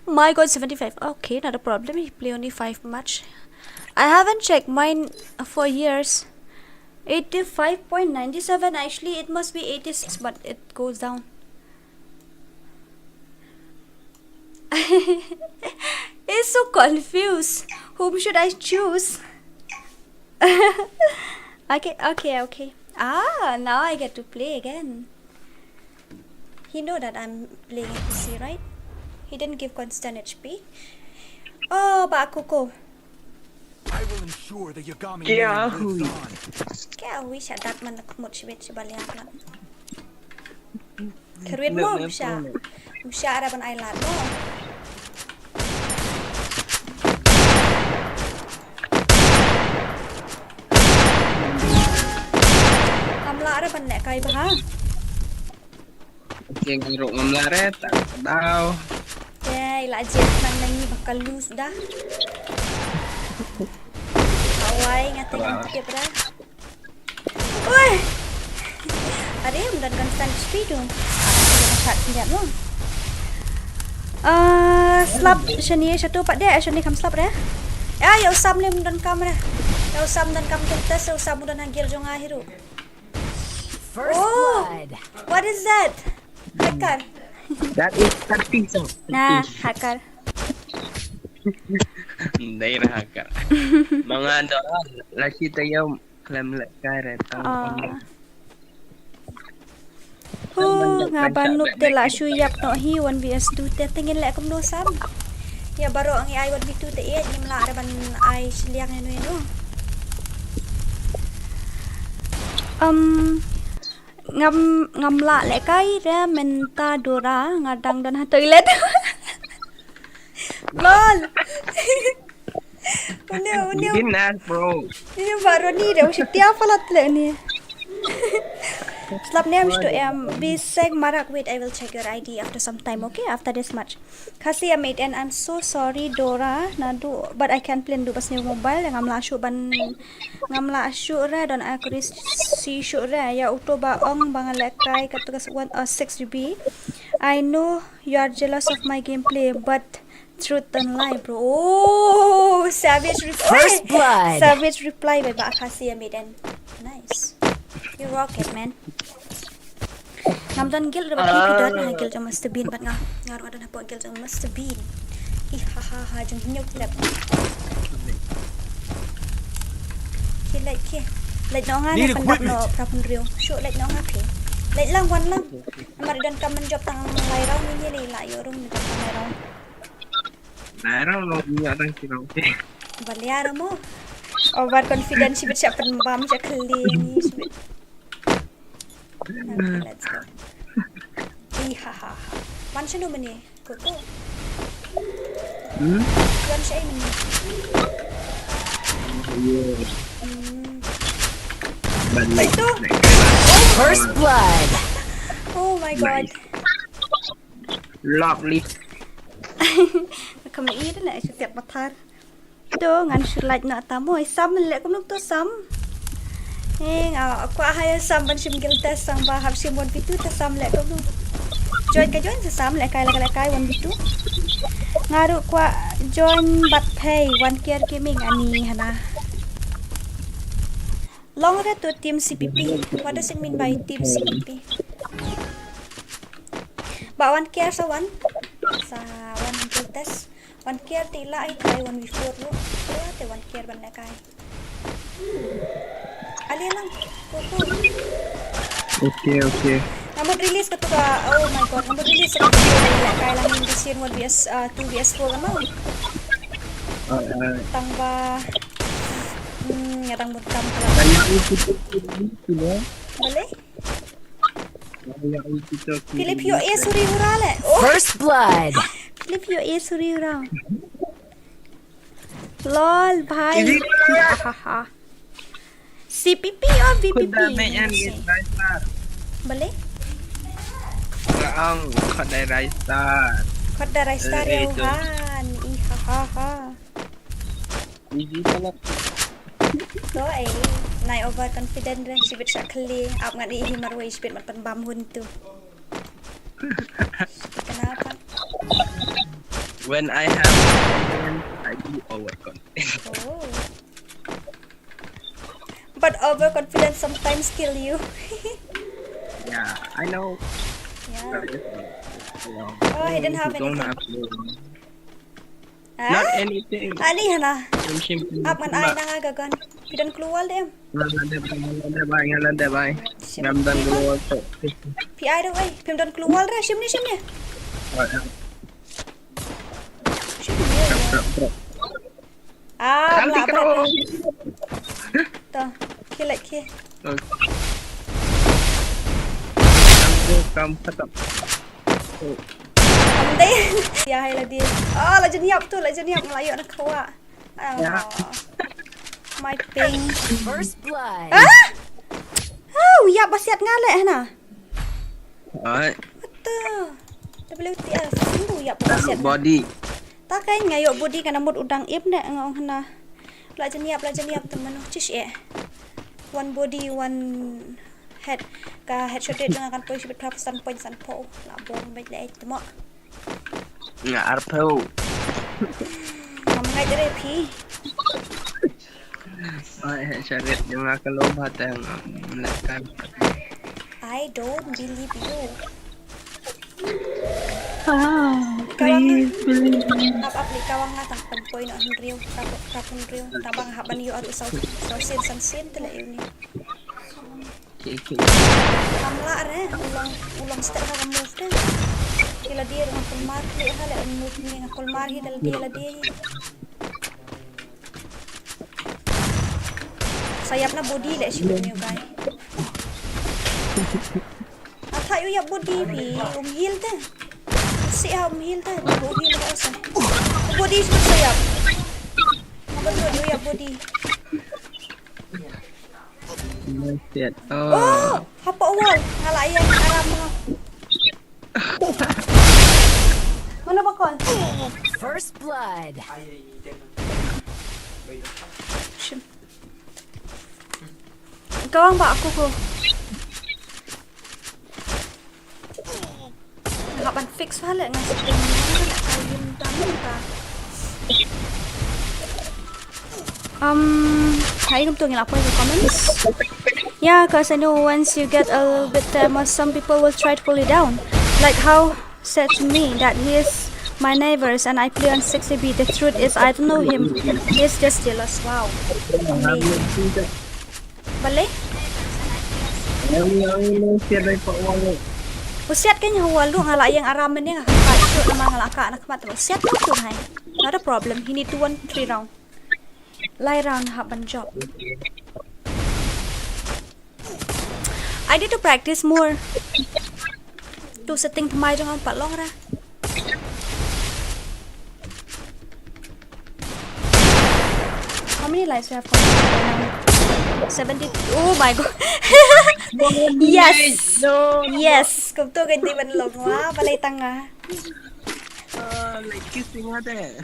My god, 75. Okay, not a problem. He play only 5 match. I haven't checked mine for years. 85.97. Actually, it must be 86, but it goes down. He's so confused. Whom should I choose? Okay. Ah, now I get to play again. He know that I'm playing at PC, right? He didn't give constant HP. Oh, Bakoko. I will ensure the Yagami Kýʀᴛᴇ lives on. Kaya wish that man nakmut shibit si baliang man. Karuin mo siya. Siya araban ay lahat mo. Kamla araban nek kay ba ha? Okay, ngaruk ngamlaret, tak daw. Yay, lajet nang nangi bakal lose dah. Awai ngatain ang tikip dah. Uy! Ada yang dan constant speed dong. Masak senjat mo. Slap shani satu pak dia, shani kam slap dah. Ya usam lem dan kam dah. Ya usam dan kam tes, ya usam dan hangil jong ahiru. Oh, what is that? Hacker. That is hati so. Nah, hacker. Đây là hacker. Mga doon, laki tayo klam karet. Ngaban nup te la shuyap no hi 1vs2 te tingin la kum no sam. Ya baro ang i 1v2 te iya nim la araban ai sliang eno. Ngam la le kai re menta dora ngadang dan toilet. Lol. Unya. Didn't ask, bro. Ini baru ni dah setia falat le ni. Slap name to be seg marak. Wait, I will check your ID after some time, okay? After this match. Khasi mate and I'm so sorry Dora nadu but I can play do pas ni mobile ngam la asyu ra don aku si syu ra ya auto ba ong bangalekai katugas 6 GB. I know you are jealous of my gameplay but truth don't lie, bro. Oh, savage reply. First blood. Savage reply by Khasi mate and nice. You rock it, man. Namdan gil dapat kipidan na gil jang must be but ngaru ada na po gil jang must be. Ihaha jang hinyok lap. Ki like no nga na pandak no prapun rio. Show like no nga ke. Like lang wan lang. Amari dan kaman job tang lairaw ni ni la yorong ni tang lairaw. Lairaw no niya tang siraw. Baliara mo. Over confidence sibit siya penbam siya kali sibit. Okay, let's go. Ihaha. Wan siya naman eh. Kuko. Wan siya ini. Ito. First blood. Oh my god. Lovely. Kami ida na siya tiap matar. Ito, ngan sulat na tamo. Sam lek kum to sam. Aku ahaya sam ban sim gil tes sang ba hab sim 1v2 ta sam lek kum. Join sa sam lek kai 1v2. Ngaru kwa join bat pay 1 gaming ani hana. Long re to team CPP. What does it mean by team CPP? Ba 1 sa 1 gil tes. 1 tila ay try 1v4 lo. Kaya te 1 ban na kai. Ali lang. Okay. Namun release ka to ka. Oh my god. Namun release ka to ka. Kaya lang yung this year 2vs4 naman. Tangba. Ngarang bootcamp ka lang. Bale? Philip yo suri ura le. First blood. Philip yo suri ura. Lol bhai. CPP or VPP? Boleh? Ang Khadai Star. Khadai Star Yohan. Ihahaha. Easy pala. So nai overconfident dah sibit sakali. Ap ngan ihi marwai sibit mat penbam hun tu. Kenapa? When I have confidence, I do overconfident. Oh. But overconfidence sometimes kill you. Yeah, I know. Yeah. You know, Oh, he didn't have don't anything. have to. Ah? Not anything. Ani hana. Simple. Ap ngan ai nang agagan. Pidan keluar dem. Ngalanda bye. Ngamdan keluar tu. Pi ai dah ai. Pim dan keluar dah. Sim ni. Sim ni. Ah, Nanti lah kalau tu. Kill it, kill. kamu tetap. Pandai. Ya hai lah dia. Ah, lah jeniap tu, lah jeniap Melayu nak kawa. Ya. My ping. First blood. Ah? Oh, ya basiat ngalek hana. Alright. Betul. WTS. Sembuh ya basiat. Body. Tak kan ngayok body kana mud udang ip nek ngong hana. La jeniap teman cis one body one head ka headshot dia dengan kan poin sibit berapa poin po la bom baik le temo. Nga arpau. Mamngai dere pi. Ay, syariat dengan kelomatan melekat. I don't believe you. Please believe me. Up ni kawang nga tang poin na hunriu kapun riu tabang haban yu aru sausin sansin tele ini. Kamla re ulang step ha move de. Kila dia dengan kulmar ni hala move ni dengan kulmar hi dal dia la dia. Sayap na body le si ni guys. Atha yu ya body pi heal de. Si heal de body le asa. Body sebab sayap. Apa tu ya body. Set. Oh, apa awal? Ngalah ayam aram mo. Mana ba kon? First blood. Kawang ba ako ko? Nakapan fix hala nga sa ayun tayo ka. Hi, come to ngilapon in the comments. Yeah, cause I know once you get a little bit famous, some people will try to pull you down. Like how said to me that he is my neighbors and I play on 60B. The truth is I don't know him. He's just jealous. Wow. Amazing. Balik? Usiat kanya walu ngala yang araman niya kakak itu nama ngala ka anak mata. Usiat tu tu hai. Not a problem. He need to win 3 round. Lie round happen job. I need to practice more. Tu setting pemai jangan pat long ra. How many lives we have? 70. Oh my god. Yes. Yes. Kung tu ganti man long wa balay tanga. Like kissing ada.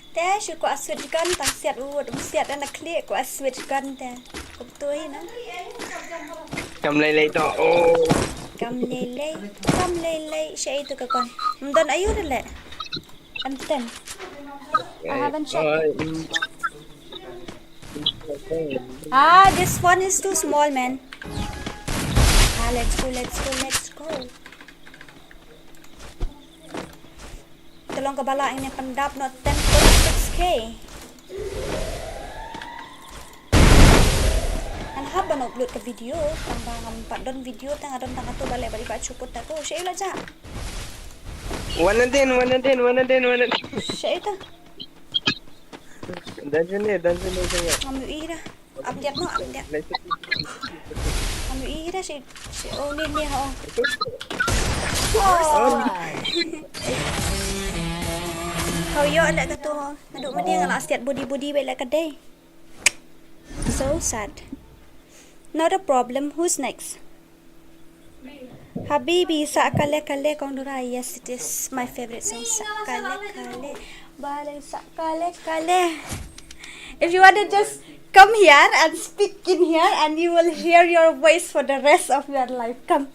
Te syuk ko aswit kan tang siat siat na clear ko aswit kan te. Kung tu na. Cầm lay to. Oh. Kam lele siya itu ka kon. Mdan ayu dele. Anten. I haven't checked. This one is too small, man. Let's go. Tolong kabala ini pendap not 10.6k. An haba no upload ke video, tambang 4 don video tang adon tang atu balik bari ba cuput ta ko. Siya ila ja. One and then. Siya ita. Dan sini saya. Amu ira. Update no update. Amu ira. dah si ni ha. Kau yo nak kata aduk mana yang nak siat body baik lah kadai. So sad. Not a problem. Who's next? Habibi, Sakale Kale Kondura. Yes, it is my favorite song. Sakale Kale. Bale Sakale Kale. If you want to just come here and speak in here and you will hear your voice for the rest of your life. Come.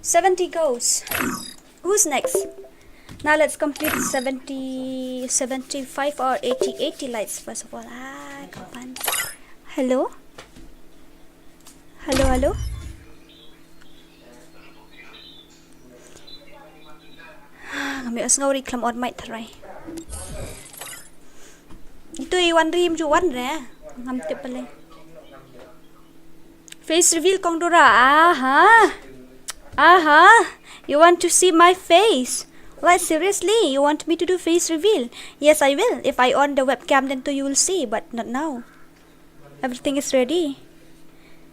70 goes. Who's next? Now let's complete 70, 75 or 80 lights first of all. Come on. Hello? Kami as ngawri klam on mic tharai. Itu iwan rim juan re. Ngam tip pale. Face reveal kong dora. Aha. You want to see my face? Like seriously, you want me to do face reveal? Yes, I will. If I on the webcam, then you will see, but not now. Everything is ready.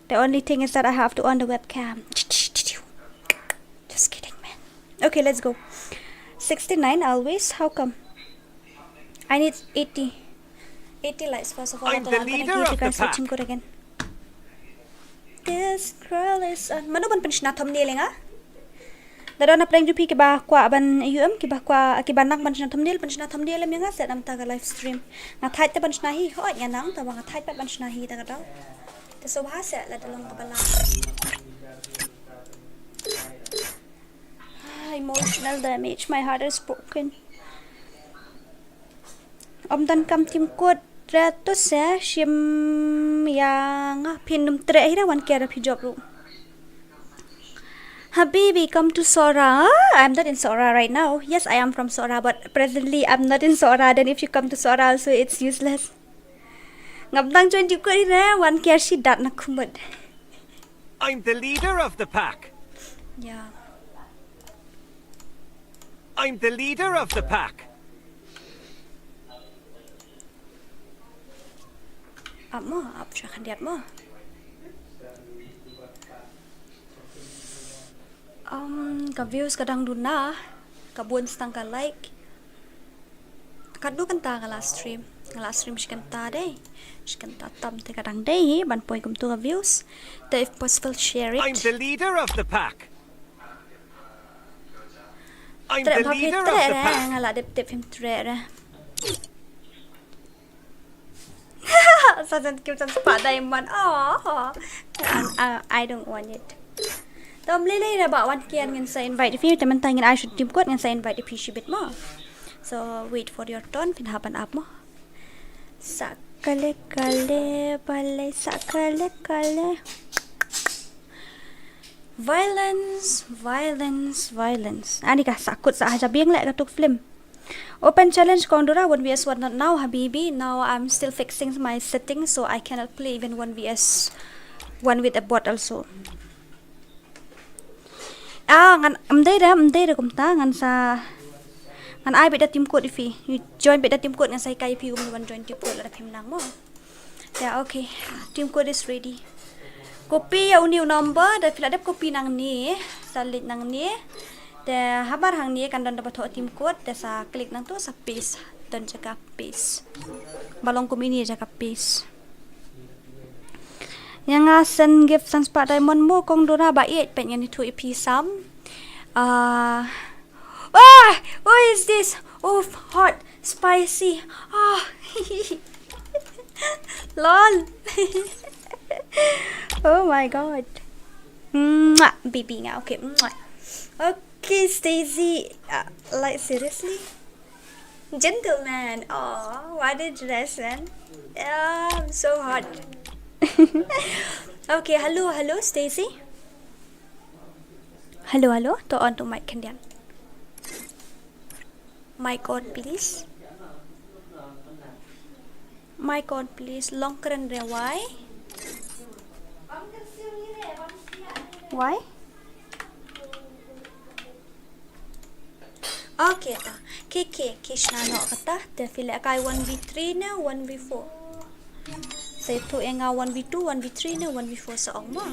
The only thing is that I have to on the webcam. Just kidding, man. Okay, let's go. 69 always. How come? I need 80 likes first of all. I'm the leader of the pack. Code again. This girl is mano ban penshna thumbnail nga? Dado na prank jupi kiba kwa ban kiba nak penshna thumbnail em nga set am ta live stream. Na thai ta penshna hi ho nya nang ta bang thai pa penshna hi ta daw. Te Սոභᴏᴜ la dalong ka bala. Emotional damage. My heart is broken. Dan kam tim kod ratus ya shim yang pinum tre ira wan kera pi job room. Habibi, come to Sora. I'm not in Sora right now. Yes, I am from Sora, but presently I'm not in Sora. Then if you come to Sora also it's useless. Ngabdang join you kod ira wan kera shi dat na kumad. I'm the leader of the pack. Yeah. I'm the leader of the pack. Mo, siya kandiat mo. Ka-views kadang duna, kabun stang ka like. Kadu kanta ka last stream shi kanta day. Shi kanta tam te kadang day, ban poy kum tu ka-views. So if possible share it. I'm the leader of the pack. I'm the leader of the pack. Ngala dep him tre. Sazan Kýʟᴛ spot diamond. I don't want it. Tom lili about one kian ngan sa invite if you teman tangin I should team kod ngan sa invite if you bit mo. So wait for your turn pin hapan up mo. Sakale kale bale sakale kale. Violence. Ani ka sakut sa haja biang lek katuk film. Open challenge Kondora 1vs1 not now Habibi. Now I'm still fixing my settings so I cannot play even 1vs1 with a bot also. Ngan amday kumta ngan sa ngan I beda team code if you join beda team code ngan sa kai if you want join team code la phim nang mo. Yeah, okay. Team code is ready. Copy your new number da fill up copy nang ni salit nang ni. The habar hang ni kan dan dapat team code da sa klik nang tu sa paste dan jaga paste. Balong ko mini jaga paste. Yang asen gift sans pak diamond mo kong dora ba it pen yang itu ip sam. What is this? Oh, hot, spicy. Lol. Oh my god. Baby nga okay. Okay, Stacy. Like seriously? Gentleman. What a dress, man. I'm so hot. Okay, hello, Stacy. Hello. To on to mic kandian. Mic on, please. Mic on, please. Long keren re why? Why? Okay, Kishna no kata. Te feel like I 1v3 na 1v4. Say to nga 1v2, 1v3 na 1v4 sa ong mo.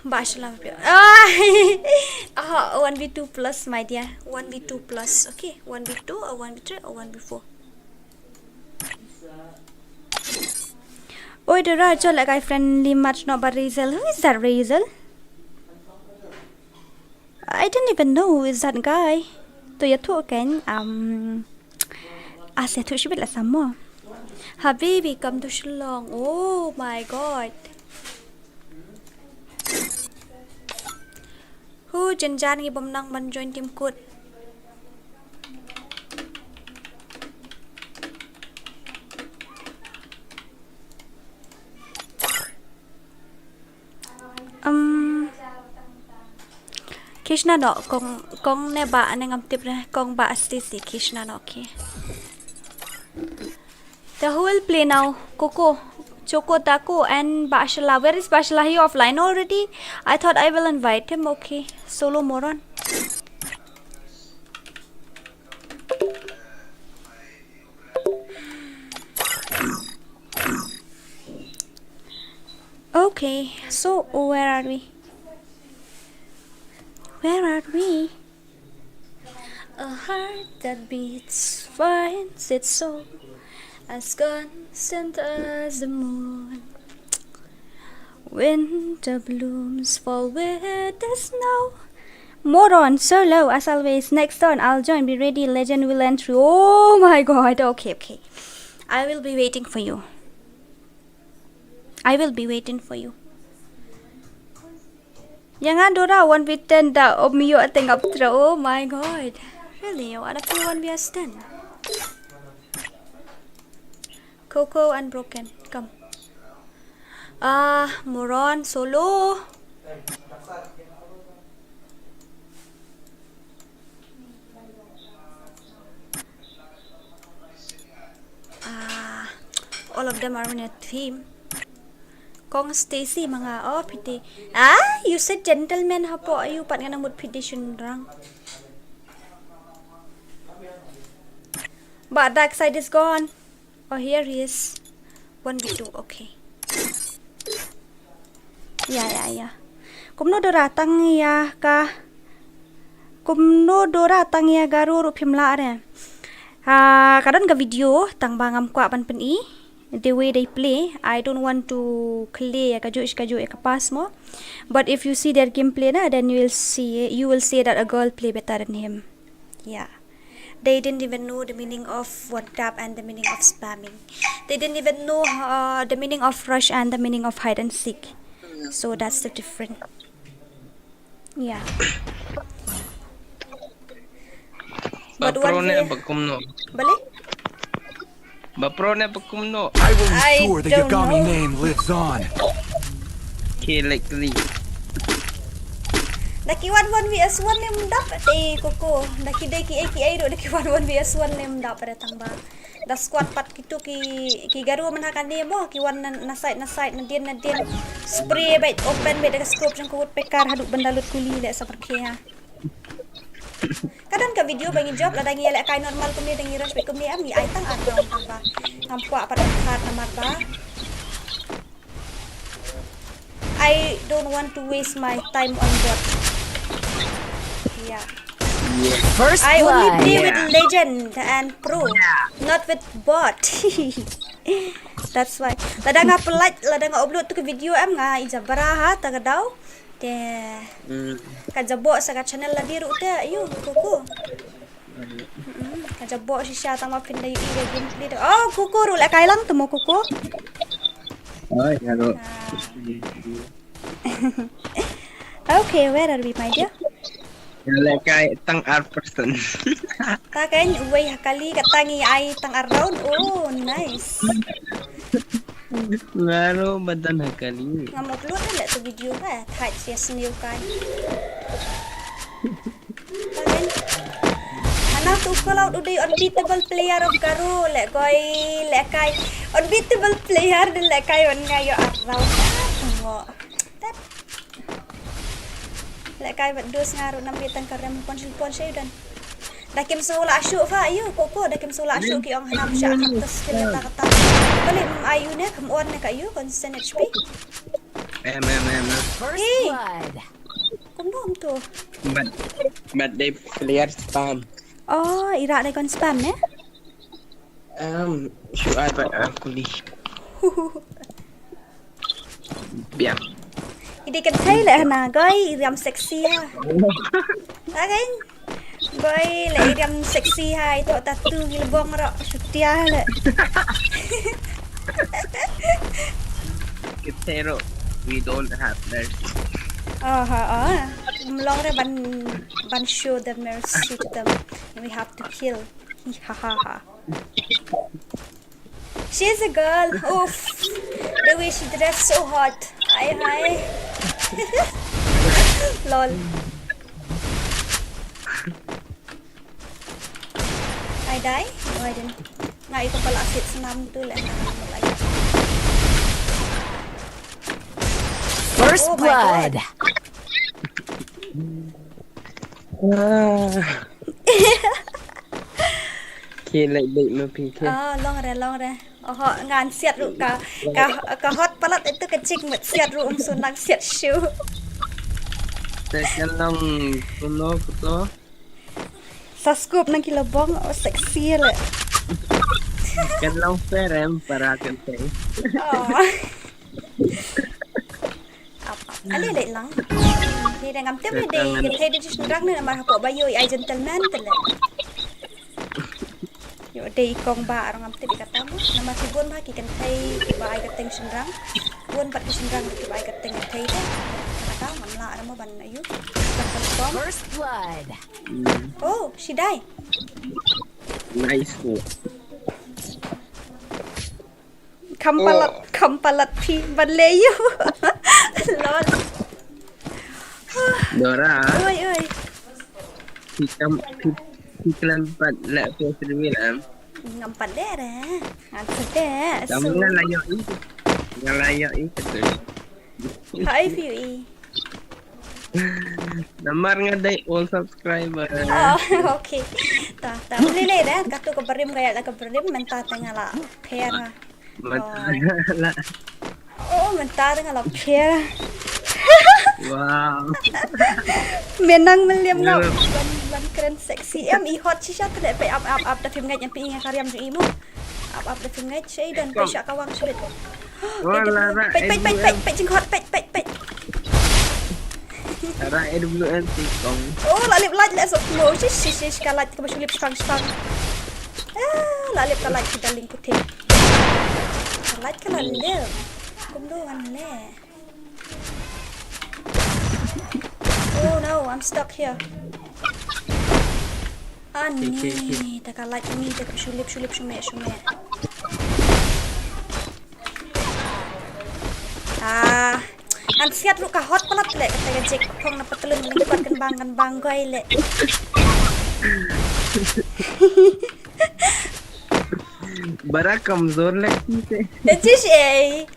Bash lang. 1v2 plus my dear. 1v2 plus. Okay, 1v2 or 1v3 or 1v4. Oi, the Raja like I friendly match not but Razel. Who is that Razel? I didn't even know who is that guy. To ya tu kan saya tu sibit lah sama. Habibi come to Shillong. Oh my god. Who janjan ngi bom nang ban join team kut. Kishna no kong ne ba ane ngam tip ne kong ba Stacy Kishna no okay. The who will play now? Coco, Choco Taco and Bashala. Where is Bashala? He offline already? I thought I will invite him. Okay, solo moron. Okay, so where are we? Where are we? A heart that beats finds its soul as constant as the moon. Winter blooms fall with the snow. Moron, solo as always. Next turn I'll join. Be ready, legend will enter. Oh my god. Okay. I will be waiting for you. I will be waiting for you. Jangan Dora 1v10 dah Omio tengah putra. Oh my god. Really? You wanna play 1v10? Coco unbroken. Come. Moron solo. All of them are in a team. Kong Stacy mga piti. You said gentleman hapo ayu pat nga namud piti syundrang. But dark side is gone. Oh, here he is. 1v2, okay. Yeah. Kumno dora tangya ka. Kumno dora tangya garu rupimla are. Kadang ka video tang bangam kwa pan pen the way they play. I don't want to play kaju kapas mo, but if you see their gameplay na, then you will see that a girl play better than him. Yeah, they didn't even know the meaning of one tap and the meaning of spamming. They didn't even know the meaning of rush and the meaning of hide and seek. So that's the difference. Yeah. But one way, balik? Bapro na pagkumno. I will ensure the Yagami name lives on. Kıyıʀᴏ. Daki 1 vs 1 lim dapat Coco. Daki do daki 1 vs 1 lim dapat tang ba. Da squad pat kitu ki garu manakan ni mo ki wan na side na din spray bait open bait da scope jang kuut pekar haduk bendalut kuli le seperti ya. Kadang ka video bagi job la dangi lek kai normal kumni dangi rush be kumni ami ai tang atong tang ba nampak pada card namar ba. I don't want to waste my time on bot. Yeah. First I only play blood. with legend and pro, not with bot. That's why. Lada nga pelat, lada nga upload tu ke video am nga ijabaraha tagadaw. Kajabo sa channel la biru te ayo Coco. Kajabo si siya tang mapinda yung gameplay. Oh Coco ro la kai lang to mo Coco. Ay, hello. Okay, where are we my dear? Like tang person. Kakan uway hakali katangi ay tang around. Oh, nice. Ngaro badan hakali. Ngamupload na to video ka. Type siya sniw kan. Kakan anak tu kalau udah unbeatable player of Garo lekai unbeatable player de lekai on ngayo around. Lại cài vật đưa ngaruh nam bitan karem pon saya dan. Dah kem sola asyuk fa ayo koko dah kem sola asyuk ki ong hanam syak atas kata-kata. Balik ayu ne kem on ne kayu constant HP. Em. First blood. Kum dom tu. But they clear spam. Oh, ira đây con spam ne. Sure aku li. Biar. Ini kan thấy lại na goi ram sexy ha. Tá cái goi lại ram sexy hai to tattoo gilbong ro sutia le. Pero we don't have mercy. Long re ban show the mercy to them. We have to kill. Ha. She's a girl. Oof. The way she dressed so hot. Hi. Lol. I die? No, I didn't. Nga ito pala akit senam tu lah. First blood. Lại bị mà bị thế. Long re. Họ ngàn siat ru ka hot palat itu kecik mat siat ru sunang siat shoe. Saya long kuno. Sa scoop ng kilabong sexy le. Kan long ferem para kente. Ali lang. Ni ngam tem ni dei kente di sunrang ni namar ko bayo ai gentleman tele. Yo dei kong ba arang ngam te di katamu namar sibon ba ki kente ba ai gateng sunrang. Buon pat di sunrang ki ba ai gateng kente te. Kata mamla ara mo ban ayu. First blood. Oh, she died. Nice. Kampalat pi banleyo. Lol. Dora. Oi. Iklan pat la po sirwilam. Ngampat dere. Ngante. Kamu ngalayo itu. Hi Fui. Namar nga day all subscriber. Okay. Ta boleh dah katu ko berim kaya la ko berim menta tengala pera. Matala. Menta tengala pera. Wow. Menang meliam ngau. Ban keren seksi. I hot shisha tu le pe up dah film ngai pi karyam ju imu. Up dah film ngai sei dan pe syak kawang sulit. Wala ra. Pe jingkot pe. Ra AWNT kong. Oh, lalip la so no shish kalat ka basulip stang. Lalip kalat kita link putih. Kalat ka lalip. Kumduan le. Oh no, I'm stuck here. Ani, tak kalat ni tak basulip shume. An siat lu ka hot palat le kata cek kong na patelun lingkuat kan bang goi le. Bara kamzor lagti se. Jish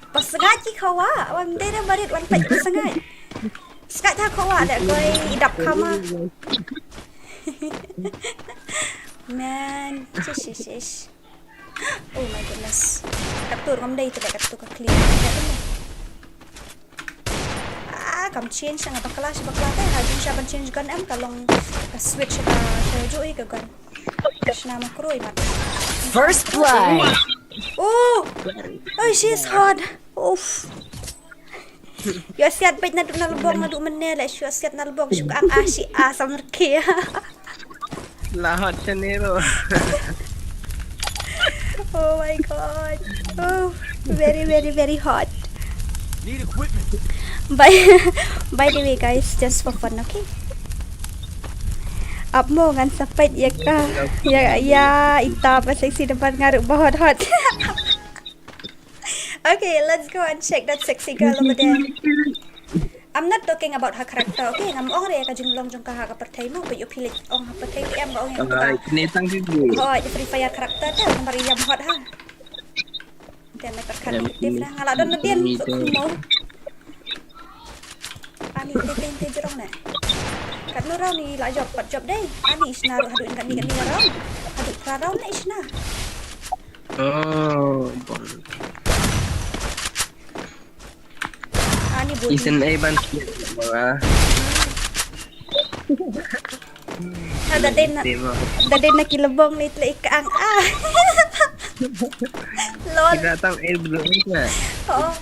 pas ngaji khawa wan dera barit wan pai sangat. Skat tha khawa le goi idap khama. Man, jish. Oh my goodness. Kaptur ngam dai tu le kaptur ka clear. Kam change ang bakla teh hajung siya ban change gun am kalong switch ka joy ka gun na makroi mat. First blood. Oh she's hot. Oof. Yo siat bait na lubong na du menela siya siat na lubong syuk ang asi asam rke. Lahat chanero. Oh my god. Oh, very hot. Need equipment. By the way guys, just for fun, okay? Up mo ngan sapait ya ka. Ya ita pa sexy depan ngaruk bahot hot. Okay, let's go and check that sexy girl over there. I'm not talking about her character, okay? Ngam ong re ka jinglong jong ka ha ka perthai mo, but you pilit ong ha perthai em ba ong yang ka. Kinitang sigu. Oh, the FreeFire character ta nambar yam hot ha. Then may perkanatif lah. Ngala don na din mo. Ani tete jerong na. Kat nurau ni lah job deh. Ani isna haduk kat ni rau. Haduk rau na isna. Oh, bon. Ani bodi. Iirsᴛɪᴄᴛ ba. Ada den nak kilebong ni tlek kaang ah. Lol. Kita tahu belum ni kan. Oh.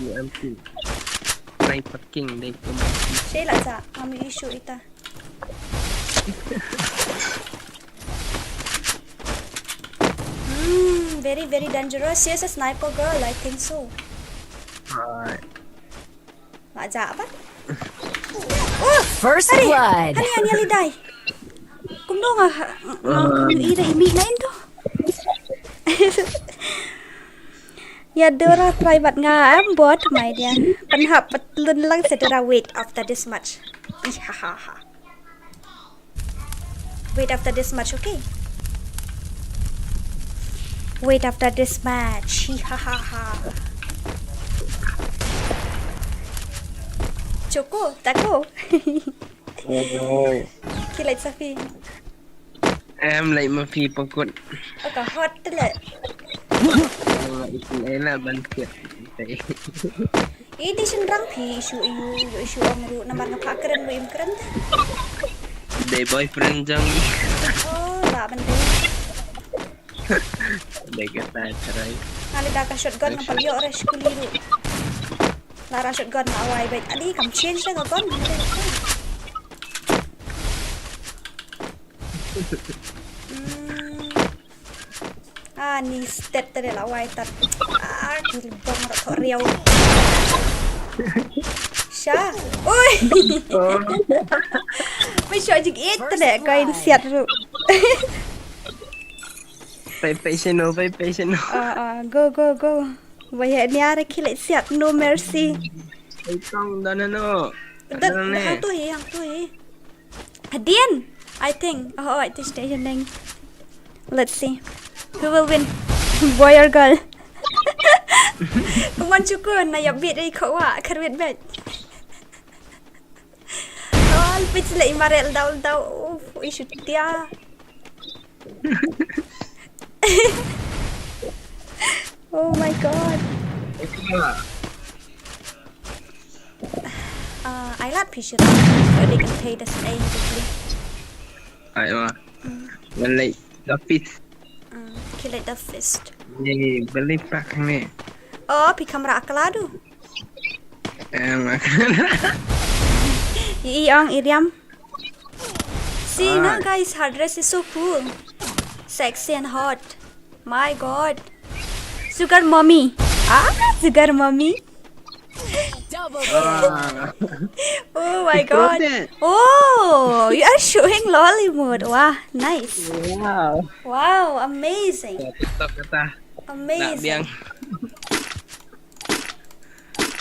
Naik parking dai kuma. Saya lah sa kami issue ita. Very very dangerous. Yes, a sniper girl. I think so. Maja apa? Oh, First blood. Hani liday. Kumdo nga ira himi na ito. Ya dora private nga am bot my dear. Panhap patlun lang sa dora wait after this match. Ihahaha. Wait after this match, okay? Wait after this match. Hihahaha. Choco, tako. Kilay Safi. Em lại mà phi bọc cột. Ka hot tala. Ila bangkit. Ini senrang pi isu amru namar ngapakren mo imkren. Day boyfriend jang. Oh, la bande. Day kata cerai. Nali da ka shotgun ng pagyo res kuliru. Lara shotgun na away bet. Ali kam change na gun. Ni step tadi lah away tat. Kilbang rak riau. Sha. Oi. Mai shot jig it tadi kain siat ru. Pay patient no. Go. Vaya ni ara kilai siat no mercy. Itong no. Hang tu hi. Hadian, I think. Oh, it is stationing. Let's see. Who will win? Boy or girl? Come on, Chukun. Na yabit ay kawa. Karwit bet. Oh, pitch la imarel daw. Isu dia. Oh my god. I like picture. So they can pay the same quickly. Ayo. Balik the fist. Kill it the fist. Ni balik pak ni. Oh, pi kamera akaladu. Iyang Iriam. See now guys, her dress is so cool. Sexy and hot. My god. Sugar mommy. Sugar mommy. Oh my god. Oh, you are showing lolly mode. Wow, nice. Wow, amazing. Amazing.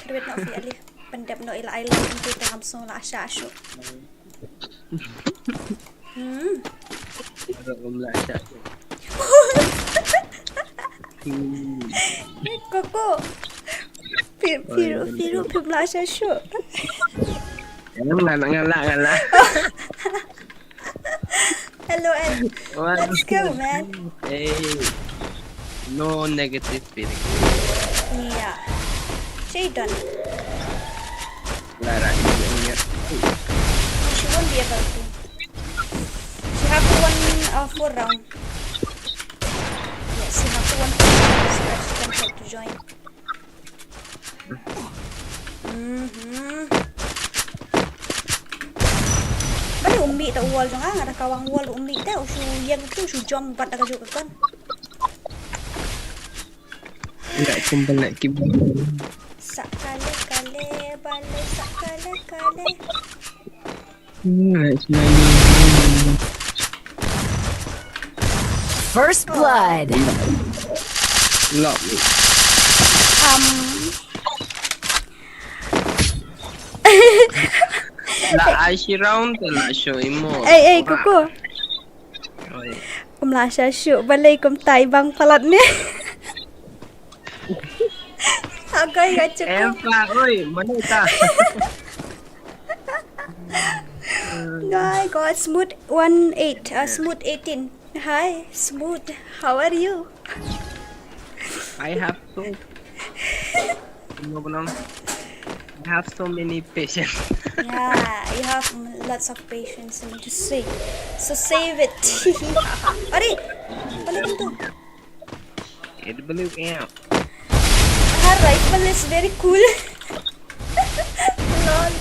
Kerwit na officially. Pandep no ila ila into tangam so la asya asyo. Koko. Piru pemlasya asyo. Ngala. Hello, and let's go, man. Hey, no negative feeling. Yeah. She done. Lara, She won't be able to. She have to one 4 round. Yes, she have to one 4 round so that she can help to join. Bali umbi ta wall jong ada kawang wall umbi ta usu yang tu su jom bat ka juga kan. Enggak kumpul nak kibul. Sakale bale sakale. First blood. Lock me. La Aishi round la show imo. Koko. Kumlasya syuk balay kum tay bang palat ni. Agay cukup. Oi, mana ta? I got Smooth18. Hi, Smooth. How are you? I have so I have so many patience. Yeah, you have lots of patience to say. So save it. Ari, balik mo to. WM. Her rifle is very cool. Lol.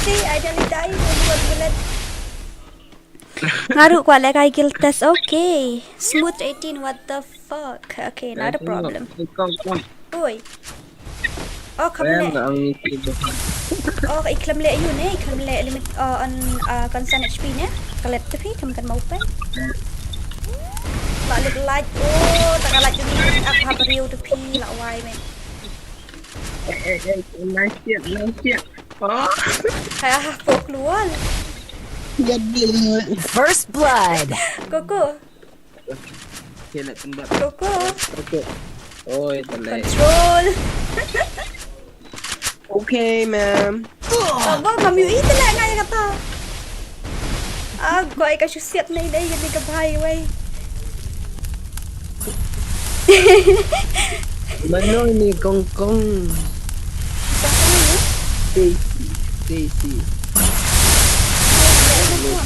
See, I nearly died when you were bullet. Ngaru kwa like I killed this. Okay. Smooth18, what the fuck? Okay, not a problem. Oi. Oh, kamu le. Oh, iklam le yun eh. Iklam le limit on constant HP niya. Kalit tapi kamu kan mau pa. Balik like. Oh, tagalat yung up habariw to pi la why man. Nice shit. Oh. Kaya folk luwal. First blood. Koko. Kailan tanda. Koko. Okay. Oh, ito lang. Control. Okay, ma'am. Aba, kami ito lang nga yung kata. Ako ay kasyusiat na ilay yung kabahay, way. Mano ni Kong Kong. Daisy.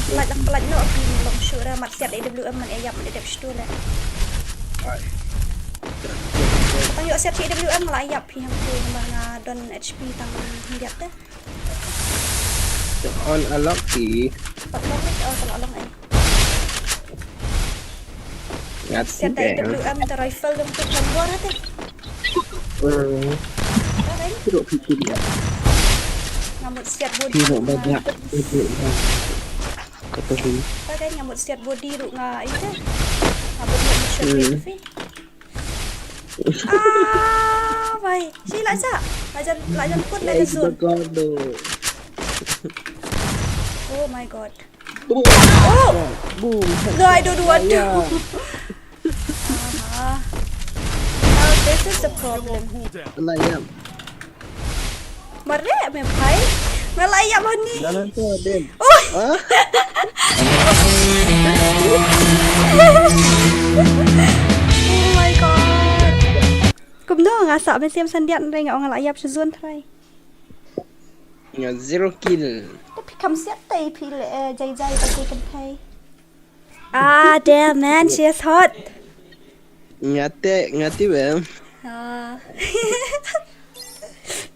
Pelat no, aku long shoot lah. Mat siap AWM man ayam man adap situ lah. Tang yuk siap AWM lah ayap yang tu mana don HP tang hiap dah. On unlock key. Patlang oh salah ai. Ngat Siap AWM the rifle dong tu campur hati. Tidak fikir dia. Ngamut siap body. Tidak banyak. Ketahui. Pakai ngamut siap body ruk nga itu. Ngamut shot tu. Baik. Sila sa. Lajan put le zone. Oh my god. Oh. No, I don't want to. Now this is the problem. Layam. Mare me bhai. Melayap ni. Jalan tu Aden. Oh. Oh my god. Cũng đó ngã sợ bên xem sân điện đây ngạo ngã lại yapch zone thay. Ya 0 kill. Tapi kamu siap tay pil jai bagi kan thay. Ah damn man, she is hot. Ngati bem.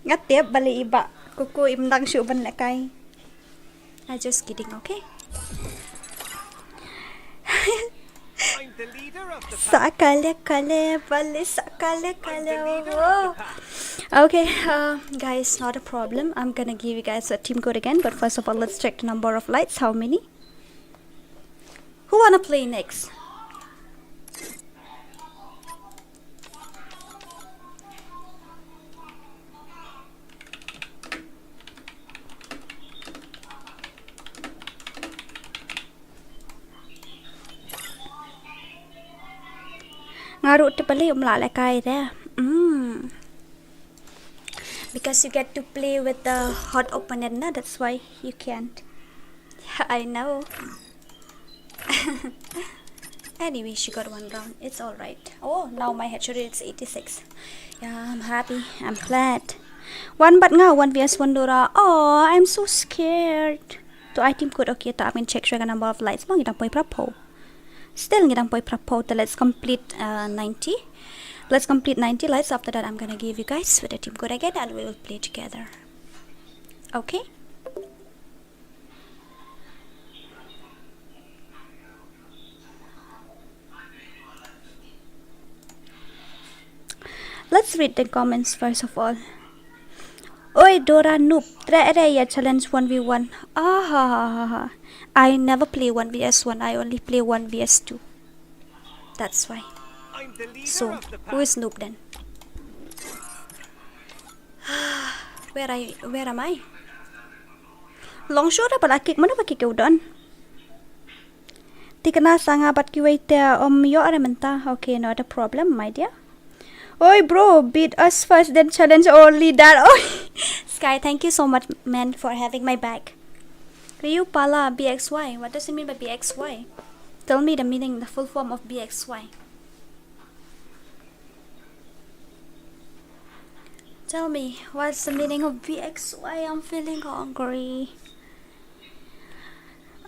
Ngati balik iba. Kuku imdang syu ban lại kai. I just kidding, okay? I'm the leader of the pack. Sakale balik sakale. Oh. Okay, guys, not a problem. I'm gonna give you guys a team code again, but first of all, let's check the number of lights. How many? Who wanna play next? Ngaru te pala yung mala kai there. Because you get to play with the hot opponent, na? That's why you can't. I know. Anyway, she got one round. It's alright. Oh, now my headshot is 86. Yeah, I'm happy. I'm glad. One but nga 1 vs 1 dora. Oh, I'm so scared. To item code okay. To I mean check the number of lights. Mang itang poi prapo. Still ngidang poi prapo. Let's complete 90. Let's complete 90 lights. After that, I'm gonna give you guys with the team code again, and we will play together. Okay. Let's read the comments first of all. Oi Dora noob, try challenge 1v1. I never play 1vs1. I only play 1vs2. That's why. I'm the leader So, of the pack. who is noob then? Where am I? Long shot pala kick mana pa kick udon. Tikana sanga bat ki wait yo aramenta. Okay, not a problem, my dear. Oi bro, beat us first then challenge only that. Oi. Sky, thank you so much, man, for having my back. Ryu Pala BXY. What does it mean by BXY? Tell me the meaning, the full form of BXY. Tell me, what's the meaning of BXY? I'm feeling hungry.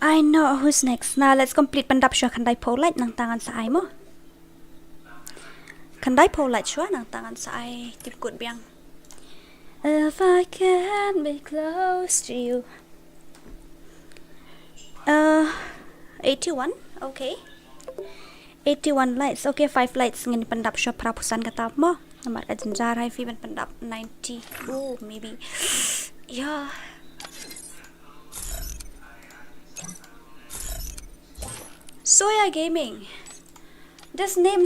I know who's next. Now let's complete pandap shua kandai polite nang tangan sa ai mo. Kandai polite shua nang tangan sa ai tip good biang. If I can be close to you. 81, okay. 81 lights, okay, 5 lights ngin pandap shua prapusan katap mo. Namar ka janjar hai fi ban pandap 90. Oh, maybe. Yeah. Soya Gaming. This name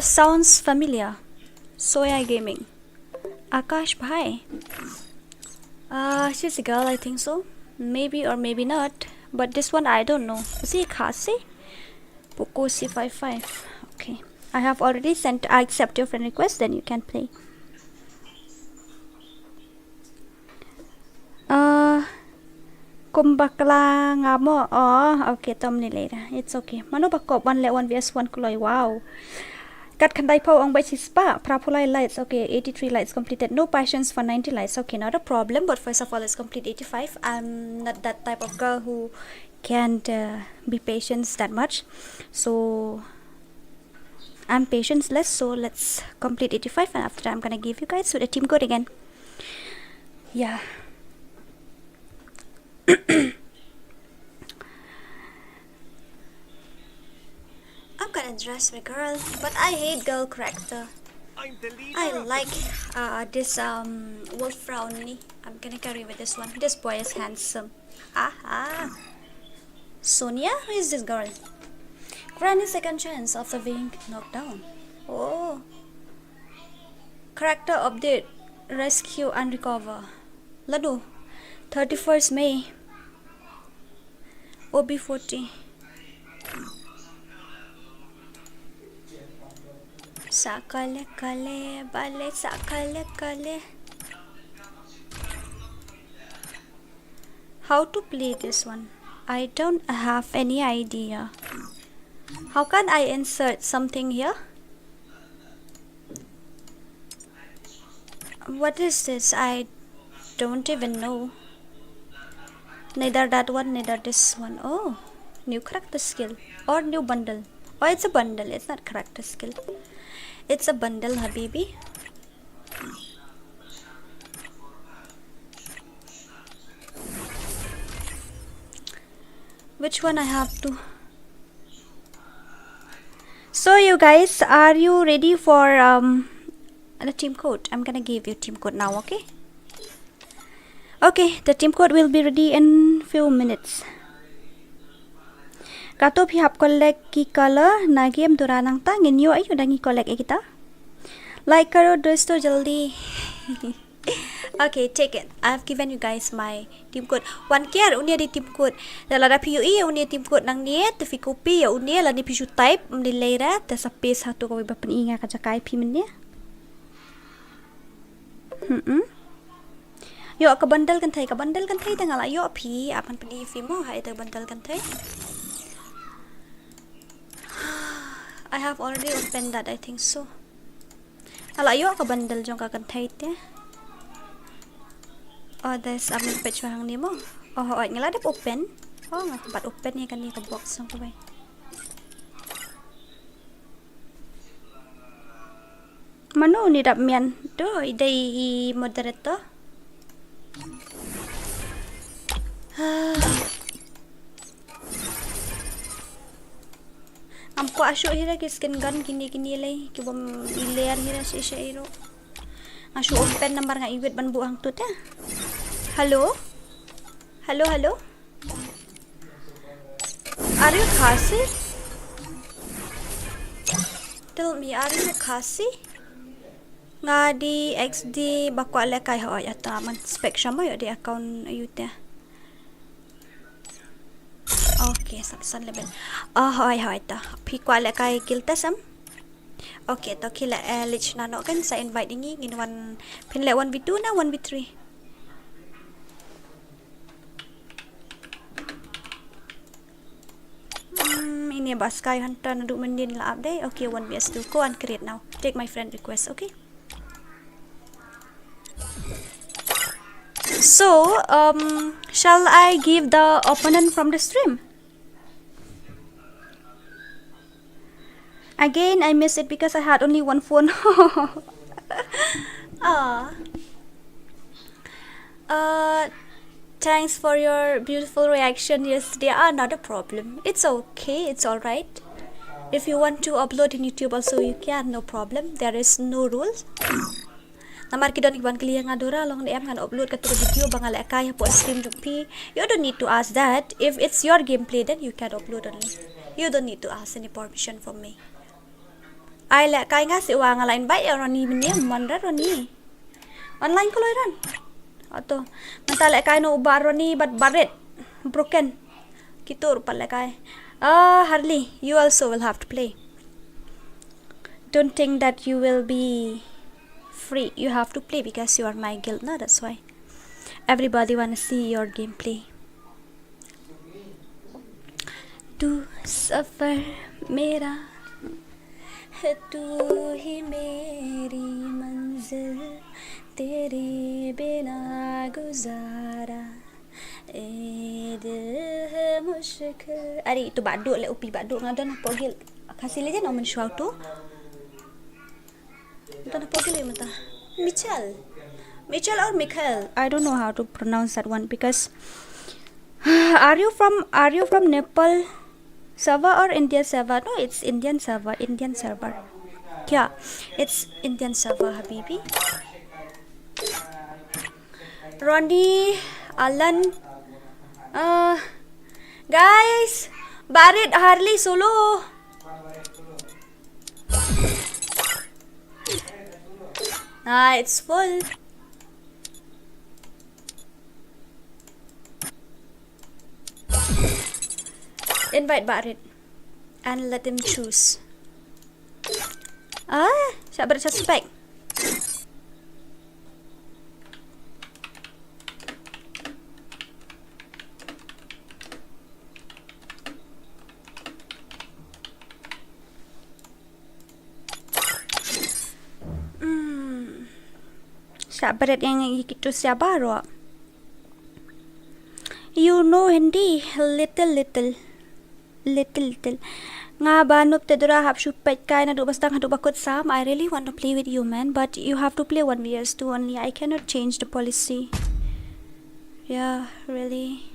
sounds familiar. Soya Gaming. Akash Bhai. She's a girl, I think so. Maybe or maybe not. But this one I don't know. Is he Khasi? Pocosi 55. Okay. I have already sent. I accept your friend request. Then you can play. Kumbakla nga mo. Oh, okay. Tom ni later. It's okay. Mano bakop 1 vs 1 kuloy. Wow. Kat kandai po ang spa. Prapulai lights. Okay. 83 lights completed. No passions for 90 lights. Okay. Not a problem. But first of all, let's complete 85. I'm not that type of girl who can't be patient that much. So I'm patience-less, so let's complete 85, and after that I'm gonna give you guys the team code again. Yeah. I'm gonna dress my girl, but I hate girl character. I like this Wolfrauni. I'm gonna carry with this one. This boy is handsome. Aha. Sonia? Who is this girl? Granny second chance after being knocked down. Oh. Character update. Rescue and recover. Ladu. 31st May. OB40. Sakale kale bale sakale kale. How to play this one? I don't have any idea. How can I insert something here? What is this? I don't even know. Neither that one, neither this one. Oh, new character skill or new bundle. Oh, it's a bundle. It's not character skill. It's a bundle, Habibi. Which one I have to? So you guys, are you ready for the team code? I'm gonna give you team code now, okay? Okay, the team code will be ready in few minutes. Kato भी आपको like की color ना game दुरानंग ता गिन्यो आयु dengue को like kita. Like करो दोस्तों जल्दी. Okay, take it. I've given you guys my team code. 1K unia di team code. Dala da PUI unia team code nang nie, tapi copy ya unia la ni pisu type menilai ra, ta sape satu ko ba peninga ka jakai pi men dia. Yo ka bundle kan thai tengala yo pi apan peni fi mo hai ta bundle kan thai. I have already opened that, I think so. Ala yo ka bundle jong ka kan thai te. Oh, there's a page hang ni mo. Oh, ay ngala dap open. Oh, nga tempat open ni kan ni ka box sang kabay. Mano ni dap mian do idai moderator. Amko asyo hira ki skin gun kini lay ki bom iler hira si Shairo. Asyo open number nga iwit ban buang tut ya. Hello? Hello? Are you Khasi? Tell me, are you Khasi? Nga di XD bakwa le kay hoy ata man spec siya mo yo di account ayute. Okay, saksan level. Hoy ta. Pi kwa le kay kiltasam. Okay, to kila lich na no kan sa invite ini ginwan pinle 1v2 na 1v3. near Baskai Hunter na do mandin la update. Okay, 1vs2. Go and create now. Take my friend request, okay? So, shall I give the opponent from the stream? Again, I missed it because I had only one phone. Thanks for your beautiful reaction yesterday. Not a problem. It's okay. It's alright. If you want to upload in YouTube also, you can. No problem. There is no rules. Namar kidon ikban kaliya nga dora long DM nga upload ka to video bang ala kaya po stream jupi. You don't need to ask that. If it's your gameplay, then you can upload only. You don't need to ask any permission from me. I la kaya nga si uwa nga lain bay roni minya mandra roni. Online ko loiran. Ato mantala kaya no uba roni but baret broken. Kitur pala kaya. Harley, you also will have to play. Don't think that you will be free. You have to play because you are my guild. No, that's why everybody wanna see your gameplay. Tu safar mera hai, tu hi meri manzil, tere bina guzara. Dil mushkil. Ari itu baduk le upi baduk ngadan apa gil. Khasi le je nama Mᴏʀᴜᴜ. Dan apa gil mata? Mᴏʀʀᴜ or Mᴏʀʀᴜ? I don't know how to pronounce that one because are you from Nepal server or Indian server? No, it's Indian server. Yeah, it's Indian server, Habibi. Ronnie, Alan, guys, Barret, Harley, solo. It's full. Invite Barret and let him choose. Siya bersuspek. Berat yang itu siapa ro? You know Hindi little. Nga banup tedura hap shupet kai na do bastang hadu bakot sam. I really want to play with you, man, but you have to play 1vs2 only. I cannot change the policy. Yeah, really.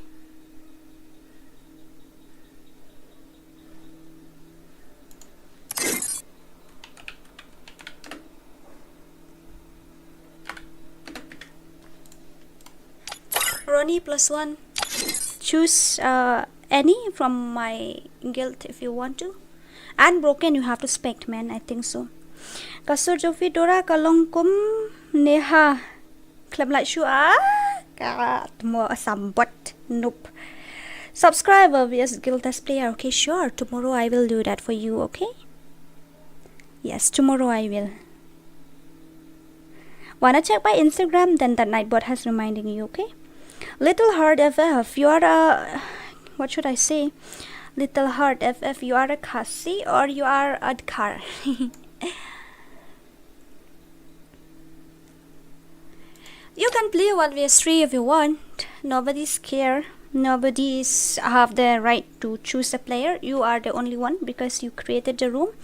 Ronnie +1. Choose any from my guild if you want to. And broken, you have to spect, man. I think so. Kasur Jovi Dora Kalongkum Neha Club like Shua. More sambot. Nope. Subscriber vs guild as player. Okay, sure. Tomorrow I will do that for you. Okay. Yes, tomorrow I will. Wanna check my Instagram? Then that Nightbot has reminding you. Okay. Little Heart FF, you are a, what should I say? Little Heart FF, you are a Khasi or you are a Adkar? You can play 1vs3 if you want. Nobody's scared. Nobody's have the right to choose a player. You are the only one because you created the room,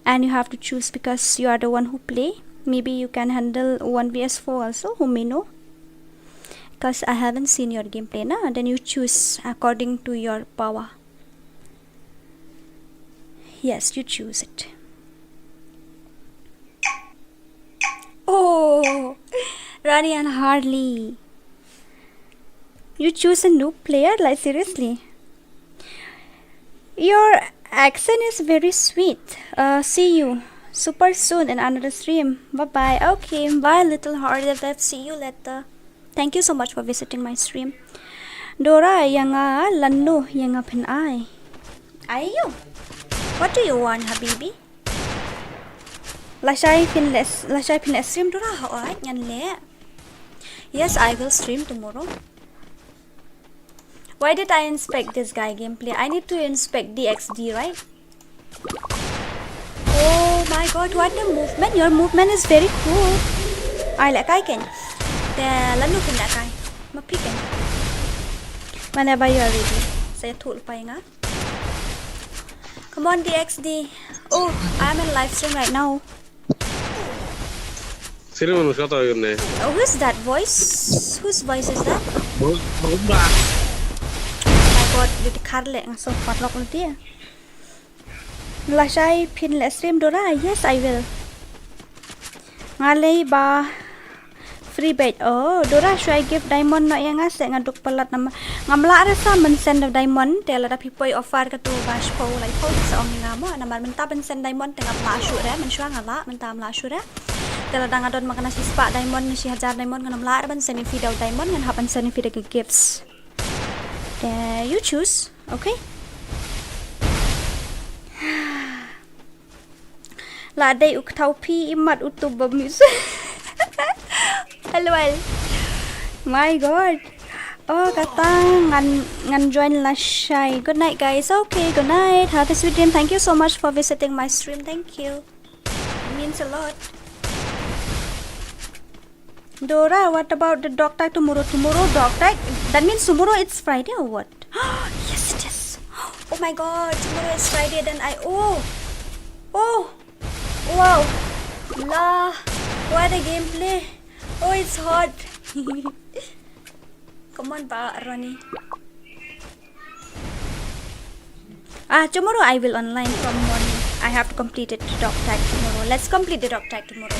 and you have to choose because you are the one who play. Maybe you can handle 1vs4 also. Who may know? Because I haven't seen your gameplay, na? Then you choose according to your power. Yes, you choose it. Oh, Rani and Harley. You choose a new player? Like seriously? Your accent is very sweet. See you super soon in another stream. Bye bye. Okay, bye Little Heart FF. See you later. Thank you so much for visiting my stream. Dora yang lanu yang pen ai. Ayo. What do you want, Habibi? Lashai pin stream Dora. Alright, ngan le. Yes, I will stream tomorrow. Why did I inspect this guy gameplay? I need to inspect the XD, right? Oh my god, what the movement? Your movement is very cool. Ai lại cái kìa. Để lần nữa cũng đã cái. Mà pick kìa. Whenever you are ready. Saya thul pa nga. Come on DXD. Oh, I'm in live stream right now. Who's that voice? Whose voice is that? Oh my god, you can't let so hot lock on there. Là sai pin lại stream Dora? Yes, I will. Ngalay ba free bait. Oh, Dora, should I give diamond no yang ase ngaduk pelat nama ngamla rasa men send diamond tela da people offer ka tu bash po like po sa ong ngamo naman men ta ben send diamond tengah la shu re men shwa ngala men tam la shu re tela dang adon makana si spa diamond ni si hajar diamond nganam la ben send video diamond ngan hapan send video gifts. There you choose, okay? La day uk thau pi imat utub bamus. Hello. My god. Oh, kata ngan join la shy. Good night guys. Okay, good night. Have a sweet dream. Thank you so much for visiting my stream. Thank you. It means a lot. Dora, what about the dog tag tomorrow? Tomorrow dog tag? That means tomorrow it's Friday or what? Yes it is. Oh my god, tomorrow is Friday then oh wow. La, what a gameplay. Oh, it's hot. Come on, Pak Ronnie. Tomorrow I will online from morning. I have to complete it to dog tag tomorrow. Let's complete the dog tag tomorrow.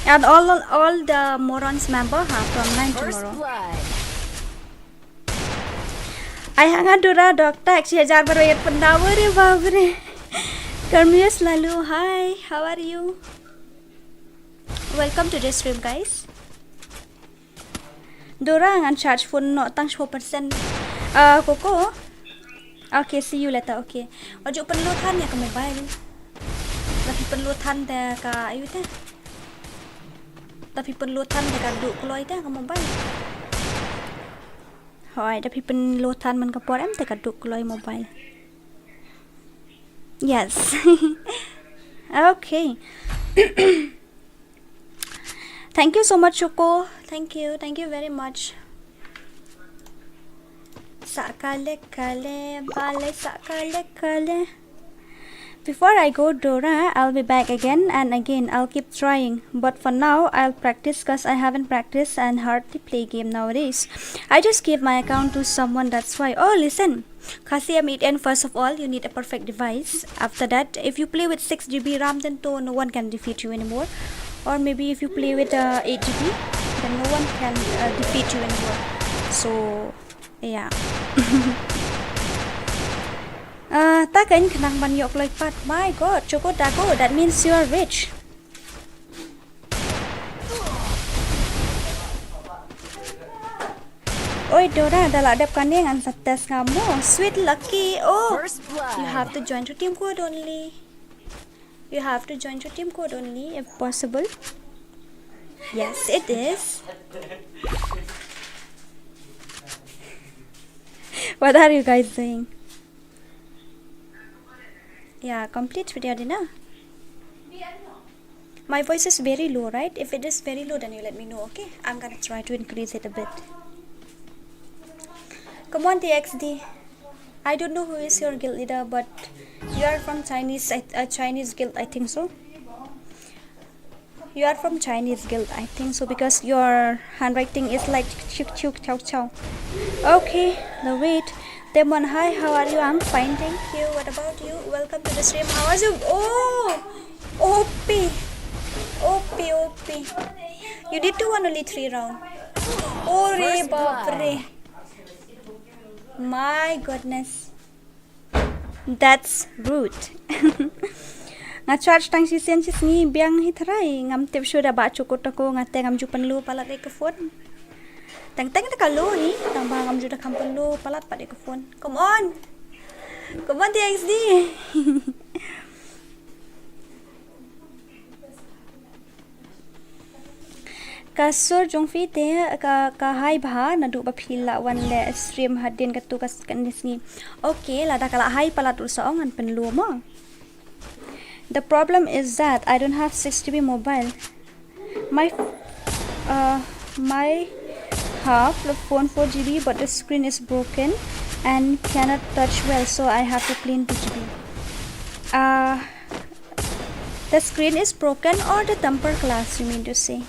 And all the morons member have from 9 tomorrow. I hang out Dora dog tag. She has arbor pendawa re babre. Karmius lalu. Hi, how are you? Welcome to the stream guys. Dora ngan charge phone no tang 4%. Koko. Okay, see you later. Okay. Ojo perlu than ya ke mobile. Tapi perlu than te ka ayu te. Tapi perlu than te ka duk kloi te ke mobile. Hoi, tapi perlu than man ka por em te ka duk kloi mobile. Yes. Okay. Thank you so much, Choco. Thank you very much. Sakale kale bale sakale kale. Before I go Dora, I'll be back again and again. I'll keep trying, but for now I'll practice cause I haven't practiced and hardly play game nowadays. I just gave my account to someone, that's why. Oh, listen. Khasi M8N, first of all, you need a perfect device. After that, if you play with 6 GB RAM, then no one can defeat you anymore. Or maybe if you play with 8 GB, then no one can defeat you anymore. So, yeah. Ta kayaknya kenang ban yok like pat. My god, Choco Dago, that means you are rich. Oi Dora, dah adap kani ngan tes kamu. Sweet lucky. Oh, you have to join to team code only. You have to join to team code only if possible. Yes, it is. What are you guys doing? Yeah, complete video dinner. My voice is very low, right? If it is very low, then you let me know, okay? I'm gonna try to increase it a bit. Come on, DXD. I don't know who is your guild leader, but you are from Chinese guild, I think so. You are from Chinese guild, I think so, because your handwriting is like chuk chuk chow chow. Okay, the wait. Demon, hi, how are you? I'm fine, thank you. What about you? Welcome to the stream. How was you? Oh, OP. You did 2 only 3 round. Oh, re bapre. My goodness. That's rude. Nga-charge tang si sen sis ni biang hitray. Ngam tip syuda ba cukot ako nga te ngam jupan lu palat ay ka phone. Tang-tang ta kalo ni. Tang ba ngam juda kampan lu palat pa ay ka phone. Come on. Come on DXD. Kasur jongfi te ka hai bha nadu ba phila wan le stream hadin ka tu kas kanis ni. Okay, lada kala hai pala tu saongan penlu mo. The problem is that I don't have 6GB mobile. My have the phone 4GB, but the screen is broken and cannot touch well, so I have to clean 2GB. The screen is broken or the temper glass, you mean to say?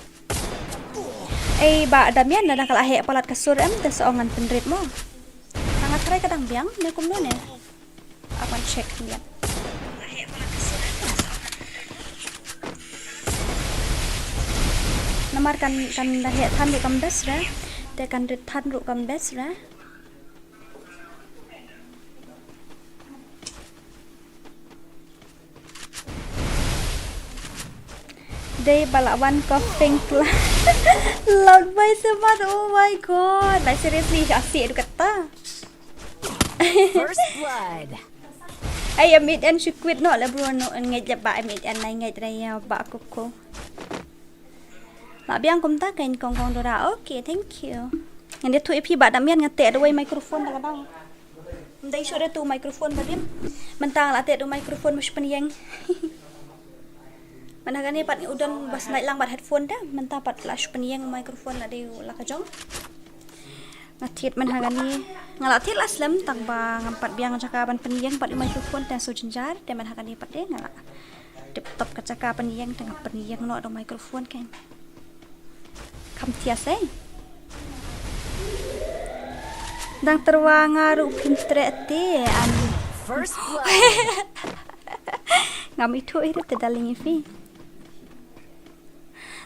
Ba damian na nakalahi palat kasur tasaongan penrip mo. Sangat try kadang biang ni kumno ne. Akan check lihat. Namar kan dahi than ru kam bes ra. Te kan than ru kam bes ra. Day balawan coughing loud by semat. Oh my god, like seriously asik tu kata. First blood. Ay amit and she quit no la bro no ngay ba amit and nay ngay tray ba ko. Ma biang kum ta kain kong dora. Okay, thank you. Ngande tu ipi ba damian ngate doi microphone ta kadang. Ndai sure tu microphone ba dim. Mentang la te do microphone mus peniyang. Managani pat udon bas naik lang bat headphone dah, mentah pat flash peniyang microphone la deu la kajong. Ngatit managani ngalatit la slam tang ba ngampat biang cakapan peniyang pat microphone dan so jenjar, dan managani pat de ngala. Tip top cakapan peniyang tengah peniyang no do microphone kan. Kam tiasa. Dang terwangaru pintrete an. First blood. Ngam itu daling ifi.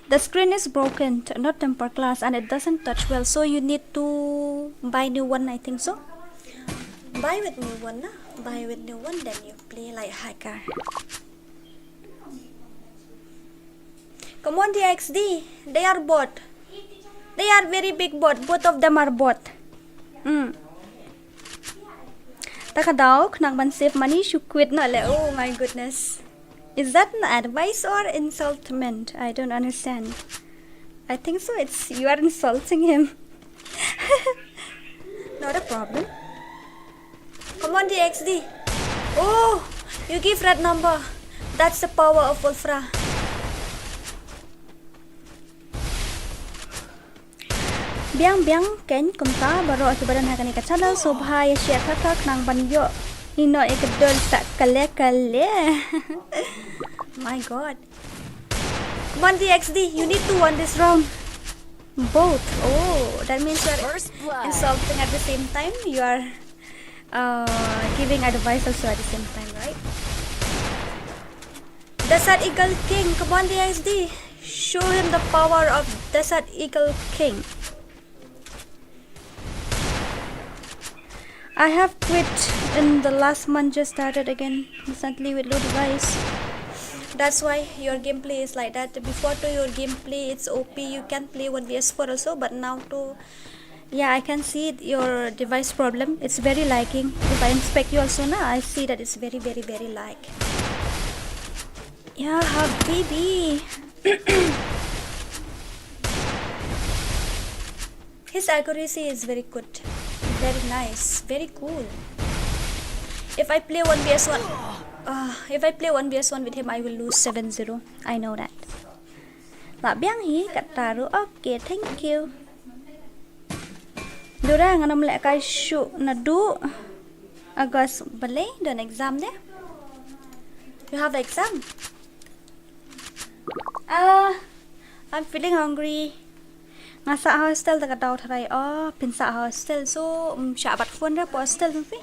The screen is broken, not temper glass, and it doesn't touch well, so you need to buy new one, I think so. Buy with new one, buy with new one, then you play like hacker. Come on, the XD, they are bot. They are very big bot. Both of them are bot. Takadaw, nang man save money, you quit na le. Oh my goodness. Is that an advice or insultment? I don't understand. I think so. It's you are insulting him. Not a problem. Come on, the XD. Oh, you give red number. That's the power of Wolfra. Biang ken kumta baro akibadan hakani ka channel Սոභᴏᴜ share thak nang banyo ino ikadol sa kale. My god. Come on, the XD, you need to win this round. Both. Oh, that means you are insulting at the same time. You are giving advice also at the same time, right? Desert Eagle King. Come on, the XD. Show him the power of Desert Eagle King. I have quit in the last month, just started again recently with low device. That's why your gameplay is like that. Before to your gameplay it's OP, you can play 1vs4 also, but now to I can see your device problem. It's very lagging. If I inspect you also now, I see that it's very lag. Yeah, Habibi. His accuracy is very good. Very nice, very cool. If I play 1vs1 with him, I will lose 7-0. I know that. La biang hi kataru. Okay, thank you. Dura nga namle kay shu na do August bale don exam de. You have the exam? I'm feeling hungry. Nga sa hostel taga daw taray pinsa hostel so syabat phone ra po hostel fi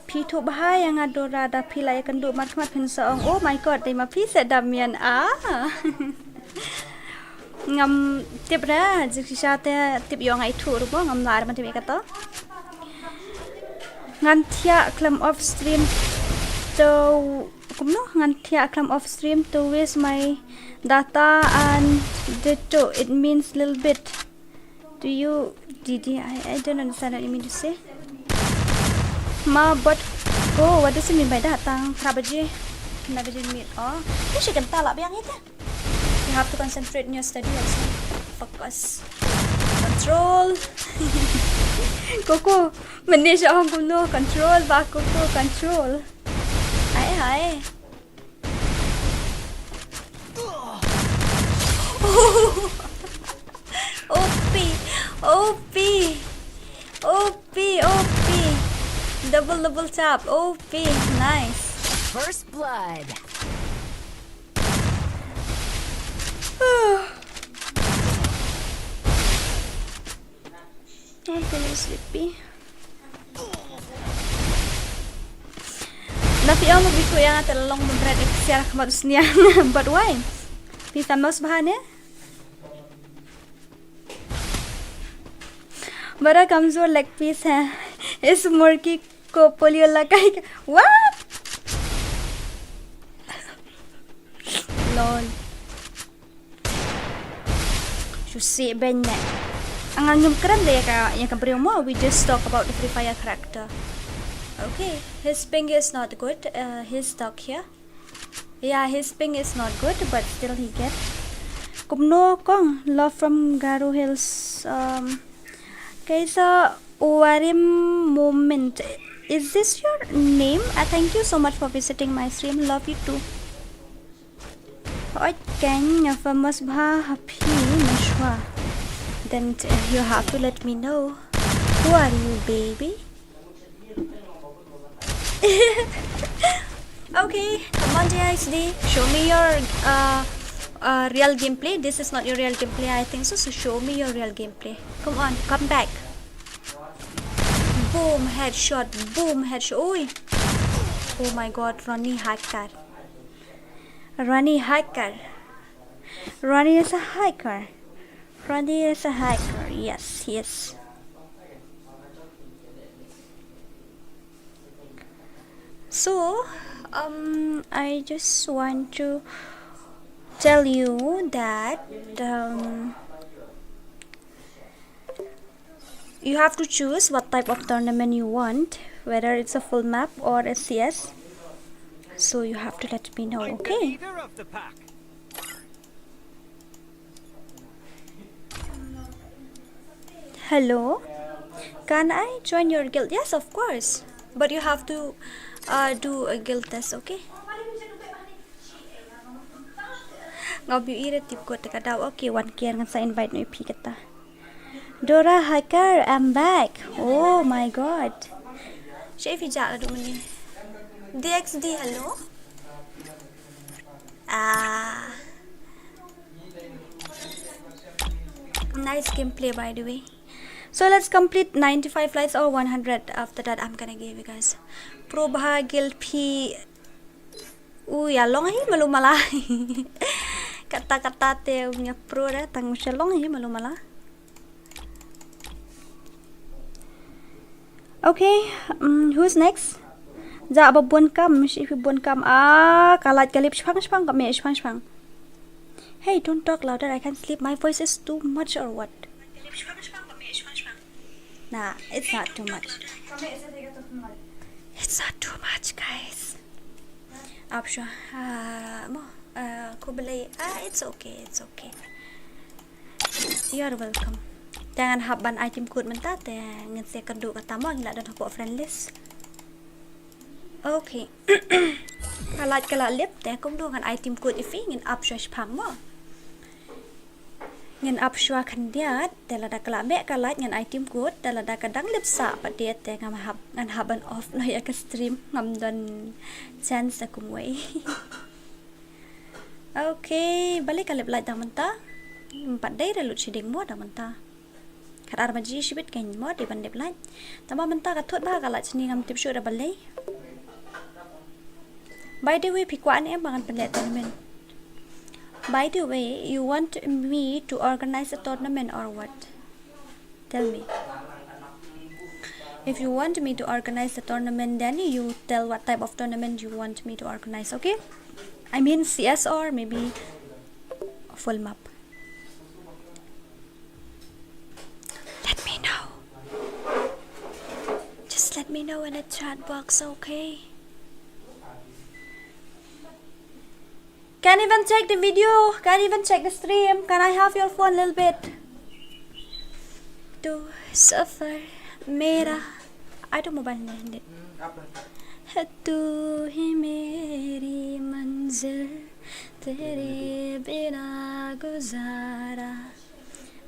pito bahaya nga dora da pilay kandu matmat pinsa ong. Oh my god, they ma pisa damian ngam tip ra jikishate tip yo nga itu ro ngam lar man tip kato ngantia climb off stream to kumno ngantia climb off stream to waste my data and ditto. It means little bit. Do you I don't understand what you mean to say. But oh, what does it mean by that? Tang trabaji nabaji mean you should tala biang ita. You have to concentrate in your study also. Focus. Control. Koko manage ang gulo. Control ba koko control. Hi. Mantap. OP. Nice. First blood. I'm feeling sleepy. Nafi ako magbiko yan at lalong mabred eksya kamatus niya. But why? Pita mas bahan eh? बड़ा कमजोर leg piece है इस मुर्गी को polio लगाई what lol you see banyak ang angin keren deh yang kebriu mo we just talk about the FreeFire character okay his ping is not good he's stuck here yeah his ping is not good but still he get kumno kong love from Garo Hills Khᴇʟᴜᴜᴛ, is this your name? Thank you so much for visiting my stream. Love you too. Then you have to let me know. Who are you, baby? Okay, come on, JISD. Show me your real gameplay. This is not your real gameplay, I think so. So show me your real gameplay. Come on, come back. Boom, headshot. Boom, headshot. Oi. Oh my god, Ronnie hacker. Ronnie hacker. Ronnie is a hacker. Ronnie is a hacker. Yes, yes. So, I just want to tell you that you have to choose what type of tournament you want, whether it's a full map or a CS. So you have to let me know, okay? Hello, can I join your guild? Yes, of course, but you have to do a guild test, okay? Ngabiyira tip ko teka daw. Okay, 1K nga sa invite no ipi kita. Dora hacker, I'm back. Oh my god. Siya ifija ka doon niya. DXD, hello? Nice gameplay by the way. So let's complete 95 lives or 100. After that, I'm gonna give you guys Pro Bahagil P. Uy, along hi malumala. Kata-kata te punya pro dah tang selong hi malumala. Okay, who's next? Ja aba buon kam, si buon kam. Kalat kalip spang kami spang. Hey, don't talk louder. I can't sleep. My voice is too much or what? Nah, it's not too much. It's not too much, guys. Option. It's okay. You are welcome. Jangan haban item code mentat ya. Ngese kedua kata mo ngila dan hapok friend list. Okay. Kalat lip teh kum dengan item code ifi ngin option spam mo. Ngin option kan dia tela da kala be kalat ngin item code tela da kadang lip sa pa dia teh ngam haban off no ya ke stream ngam don chance akum way. Okay, balik kalip light dah menta. Empat day relut siding mo dah menta. Kadar maji shibit kain mo di bandip light. Tama menta katot bah kalat sini ngam tip show dah balai. By the way, pikuan bangan pendet tournament. By the way, you want me to organize a tournament or what? Tell me. If you want me to organize a tournament, then you tell what type of tournament you want me to organize, okay? I mean CS or maybe full map. Let me know. Just let me know in the chat box, okay? Can't even check the video. Can't even check the stream. Can I have your phone a little bit? To suffer mera. I don't mobile name. तू ही मेरी मंजिल तेरे बिना गुजारा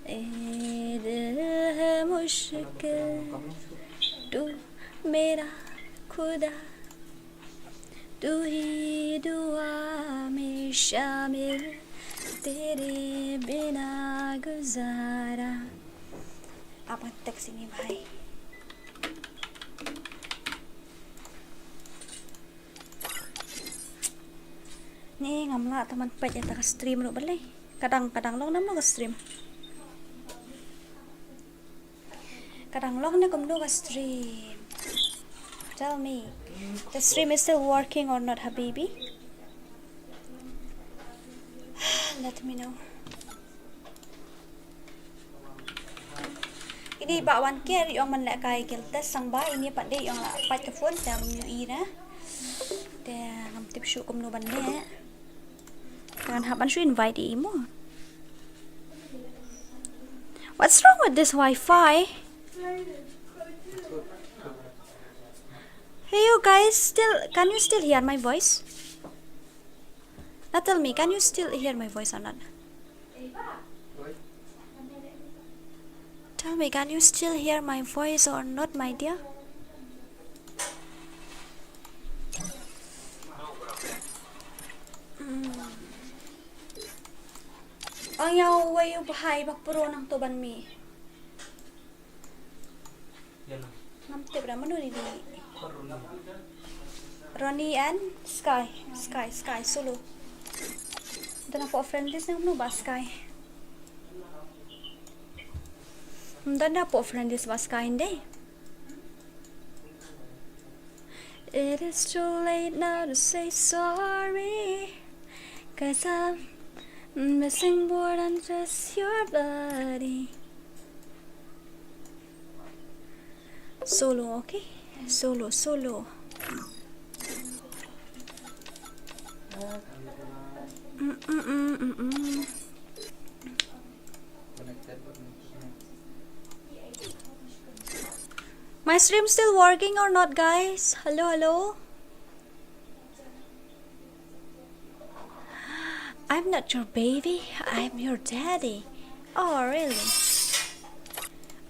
दिल है मुश्किल तू मेरा खुदा तू ही दुआ में शामिल तेरे बिना गुजारा. Apa teks ini भाई? Ni ngamla teman pet ya tak stream lu boleh. Kadang-kadang long nam lu stream. Kadang long na kum lu stream. Tell me, the stream is still working or not, habibi? Let me know. Ini Pak Wan Kier yang Mᴏʀᴇ Kɣɪʟᴜ sang ba ini Pak Dek yang pat ke phone tam UI na. Dia ngam tip shoot kum no ban ne. Kan haban shoot invite imo. What's wrong with this Wi-Fi? Hey you guys, can you still hear my voice? Now tell me, can you still hear my voice or not? Tell me, can you still hear my voice or not, my dear? Ang yaw wayo bahay bakpuro ng tuban mi. Namtip na manu ni Ronnie and Sky solo. Ito na po friend list na ba Sky? Ito na po friend list ba Sky hindi? It is too late now to say sorry, 'cause I'm missing more than just your body. Solo, okay? Solo. My stream still working or not, guys? Hello. I'm not your baby, I'm your daddy. Oh, really?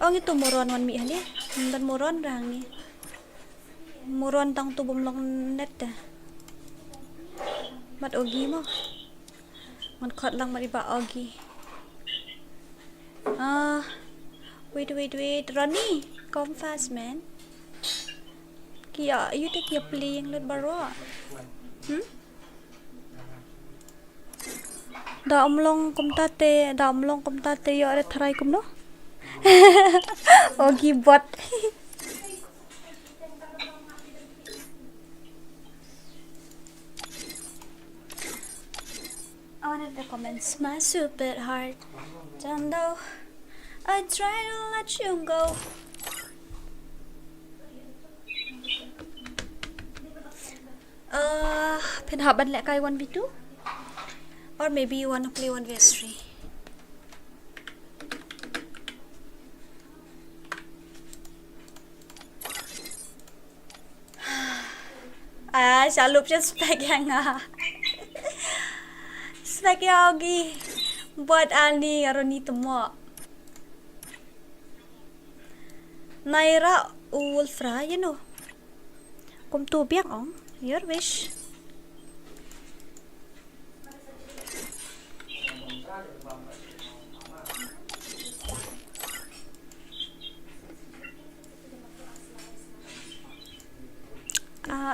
Oh, itu moron wan mi hali. Dan moron rang ni. Moron tang tubom long net dah. Mat ogi mo. Man khot lang mariba ogi. Wait. Ronnie, come fast, man. Kia, you take your playing lot baro. Daomlong kumtate yo are try kum no. Ogi bot. I wanted the comments. My stupid heart, even though I try to let you go. Pinhaban like I 1v2, or maybe you wanna play 1vs3. Siya lup siya spek yang spek yogi buat ani aroni tumo. Naira Ulfra, you know. Kum tu biang ong, your wish.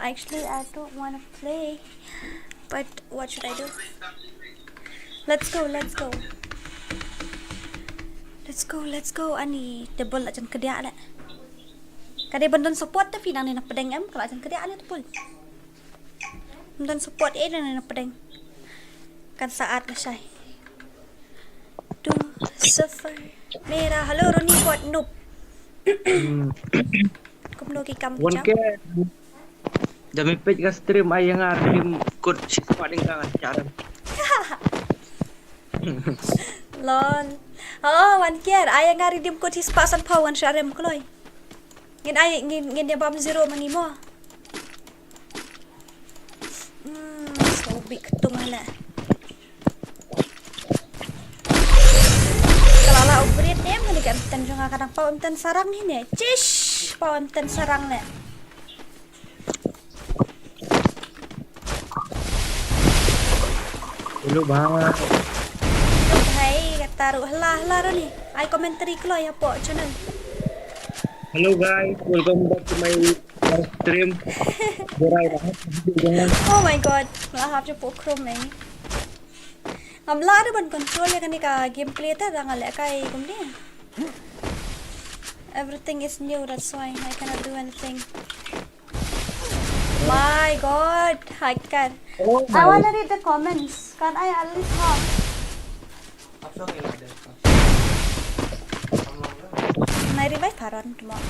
Actually, I don't want to play, but what should I do? Let's go. Ani tebol ajan kedia lah. Kadai bandan support tapi nang nak pedeng em kalau ajan kedia ani tebol. Bandan support nang nak pedeng. Kan saat lah say. Tu suffer. Mera hello Ronnie buat noob. Kumno ki kam jam. Dami page ka stream ay nga stream kod sispa din ka cara. Lol. Oh, Wan Kier, ay nga redeem code sispa san pawan syarem kloy. Ngin dia bam zero manimo. So big tu mana. Kalala upgrade em ngani kan tan jonga kadang pawan tan sarang ni ne. Cish, pawan tan sarang ne. Hello bang. Hai, kata lah ni. I commentary keluar ya po channel. Hello guys, welcome back to my stream. Borai banget jangan. Oh my god, lah hap je po chrome ni. Lah ada ban control ya kan ni ka gameplay ta dah ngalek kai kum ni. Everything is new, that's why I cannot do anything. My god, I can. I wanna read the comments. Can I at least have? Can I revive Haron tomorrow?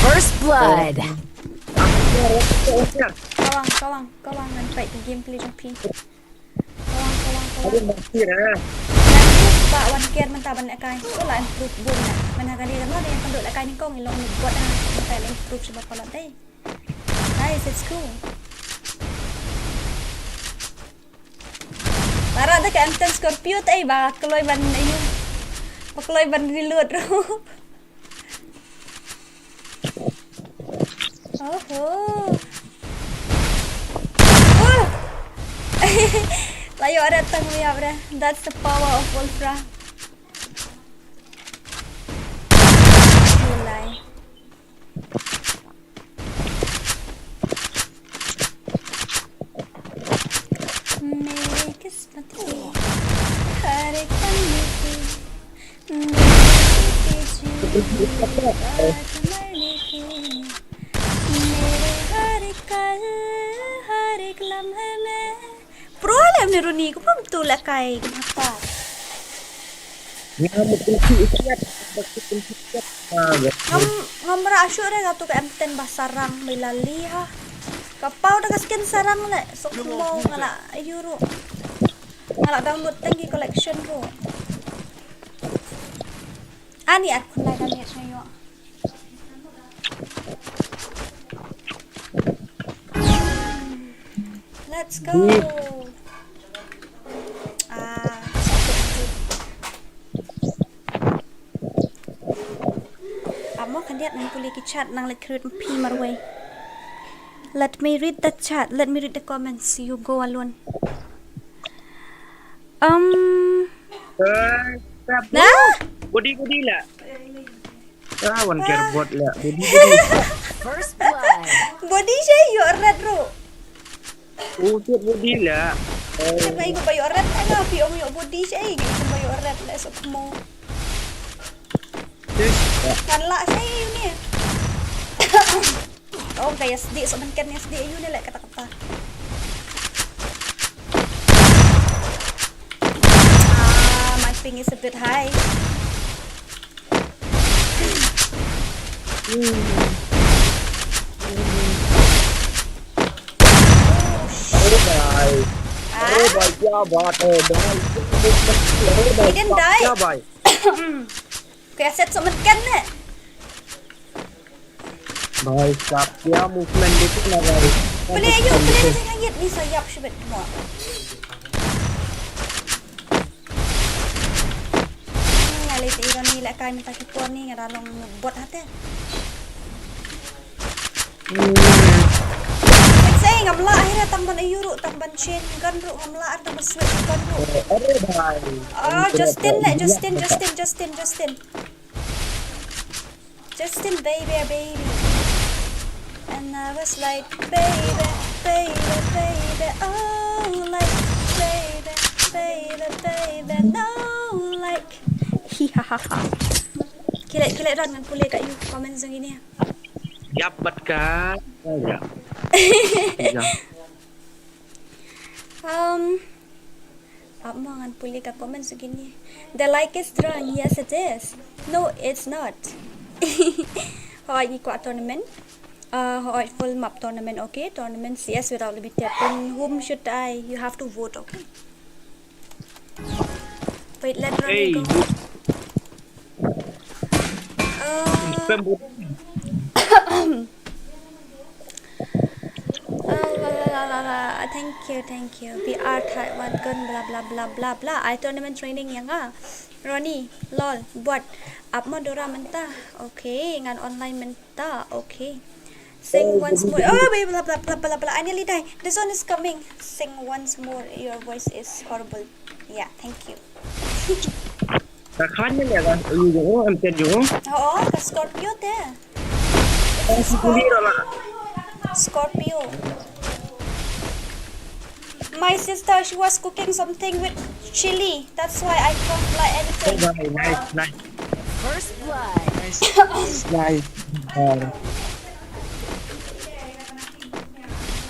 First blood. Kawang nampak the gameplay jom pi. Kawang. Ada masih dah. Pak wan kian mentah banyak kai. Tu lah improve boom nak. Mana kali kan ada yang penduk kai ni kau ngilong ni buat dah. Kita improve sebab kalau deh. Nice, it's cool. Para ada ke enten Scorpio tai ba keloy ban ayu. Keloy ban reload ro. Oh. Layo ada tang liya bra. That's the power of Ultra. Mulai. मेरी किस्मत की हर एक पन्ने की मेरे की मेरे हर कल हर एक लम्हे में problem ni Runi ko pun betul lah kai kenapa ngam rasyur ya tu ke emten basarang milali ha kapau dah kaskin sarang le sok mau ngala ayuro ngala download thank collection ko ani aku nak kami sayo let's go Amo kan dia nang pulih chat nang let create pi marway. Let me read the chat. Let me read the comments. You go alone. Nah? Body lah. Wan care buat lah. First blood. Body siya you red ro. Tiap body lah. Siapa ibu bayu red nga pi om yo body siya ibu bayu red la sok mo. Kanla siya yun ni. Oh kaya SD so man kan SD yun nila kata-kata. My ping is a bit high. He didn't die. Kaya set so man kan na. Bhai sab kya movement dekho na bhai. Boleh ayo boleh na hangit ni sayap shibet mo. Ngalay ti iron nila kan takipon ni ngaralong bot hate. Say ngamla akhirnya tamban ayuro tamban chain gun ro ngamla ar tamban switch gun ro. Are bhai. Justin baby. And I was like baby, oh like baby, no like hihaha. Kila ran ngan pulih kat you komen zong ini. Dapat kan? Ya. Apa ngan pulih kat komen segini. The like is wrong. Yes it is. No it's not. Hỏi đi qua tournament. Hỏi full map tournament, okay? Tournament CS without limited. And whom should I? You have to vote, okay? Wait, let Ronnie go. Thank you. We are Taiwan gun blah blah. I tournament training yang Ronnie, lol, buat apa Dora mentah? Okay, ngan online mentah. Okay. Sing once more. Oh, wait, blah, blah, blah, blah, blah. I nearly die. The zone is coming. Sing once more. Your voice is horrible. Yeah, thank you. Khán này làอยู่em tênอยู่ Oo, ka-Scorpio te. Hindi na Scorpio. My sister, she was cooking something with chili. That's why I can't fly anything. nice First blood. nice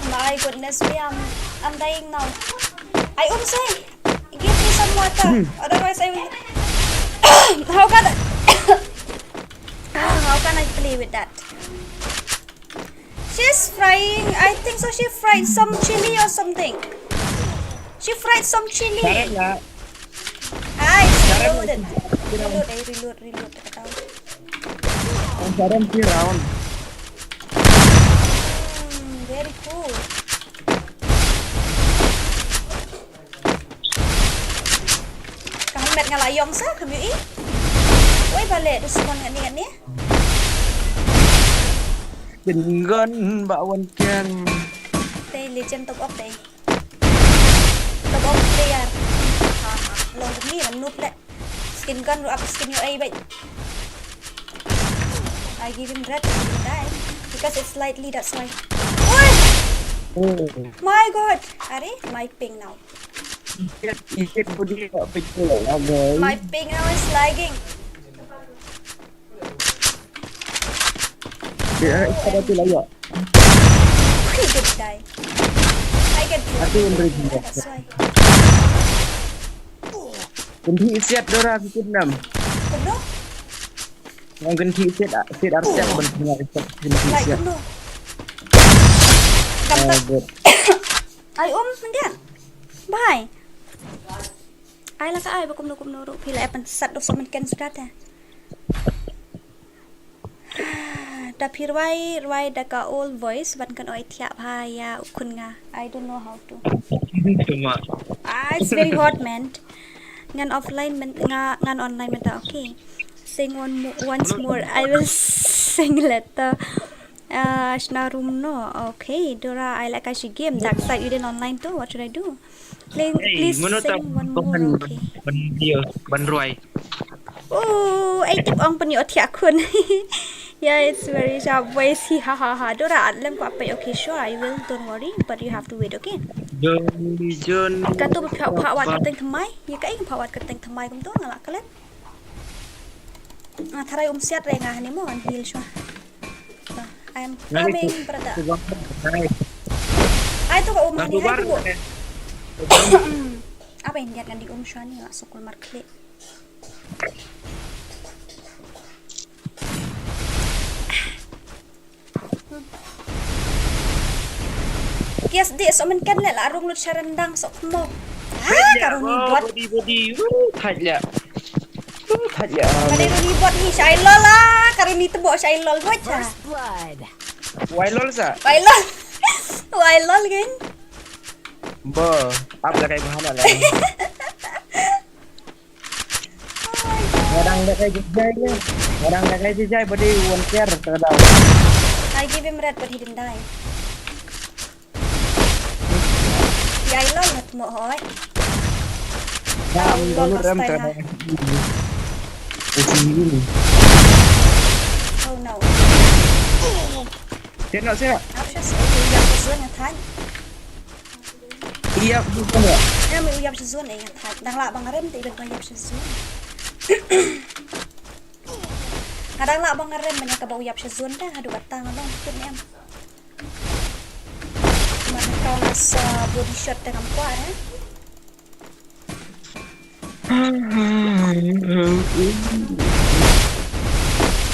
My goodness me, I'm dying now. I say, give me some water. Otherwise I will... How can I play with that? She's frying, I think so she fried some chili or something. She fried some chili. Ah, it's reloaded. Reload. Sarang si round Very cool. Kamu met ngalayong sa Kɣɪʟ? Ôi balik Dɪsᴛʀɪᴄᴛ ngani. Mᴏʀᴇ Tay legend top up tay. Top up player. Long ni làm noob đấy. Skin gun rồi up skin your A vậy. I give him red and he die because it's slightly, that's why. Oi! My god! Are my ping now. My ping now is lagging. He did die. I get blue. That's why. Ganti set dora sikit nam. Kuno? Yang ganti set artian benar set. Like kuno. Kamtak. Ai mendian. Bye. Ai là ai bakum no ru phi lại sat do mᴏʀᴇ sudah ta. Da rwai da ka old voice ban kan oi thia bhaya ukun nga. I don't know how to. It's very hot man. Ngan offline ngan online menta okay. Sing once more. I will sing later. Room no. Okay, Dora, I like she game. Dark side you didn't online too. What should I do? Please sing one more. Okay. Ban Roy. Oh, I tip on penyo thia kun. Yeah, it's very sharp voice. Ha. Dora, alam ko apa. Okay, sure, I will. Don't worry, but you have to wait, okay? John. Kato phawat kateng thamai. Ya kai phawat kateng thamai kum to ngala kalet. Tharai siat re nga ni mo an heal sure. I am coming, brother. Ay to ka ni hay ko. Apa yang dia kan di sure ni la sokol markle. Yes, di mᴏᴇ le la rung lut sarandang sok mo. Karuni bot. Body. Thajla. Karuni bot ni sai lol lah. Karuni tebo sai lol ho cha. First blood. Why lol sa? Why lol kan? Bo, up la kai bahala la. Orang dah kai jejai body one care terdaw. I give him red but he didn't die. Yai lol hat mo hoy. Ram terdaw. Oh no. Tengok saya. Apa sih uyap zone ngathan. Iya, bukan ya. Ya may uyap zone ay ngathan. Dang la bang rem ti uyap zone. Kadang la bang rem man ka ba uyap zone ta hadu batang bang kit ni am. Man ka sa body shot ta kampa eh.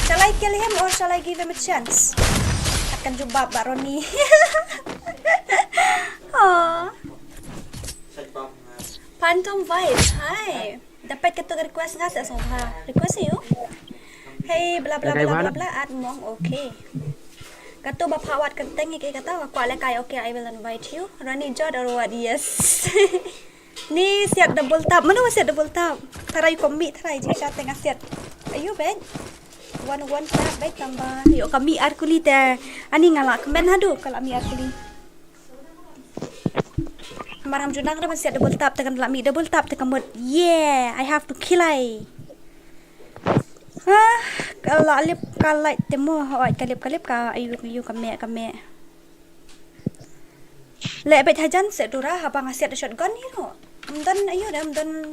Shall I kill him or shall I give him a chance? Akan jumpa Mbak Roni. Oh. Phantom vibes. Hi. Dapat ketuk request nga sa ﷺ. Request you? Hey, bla bla bla bla bla at mong okay. Katu bapawat kenteng iki kata aku ala kai okay, I will invite you. Rani Jod or what? Yes. Ni siap double tap. Mana siap double tap? Tarai komik tarai jika tengah siap. Ayo, Ben. One tap baik tambah. Yuk kami arkuli teh. Ani ngalak kemen hadu kalau mi arkuli. Maram junang dah masih double tap tekan mi double tap tekan mod. Yeah, I have to kill I. Kalau alip kalai temu awak kalip ka ayu kame. Lebet hajan sedura abang ngasiat shotgun ni no. Dan ayo dah dan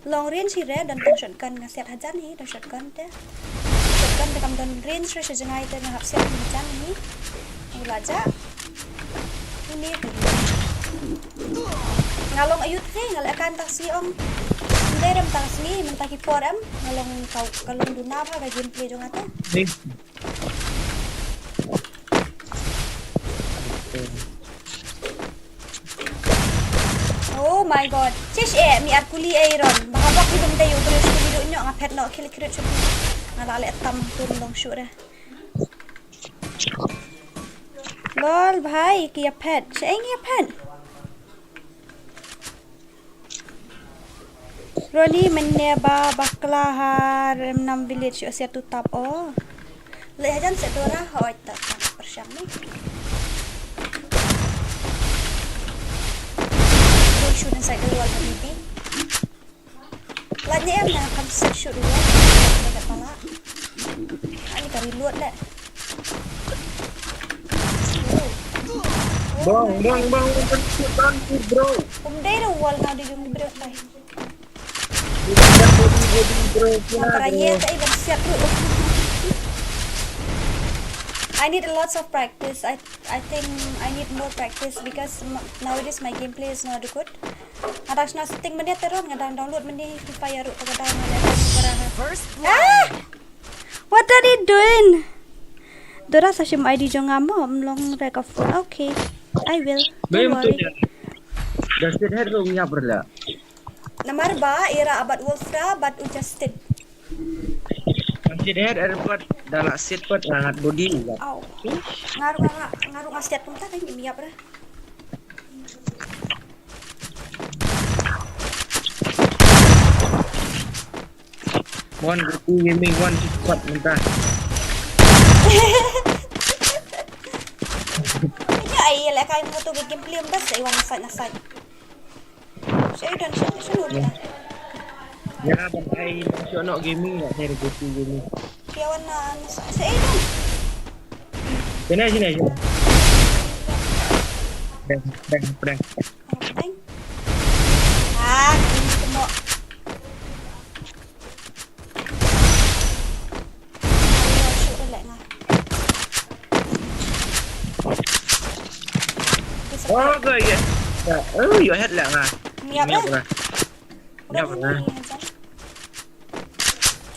long range re dan shotgun ngasiat hajan ni dah shotgun teh. Shotgun tekam dan range re sejengai teh ngahap siat hajan ni. Ulaja. Ini ngalong ayut teh ngalakan taksi ong. Derem tas ni mentaki forum ngalong kau kalong duna apa ga gameplay jong ata. Oh my god. Cish mi arkuli iron. Bahabak hidung tayo terus video nyo ngapet no kill crit. Ngalale tam turun dong shoot dah. Lol bhai kia pet. Siang kia pet. Roni meneba baklahar 6 village usia tutap oh. Le hajan sedora hoi tak persyang ni. Don't shoot inside the wall baby. Lanya em nak come shoot the wall. Dekat pala. Ani kari luat dah. Bang, bro. Umdai the wall now di jung di break bai. Makaranya tak even siap tu. I need a lots of practice. I think I need more practice because nowadays my gameplay is not good. Harus nak setting menit terus ngadang download menit FreeFire pada down What are they doing? Dora sashim ID jong amo long rek of okay. I will. Don't worry. Just it head room nyap berla. Namar ba era abad wolfra but adjusted. Masih head airport dalam seat pot sangat body juga. Au. Ngaruh ngasiat pun tak ni miap dah. One go gaming one spot mentah. Ya ai lah kai moto gameplay bas ai wan nasai. Saya dan saya Ya, pakai nasional gaming nak saya go gaming. Kawan saya dan. Sini. Bang. Ini semua. Oh, okay, ya. You head lah ngah. Miap lah.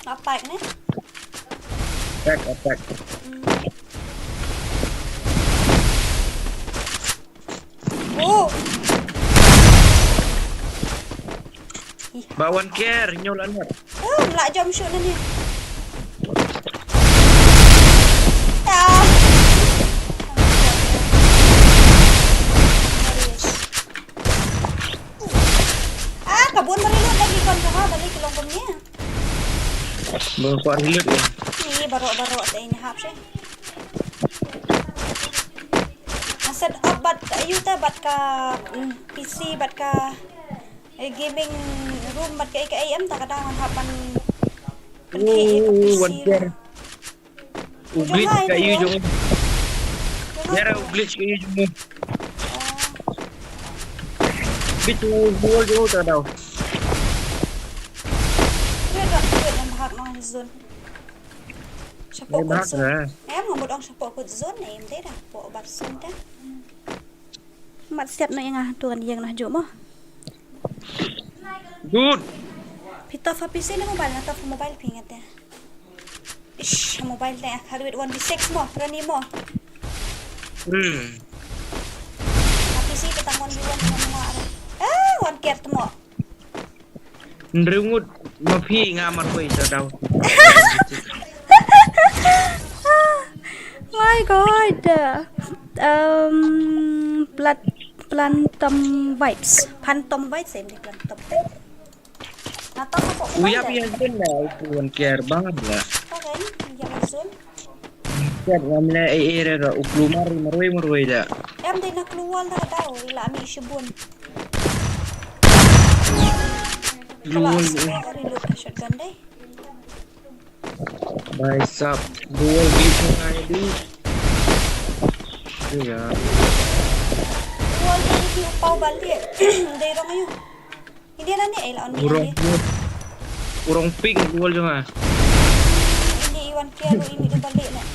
Apa ni? Attack. Oh. Bawan care nyolan hat. Oh, melak jam shoot ni. Kabun merilot lagi kon ka balik kelongkong niya. Bawa reload ya. Ni baro-baro sa inahap siya. Set up bat ayuta bat ka PC bat ka gaming room bat ka IKM ta kadangan hapan one care. Glitch kayu jong. Yara glitch kayu jong. Glitch wall jong ta daw. Wait ang bahag ng zone. Siapa kot zone? Ngomong ang siapa kot zone na im dah po bat zone ta. Mat siap na yang tuan yang nah jo mo. Good. Pita fa PC na mobile na ta mobile pingat ya. Ish, mobile na haruit 1v6 mo, rani mo. PC kita 1v1 mo mga ara. One care mo. Nrungut mapi ngamar ko ito daw. My god. Phantom vibes em di Phantom. Nata ko po. Uya pian din na ito one care banget lah. Okay, Sun. Kan ramla era uklumar marway da. Em din na keluar dah tahu. Ila ambil shibun. Kalau semua reload shotgun deh. Baisap dual gitu di. Ya. Keluar dari upau balik. Dari orang ayu. Ini nani ila on ni. Urong pink dual juga. Ini iwan kero ini dia balik nak.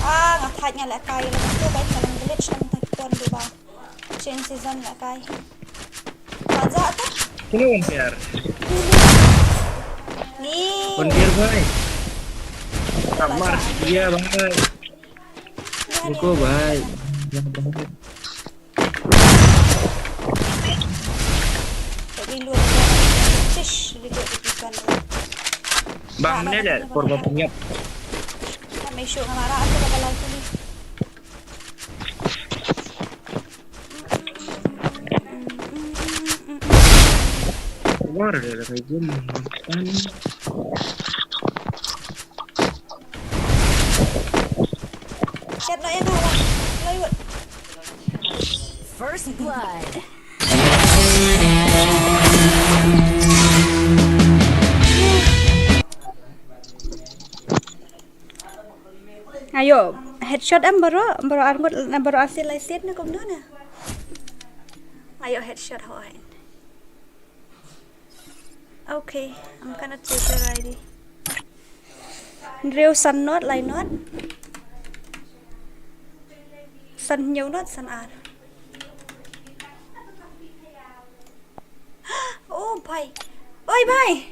Ngatatnya lah kai lah. Tu baik dalam glitch dalam takuan dia bah. Change season lah kai. Baca tu? Ini biar. Ni. Biar bhai. Kamar dia bhai. Ruko bhai. Reload. Cish reload bukan. Bang mana dah korban penyap. Make sure हमारा आगे बगल वाला भी War dah kayak gini. Siap nak yang awak. Lewat. First blood. Ayo, headshot am baru hasil license na kum na. Ayo headshot hoin. Okay, I'm gonna take your ID. Real sun not line not. Sun nhiều not sun ar. Oh bhai. Oi bhai.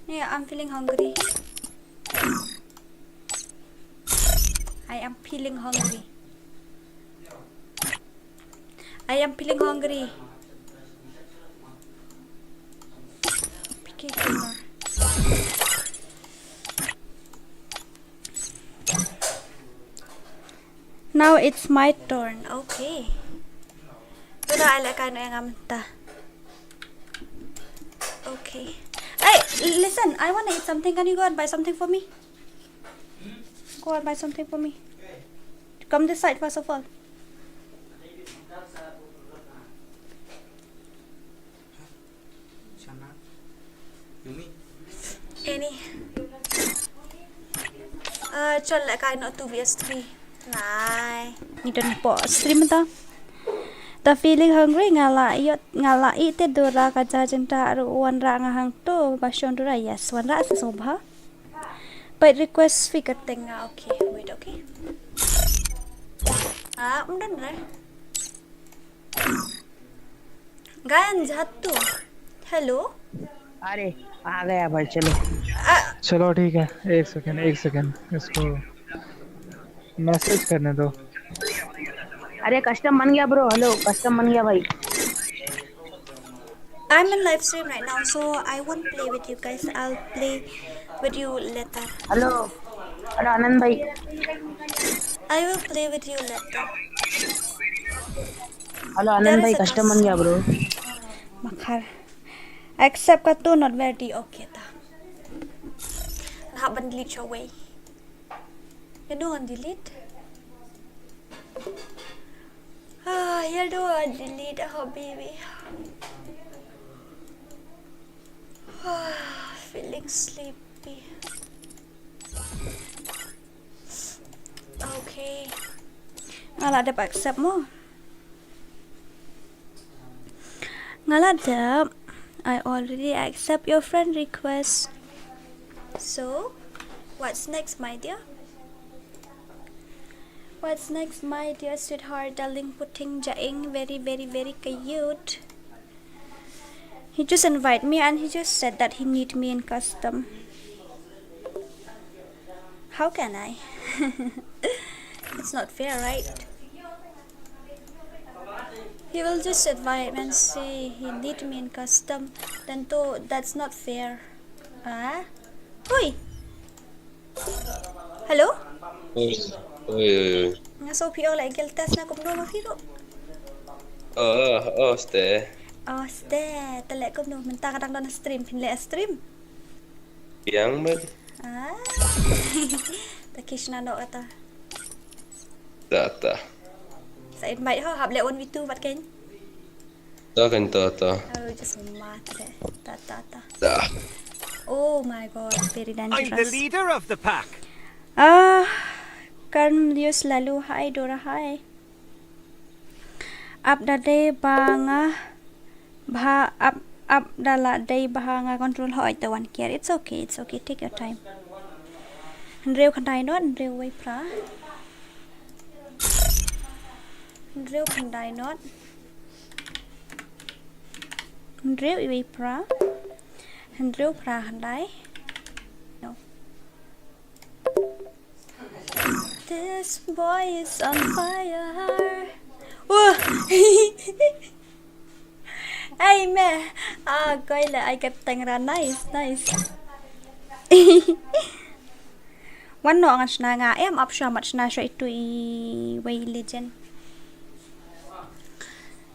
Yeah, I'm feeling hungry. I am feeling hungry. I am feeling hungry. Now it's my turn. Okay. Ito na alakay na yung amta. Okay. Hey, listen. I want to eat something. Can you go and buy something for me? Go and buy something for me. Come this side first of all. Any. Chal lại cái nó 2vs3. Này. Ni don po stream ta. The feeling hungry ngalai te dora kaja jenta ru wan ra ngahang to basion dora yes wan ra Սոභա. But request figure thing now. Okay, wait, okay. Done right. गायन जातू. Hello. अरे आ गया भाई चलो. चलो ठीक है. एक second इसको मैसेज करने दो. अरे कस्टम बन गया ब्रो. हेलो कस्टम बन गया भाई. I'm in live stream right now, so I won't play with you guys. I'll play with you later. Hello Anand भाई. I will play with you later. Hello Anand भाई कस्टम बन गया bro. Makar. Accept ka to not very okay ta. Nak ban delete away. You don't delete. You don't delete oh baby. Feeling sleepy. Okay. Ngala ada accept mo. Ngala ada. I already accept your friend request. So, what's next, my dear? What's next, my dear sweetheart, darling, putting jaing very cute. He just invited me and he just said that he need me in custom. How can I? It's not fair, right? He will just invite me and say he need me in custom. Then that's not fair. Oi. Hello? Oi. Nsoᴍᴜᴜᴜᴜ test na kumno mafiro. Ste. Ste, talek kumno. Minta ka lang na stream. Pinle stream. Yang ba? Ah. Takishna no ata. Ta. Sa invite ho hab le on vitu bat ken. Ta kan ta. Oh just mate. Ta. Ta. Oh my god, very dangerous. I'm the leader of the pack. Kan Dios lalu hai Dora hai. Up dade banga bha up dala day bahanga control hoi the one care. It's okay, take your time. Rêu khăn đài nốt, rêu way pra. Rêu khăn đài nốt. Rêu way pra. Rêu pra khăn đài. No. This boy is on fire. Hey mẹ. Coi là ai kẹp tành ra nice. One no nga nga em up sure much na straight to way legend.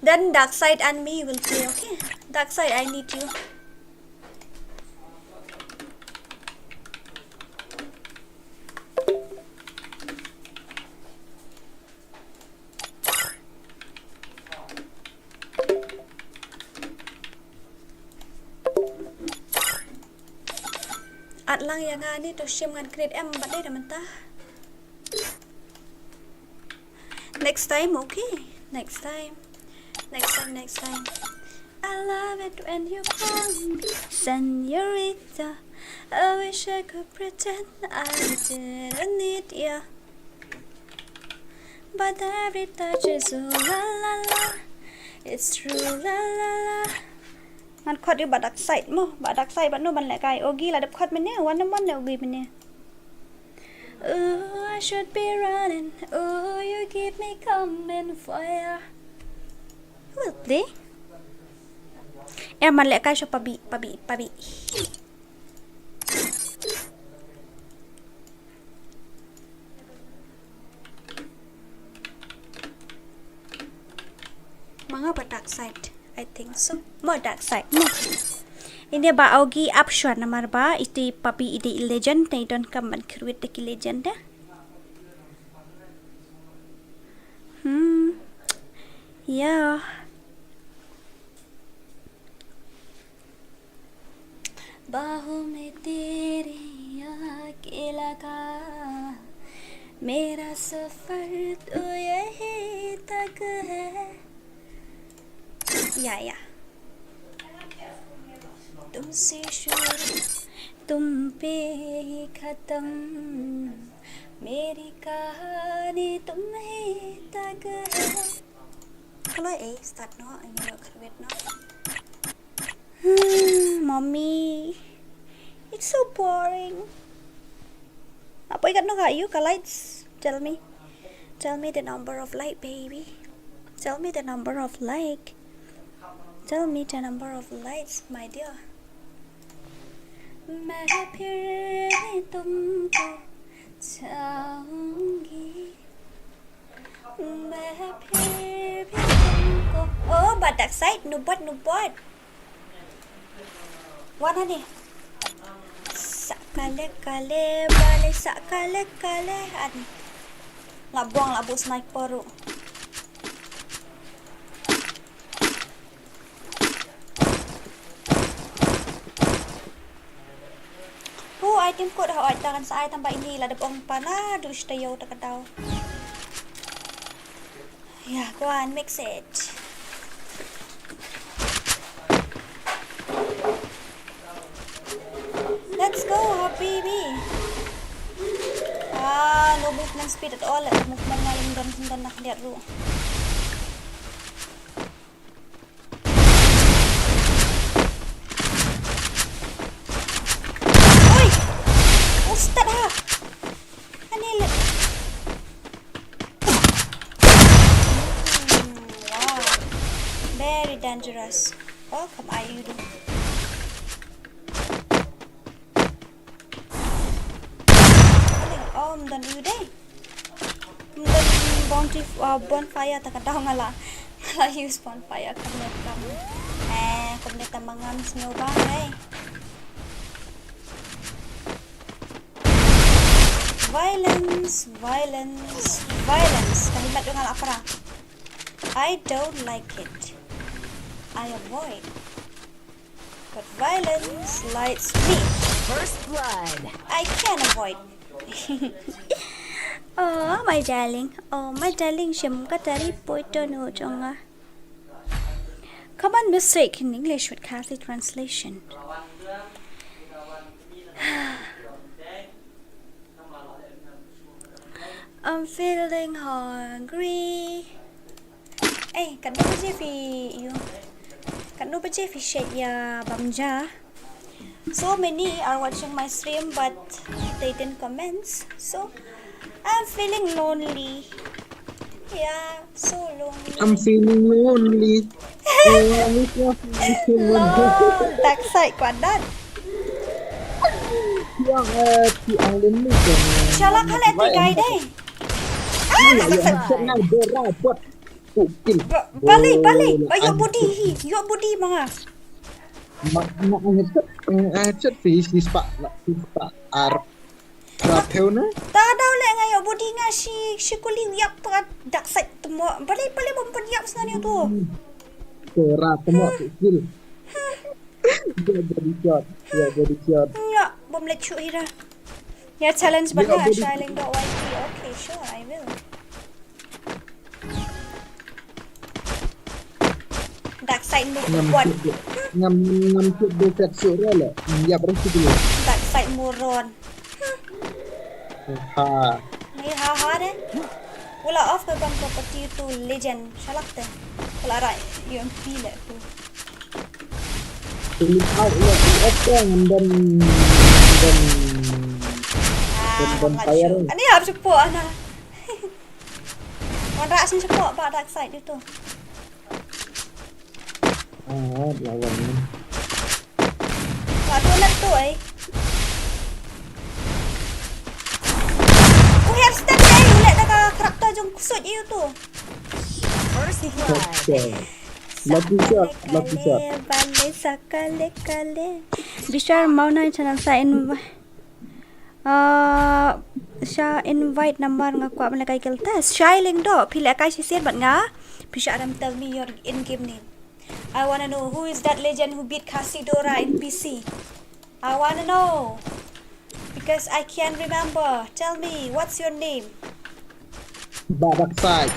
Then dark side and me will play, okay? Dark side I need you. At lang yang ani to shim ngan grade M bat dai naman ta. Next time, okay? Next time. I love it when you call me señorita. I wish I could pretend I didn't need ya, but every touch is ooh la la la. It's true la la la. Man khot đi dark side mo, dark side bạn nó bạn lại cái ogi là đập khot mình nè, one one ogi mình nè. Oh, I should be running. Oh, you keep me coming for ya. Who will play? Em bạn lại cái cho pabi. Mga ba dark side? I think so. More dark side. More. Ini ba augi upshot namar ba iti papi ide legend na idon kaman create the legend ya. Yeah. बाहों में तेरी आके लगा मेरा सफर तो यही तक है. या तुमसे शुरू तुम पे ही खत्म मेरी कहानी तुम ही तक है. Kalau start no, I'm gonna create no. Mommy, it's so boring. Apa ikat no kayu ka lights? Tell me the number of light, baby. Tell me the number of light. Tell me the number of lights, my dear. मैं फिर तुमको चाहूंगी. मैं फिर भी तुमको. Oh, badak side, nubot. Warna ni. Sakale balik sakale ani. Labu sniper ru. Item ko dah oi tangan sa item ba ini la dapong pana dus tayo takadaw. Yeah, go on, mix it. Let's go, habibi. No movement speed at all. Movement na yung sundan na kaliat ro. Ustad ha. Anil. Wow. Very dangerous. Welcome, Ayudu. Dan udah. Dan bounty bonfire takadaw ngala. Ngala use bonfire kumnet kam. Kumnet mangam snowbang Violence, violence, violence. Kalimat dengan apa? I don't like it. I avoid. But violence lights me. First blood. I can avoid. Oh, my darling. Oh, my darling. Mᴏʀᴇ. Common mistake in English with Khasi translation. I'm feeling hungry. Hey, kan lupa je fi ya bamja. So many are watching my stream but they didn't comment. So I'm feeling lonely. Yeah, so lonely. I'm feeling lonely. Dark side quá đắt. Thì ăn đến mức Sao lắc hết lại gầy đây? Balik. Ayo budi mga. Chất phí pak ar rapel na. Ta daw le ngayo budi nga si kuling yak pa dark side temo. Balik bumpun yak sebenarnya tu. Kera temo kecil. Jadi shot. Ya, bom let shoot hira. Ya challenge bana shiling.yt. Okay, sure, I will. Dark side mu buat. Ngam chút dekat shoot le. Ya berarti dulu. Dark side moron. Ha. Ni ha deh. Wala off ke bang property tu legend. Shalak teh. Wala rai UMP le tu. Tulis out le dan fire. Ani harus support ana. Wan rasin support ba dark side itu. Lawan ni. Waduh nak tu ai. Oh, have step ai lihat dah karakter jong kusut you tu. First blood. Lucky shot. Balik sekali. Bisa mau naik channel saya invite number ngaku apa lagi kita tes. Shiling do. Pilih akai sisian bat nga. Bisa adam tell me your in-game name. I wanna know who is that legend who beat Khasi Dora in PC. I wanna know because I can't remember. Tell me what's your name. Dark side.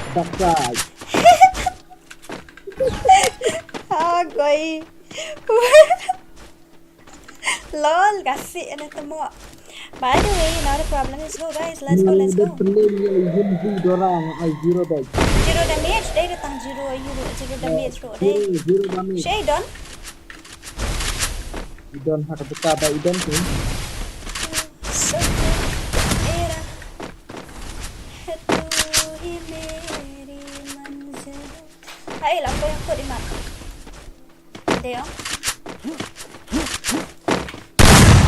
Goi. Lol, Khasi ano temo. By the way, not a problem. Let's go guys. Let's go. Zero damage. Day datang zero damage ro day. Zero damage. Shay don. Idon hak buka ba idon tu. So era. Tu hi meri manzil. Hai lah ko yang ko di mana. Deo.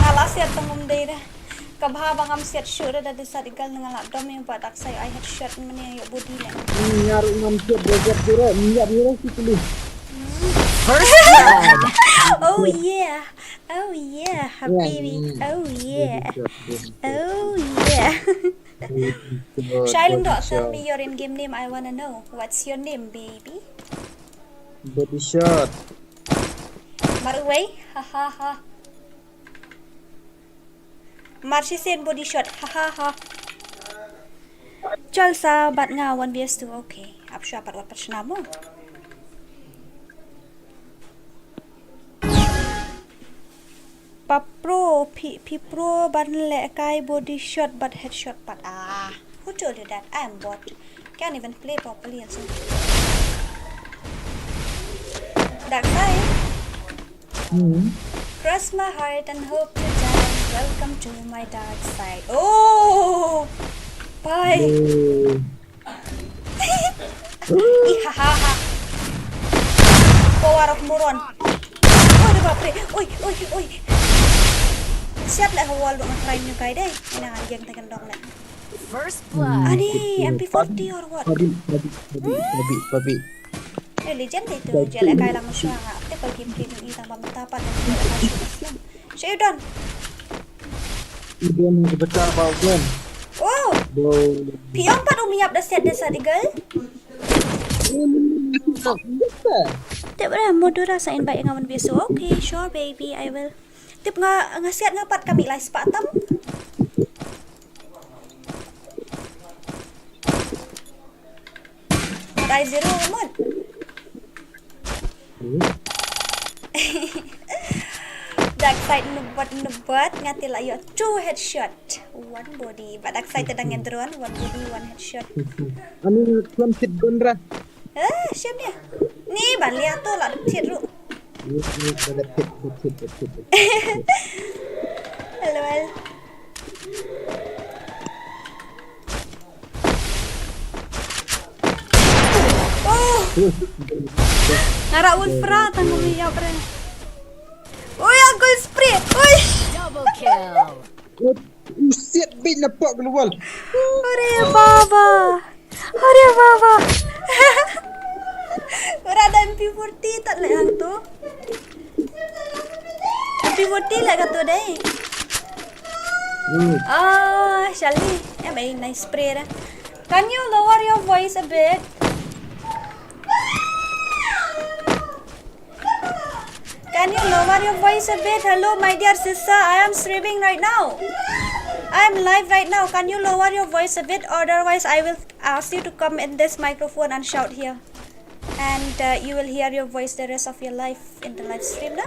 Ngalah siat tengum day dah. Kabha bangam siat shoot dah desa digal dengan laptop yang buat tak saya I headshot mana yuk body lah. Nyaru ngam siat belajar dura, minyak dura si tulis. First blood. Oh yeah, habibi. Oh yeah. Shailen dok, tell me your in-game name. I wanna know. What's your name, baby? Body shot. Marway, ha. Marci sen body shot, ha. Chal sa bat nga 1vs2, okay. Apsya pat nama. Pro ban le kai body shot but headshot but who told you that? I am bot. Can't even play properly and so. Dark side. Cross my heart and hope to die. Welcome to my dark side. Oh, bye. Ihaha. Power of moron. Oh, bapre. Oi. Siap lah wall dong try nyu kai deh. Ina anjing tekan dong lah. First blood. Ani MP40 or what? Babi. Legend itu jelek kai lang siya nga. Te pag gameplay ng itang mamatapat ng jelek. Siya done. Idon betul bau kan. Oh, Pion pat umiap dah set desa digal. Tip dah modu rasa invite ngawan biasa. Okay, sure baby, I will. Tip ngasiat ngapat kami lah sepak tam. Rai zero mod. Dark side nubat ngati lah yo 2 headshot, 1 body. But dark side tedang drone 1 body 1 headshot. Anu tuan sit gondra. Siap dia. Ni balik tu lah tit ru. Hello. Oh. Nara ulfra tanggung ya pre. Oi, aku spray. Oi. Double kill. Usiat bin nampak keluar. Ore baba. Ora ada MP40 tak lek hang tu. MP40 lek kata dai. Shali. Very nice spray dah. Can you lower your voice a bit? Can you lower your voice a bit? Hello, my dear sister. I am streaming right now. I am live right now. Can you lower your voice a bit? Otherwise, I will ask you to come in this microphone and shout here. And you will hear your voice the rest of your life in the live stream. Nah?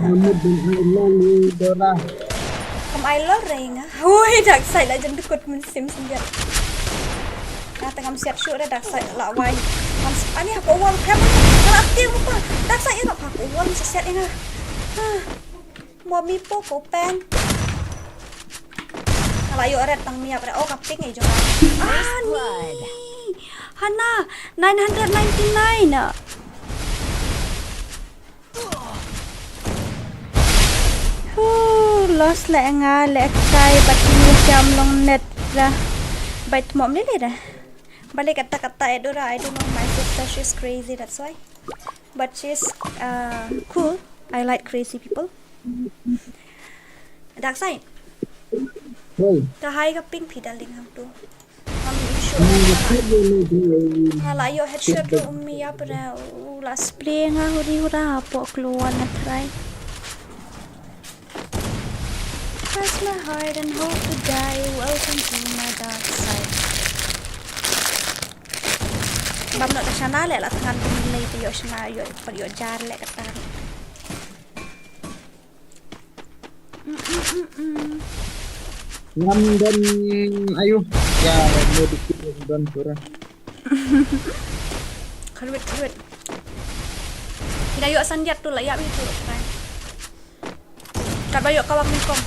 Come I lol ring. Hui, dark side lah jangan dekut musim senjat. Nah, tengah siap shoot dah dark side lah why. Ani apa wall cam? Kalau aktif apa? Dark side ya nak pakai wall mesti set ini. Mua mi po ko pen. Kalau yo red tang miap red. Oh kaping ni jom. Ni. Hana 999. Lost lại nga lệ cay bật như chăm long net ra. Bait mom ni dah. Balik kata-kata itu I don't know, my sister she's crazy, that's why. But she's cool. I like crazy people. Dark side. Kahai ka pink pidaling ham tu. Ham issue. Hala yo headshot tu umi apa dah. La spray nga huri hura po keluar na try. Cross my heart and hope to die. Welcome to my dark side. Bam nak sana le lah tangan pemilai tu yo sana yo per yo jar le kata. Ngam dan ayo ya mau dikit dan kurang. Keruit. Kita yuk sanjat tu lah ya itu kan. Kat bayuk kawak mingkong.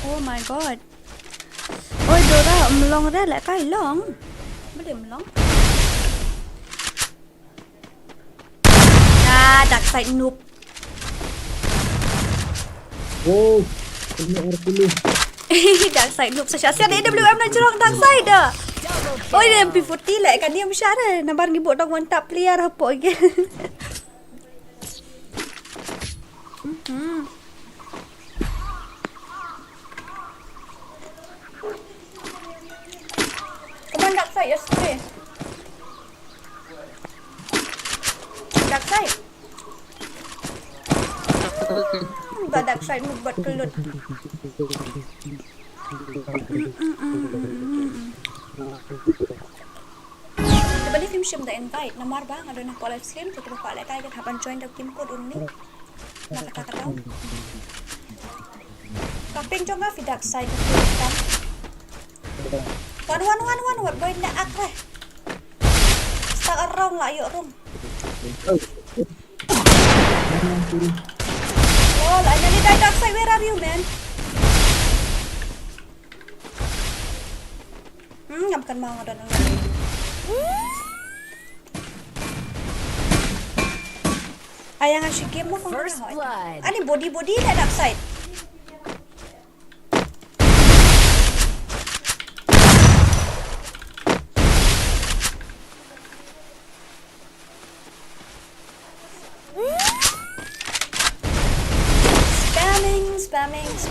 Oh my god. Ôi đồ ra mlong ra lại cái long. Boleh mlong. Dark side noob. Oh, ini R10. Dark side noob sesiap AWM nak jerang dark side dah. Oh dia MP40 lah kan dia msyara. Nambar ngibut dong mantap player apa lagi. Come on dark side yesterday. Dark side. Enggak dark side buat kelut. Bali film shim the invite namar bang ada nak live stream kita buka like kai kita hapan join the kim code unni. Nak kata tahu. Kaping jonga fi dark side kan. One what boy nak akre. Start around lah yuk room. Oh, I nearly died dark side. Where are you, man? Bukan mau ada nang. Ayang asyik game mo kung ano. Ani body na dark side.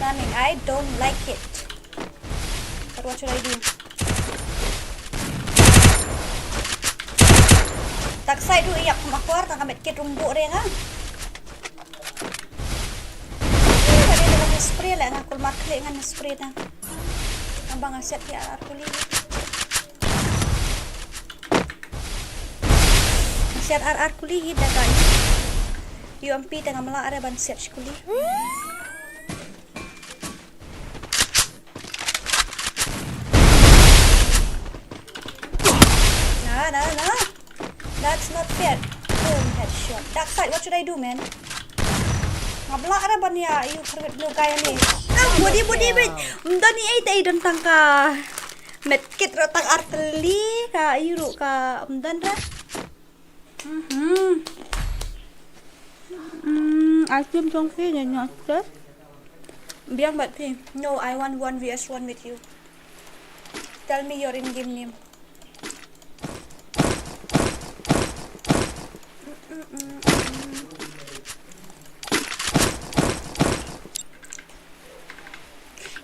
running. I don't like it. But what should I do? Tak sai dulu iyak keluar tak ambil kit rumbuk dia kan. Tadi dengan spray lah ngakul maklik dengan spray dah. Abang asyik ya aku li. Asyik aku li dah kan. UMP tengah melak ada ban siap sekali. Nah. That's not fair. Boom, headshot. Dark side, what should I do, man? Ngablak ada ban ya, you forget no kaya ni. Body wait. Dani ay tay don tangka. Medkit rotak arteli ka iru ka dan ra. I feel trong khi này nhọt chết. Biang bat phi. No, I want 1vs1 with you. Tell me your in-game name.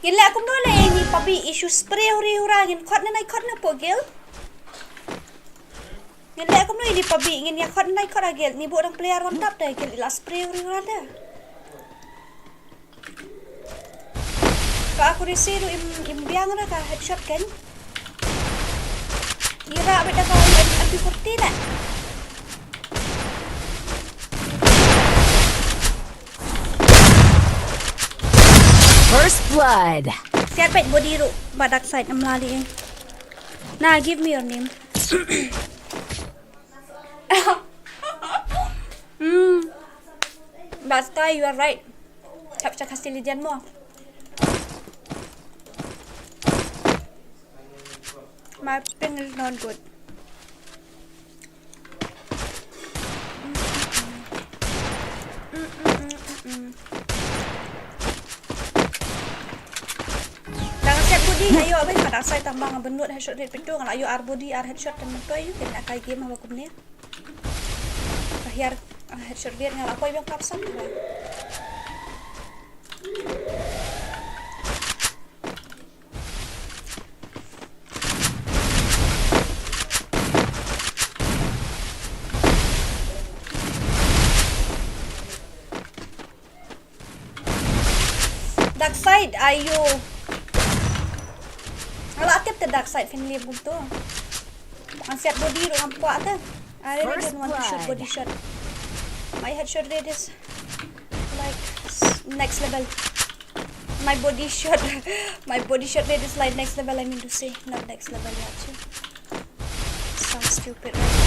Gila aku dulu ni papi issue spray huri-hura ngin khot na po gil. Gila aku dulu ni papi ngin ya khot na gil ni bu orang player mantap dah gil ila spray huri-hura dah. Ka aku risiru imbiang na ka headshot kan. Ira beda ka MP40 dah. First blood. Siapa body ru badak side melali. Nah, give me your name. Basta, you are right. Capture Khasi Legion mo. My ping is not good. Ayo abang pada saya tambah ngebenut headshot rate pintu kalau ayo body headshot temen tu ayo kita nak game apa kumnya akhir headshot rate ngal apa yang kapsan tu dark side ayo. Kalau aktif the dark side finally butuh. Ang set body ro ang puak ta. I really don't want to shoot body shot. My headshot rate is like next level. My body shot rate is like next level. I mean to say, not next level actually. Sounds stupid, right?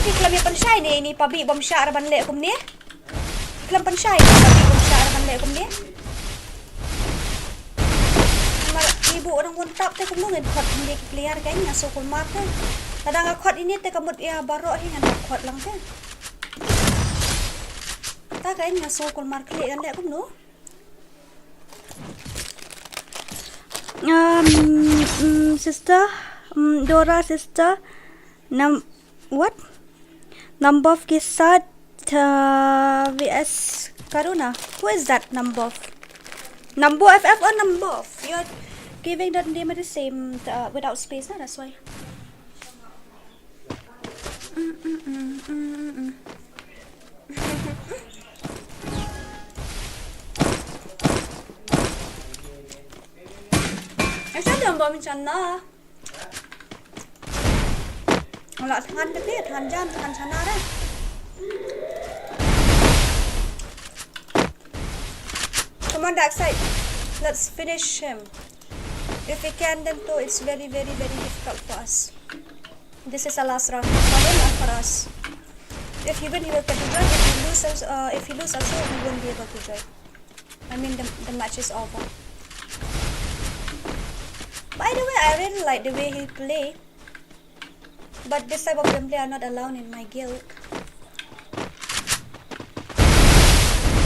Iklam yang pensyai ni pabi bom syar ban lek kum ni. Iklam pensyai pabi bom syar ban lek kum ni. Mar ibu orang wontap te kum ngen khot ni player kan ngaso kul mat te. Kadang khot ini te kamut ya barok hi ngan khot lang te. Ta kan ngaso kul mar klik kan lek kum no. Sister, Dora sister, what? Mᴏʀᴇ vs Karuna. Who is that Mᴏʀᴇ? FF or Mᴏʀᴇ? You are giving that name the same without space, no? That's why. Actually, Mᴏʀᴇ chana. Kalau tangan dekat, tangan jam, tangan sana dah. Come on, dark side. Let's finish him. If we can, then too, it's very, very, very difficult for us. This is the last round for him and for us. If he win, he will get to join. If he lose, also he won't be able to join. I mean, the match is over. By the way, I really like the way he play. But this type of gameplay are not allowed in my guild.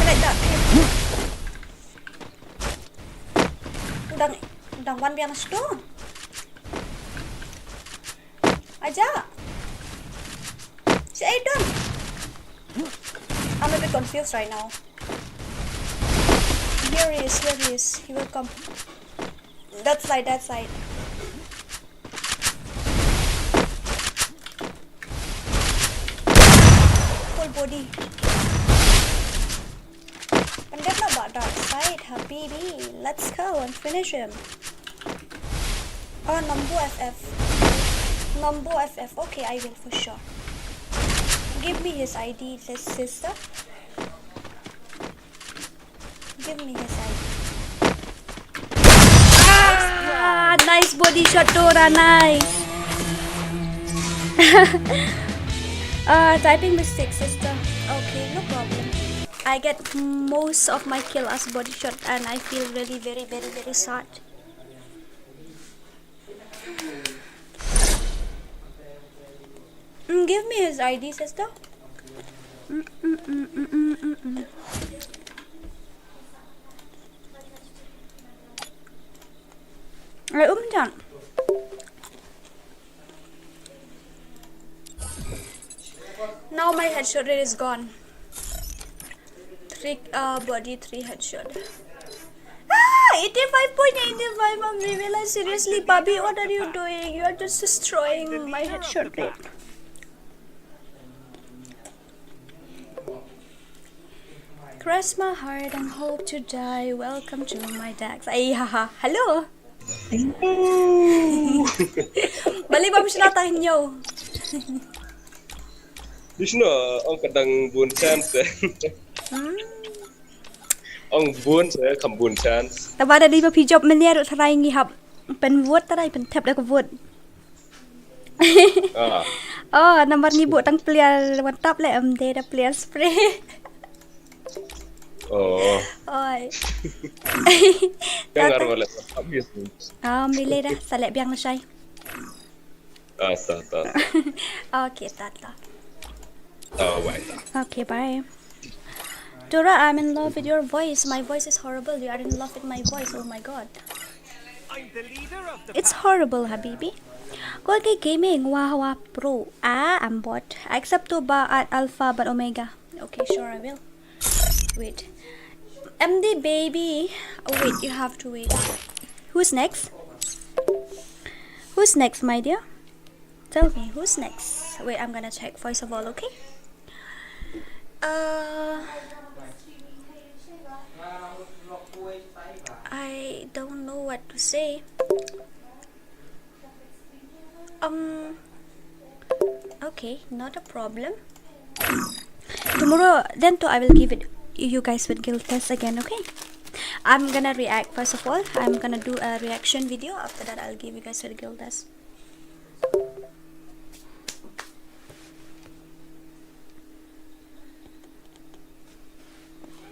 Like that. Udang one biang stone. Aja. Si Aiden. confused right now. Here he is. He will come. That side. Full body. And get about dark side, Habibi. Let's go and finish him. Oh, Mᴏʀᴇ. Okay, I will for sure. Give me his ID, sister. Give me his ID. Ah, nice body shot, Dora. Nice. Typing mistake, sister. Okay, no problem. I get most of my kill as body shot, and I feel really very sad. Give me his ID, sister. Now my headshot rate is gone. 3 body, 3 headshot. 85.85, Mᴏʀᴇ. Seriously, Bobby, what are you doing? You are just destroying my headshot rate. Cross my heart and hope to die. Welcome to my decks. Ay, haha. Hello. Bali ba siya natin nyo? Dishno, ang kadang bun chance. Ang bun saya kam bun chance. แต่ว่าได้มาพี่จบมันเนี่ยรถอะไรงี้ครับเป็นวุฒิอะไรเป็นแทบได้กับวุฒิnomor ni buat tang pilihan mantap le dia pilihan spray. Oh. Oi. Yang ngaruh oleh habis. Milih dah selek biang na siya. Sa. Okay, tata. Bye. Okay, bye. Dora, I'm in love with your voice. My voice is horrible. You are in love with my voice. Oh my god. I'm the leader of the It's horrible, Habibi. Kau kay gaming, wah pro. I'm bot. I accept to ba at alpha but omega. Okay, sure I will. Wait. MD baby. Oh wait, you have to wait. Who's next? Who's next, my dear? Tell me, who's next? Wait, I'm gonna check first of all, okay? I don't know what to say. Okay, not a problem. Tomorrow, then I will give it you guys with guild test again, okay? I'm gonna react first of all. I'm gonna do a reaction video. After that, I'll give you guys with guild test.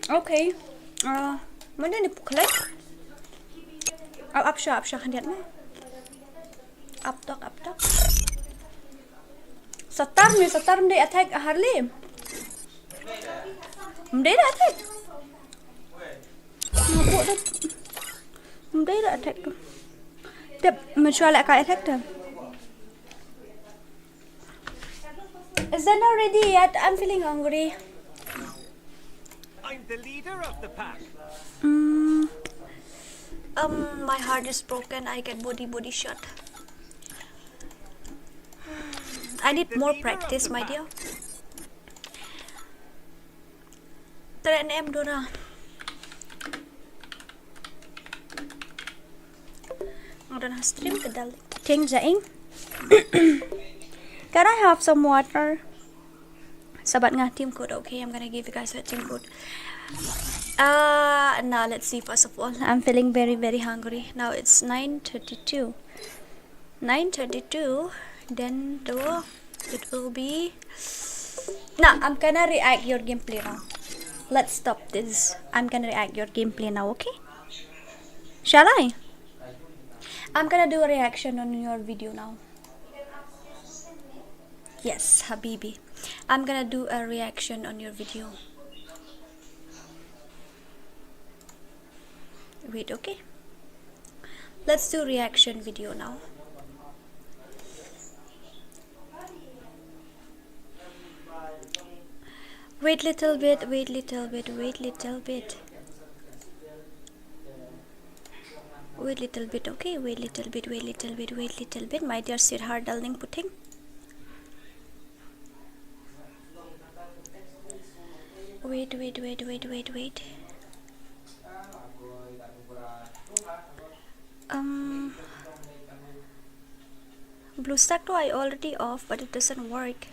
Okay. Mana ni puklet? Up siya kandiat mo. Up talk. Satar day attack Harley. Day dah attack. Ngapuk dah. Day dah attack. Tep mencual ka attack dah. Is that not ready yet? I'm feeling hungry. I'm the leader of the pack. My heart is broken. I get body shot. I need more practice, my dear. 3 em Dora. Ngorang stream kedal. Ting jaing. Can I have some water? Sabat nga team code. Okay, I'm gonna give you guys a team code. Now let's see. First of all, I'm feeling very hungry. Now it's 9:32. 9:32. Then it will be. Now I'm gonna react your gameplay now. Let's stop this. I'm gonna react your gameplay now. Okay? Shall I? I'm gonna do a reaction on your video now. Yes, Habibi. I'm gonna do a reaction on your video. Wait, okay? Let's do reaction video now. Wait little bit, wait little bit, wait little bit. Wait little bit, okay? Wait little bit, wait little bit, wait little bit. My dear sweetheart, darling pudding. Wait, wait, wait, wait, wait, wait. BlueStack 2 I already off, but it doesn't work.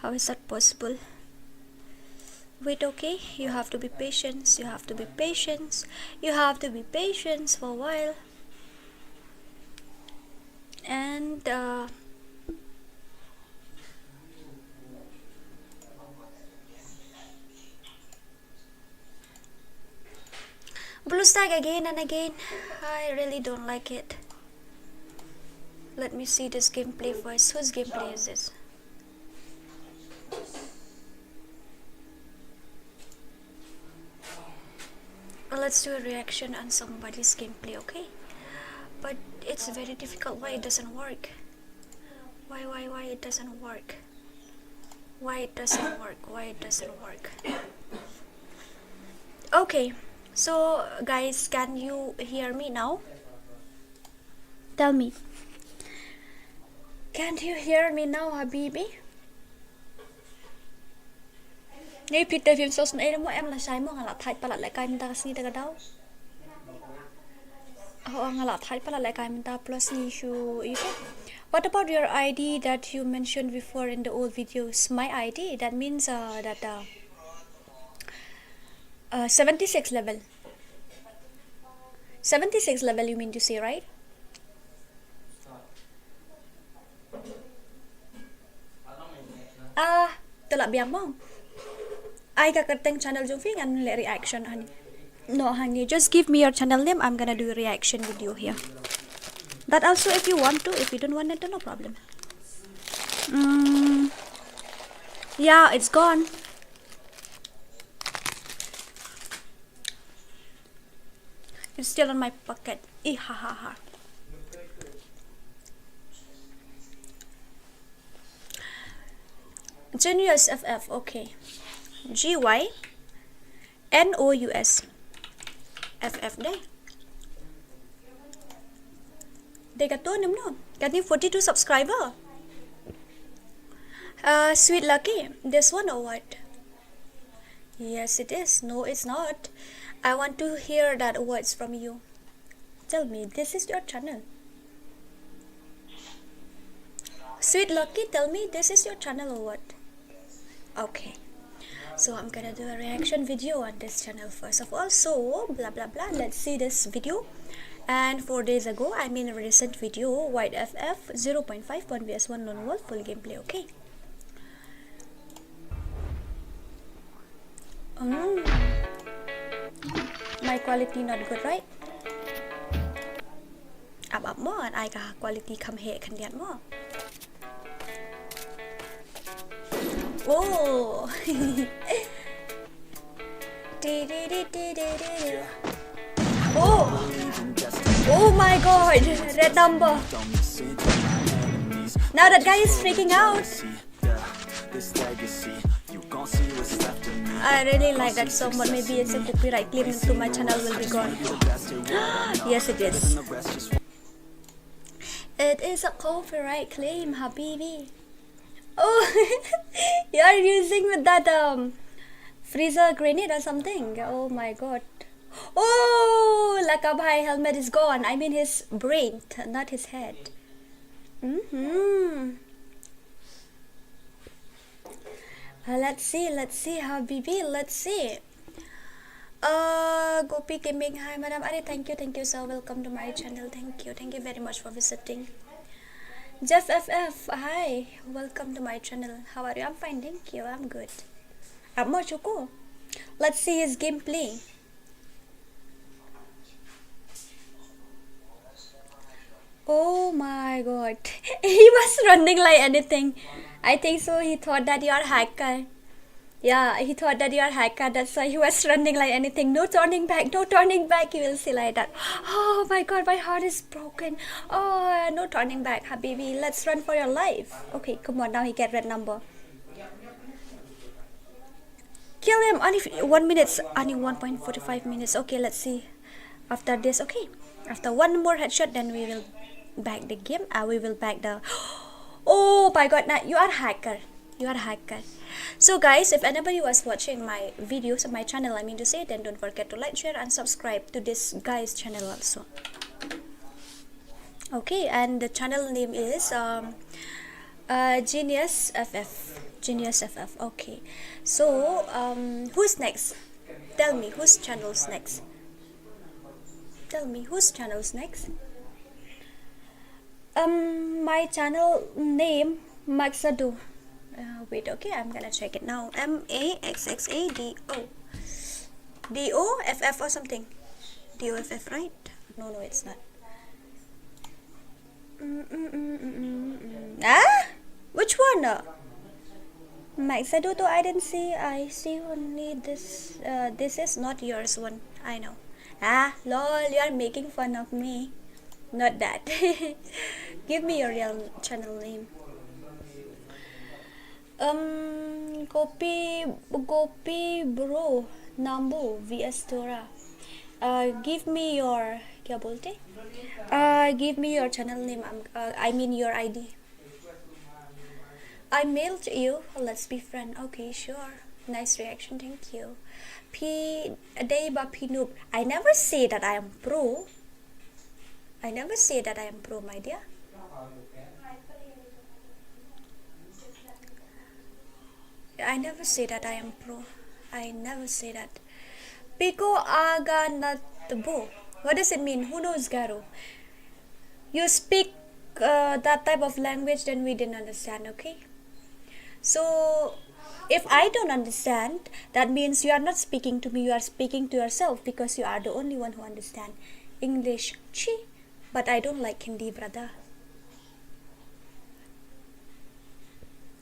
How is that possible? Wait, okay, you have to be patient, you have to be patient, you have to be patient for a while. And BlueStack again and again. I really don't like it. Let me see this gameplay first. Whose gameplay is this? Let's do a reaction on somebody's gameplay, okay? But it's very difficult. Why it doesn't work? Why it doesn't work? Why it doesn't work? Why it doesn't work? Okay, so guys, can you hear me now? Tell me. Can't you hear me now, Habibi? Ngay Peter phim ﷺ mo em là sai mo ngala thai pala lại kai minta kasi daga daw. Oh ngala thai pala lại kai minta plus issue ito. What about your ID that you mentioned before in the old videos? My ID, that means 76 level. 76 level you mean to say, right? Tulak biang mo. I got a channel jumping and reaction, honey. No, honey, just give me your channel name. I'm gonna do a reaction video here. That also if you want to. If you don't want it, then no problem. Yeah, it's gone. It's still in my pocket. Ha ha ha. Genius FF, okay. GYNOUS FF đây. They got 2 no? Getting 42 subscriber. Sweet Lucky, this one or what? Yes, it is. No, it's not. I want to hear that words from you. Tell me, this is your channel. Sweet Lucky, tell me, this is your channel or what? Okay. So I'm gonna do a reaction video on this channel first of all. So blah blah blah. Let's see this video. And 4 days ago, I mean a recent video, White FF 0.5 1vs1 lone wolf full gameplay. Okay. My quality not good, right? Up more and I got quality come here can get more. Oh. Oh. Oh my god, red number. Now that guy is freaking out. I really like that song, but maybe it's a copyright claim to my channel will be gone. Yes, it is. It is a copyright claim, Habibi. Oh, you are using with that freezer grenade or something. Oh my god. Oh, Lakabhai helmet is gone. I mean his brain, not his head. Let's see, Habibi, let's see. Gopi Gaming, hi Madam Ari, thank you sir, welcome to my channel. Thank you very much for visiting. Jeff FF, hi, welcome to my channel. How are you? I'm fine, thank you, I'm good. Let's see his gameplay. Oh my god, he was running like anything. I think so, he thought that you are hacker. Yeah, he thought that you are hacker, that's why he was running like anything. No turning back, you will see like that. Oh my god, my heart is broken. Oh, no turning back, Habibi, let's run for your life. Okay, come on, now he get red number. Kill him. Only 1 minute. Only 1.45 minutes. Okay, let's see. After this, okay. After one more headshot, then we will back the game. We will back the. Oh my God! Now you are hacker. You are hacker. So guys, if anybody was watching my videos on my channel, I mean to say, then don't forget to like, share, and subscribe to this guy's channel also. Okay, and the channel name is Genius FF. Genius FF. Okay. So who's next? Tell me whose channel's next. Tell me whose channel's next. My channel name Mᴏʀᴇ. Wait, okay, I'm gonna check it now. MAXXADO. DOFF or something. DOFF, right? No, it's not. Ah? Which one? Mᴏʀᴇ, I didn't see. I see only this. This is not yours one. I know. Ah, lol, you are making fun of me. Not that. Give me your real channel name. Gopi bro Nambu vs Tora. Give me your क्या बोलते? Give me your channel name. I mean your ID. I mailed you. Let's be friend. Okay, sure. Nice reaction. Thank you. P Deba P noob. I never say that I am pro. I never say that I am pro, my dear. I never say that I am pro. I never say that. Pico aga natbo. What does it mean? Who knows, Garo? You speak that type of language, then we didn't understand, okay? So, if I don't understand, that means you are not speaking to me, you are speaking to yourself, because you are the only one who understand English. Chi. But I don't like Hindi, brother.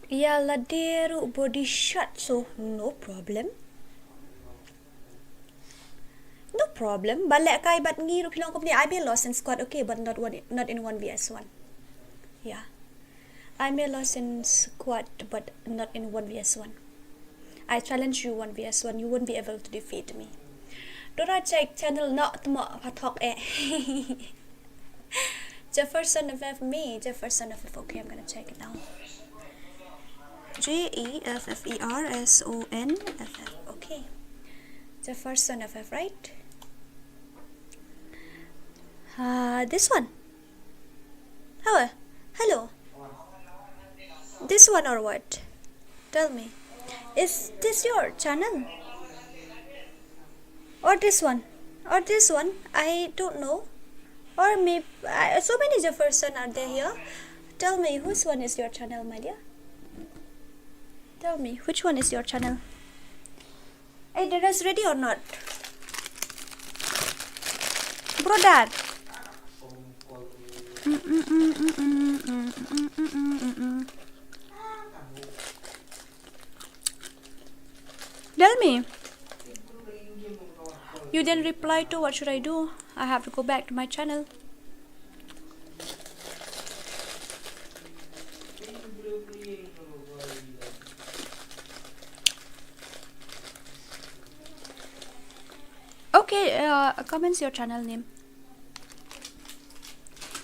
Yeah, laderu body shot, so no problem. No problem. Balek kay bat ngiru kilong ko I may lost in squad, okay, but not in 1vs1. Yeah. I may lost in squad, but not in 1vs1. I challenge you 1vs1. You won't be able to defeat me. Don't I check channel not mo patok eh. Jefferson FF me. Jefferson FF. Okay, I'm gonna check it now. Jefferson FF. Okay. Jefferson FF, right? This one. Hello. This one or what? Tell me. Is this your channel? Or this one? Or this one? I don't know. Or maybe so many Jefferson are there here. Tell me, whose one is your channel, my dear? Tell me, which one is your channel? Hey, dinner is ready or not? Brother. Tell me. You didn't reply to what should I do? I have to go back to my channel. Okay, comments your channel name.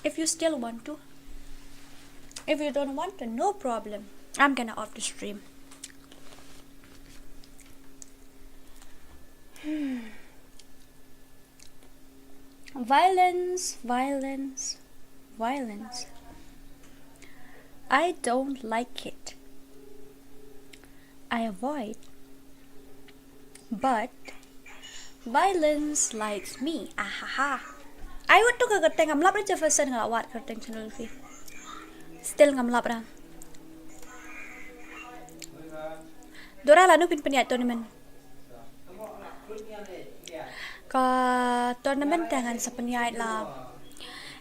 If you still want to. If you don't want to, no problem. I'm gonna off the stream. Violence. I don't like it. I avoid. But violence likes me. Ahaha. I want to go to ngamlap ra Jefferson ngalawat kerteng channel fi. Still ngamlap ra. Dora lanu pin peniat tournament. Ka tournament tangan sa peniat la.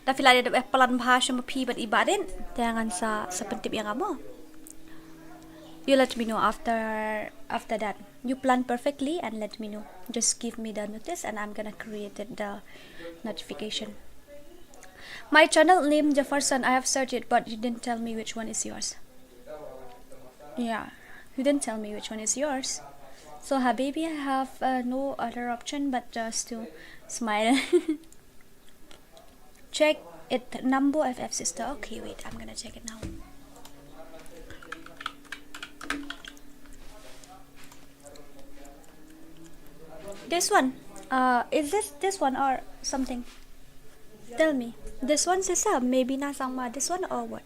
Da fila ada pelan bahasa mapi bat ibaden tangan sa pentip yang kamu. You let me know after that. You plan perfectly and let me know. Just give me the notice and I'm gonna create the notification. My channel name Jefferson. I have searched it, but you didn't tell me which one is yours. Yeah, you didn't tell me which one is yours. So Habibi, I have no other option but just to smile. Check it. Mᴏʀᴇ sister. Okay, wait, I'm gonna check it now. This one. Is this one or something? Tell me. This one sister. Maybe na sangma. This one or what?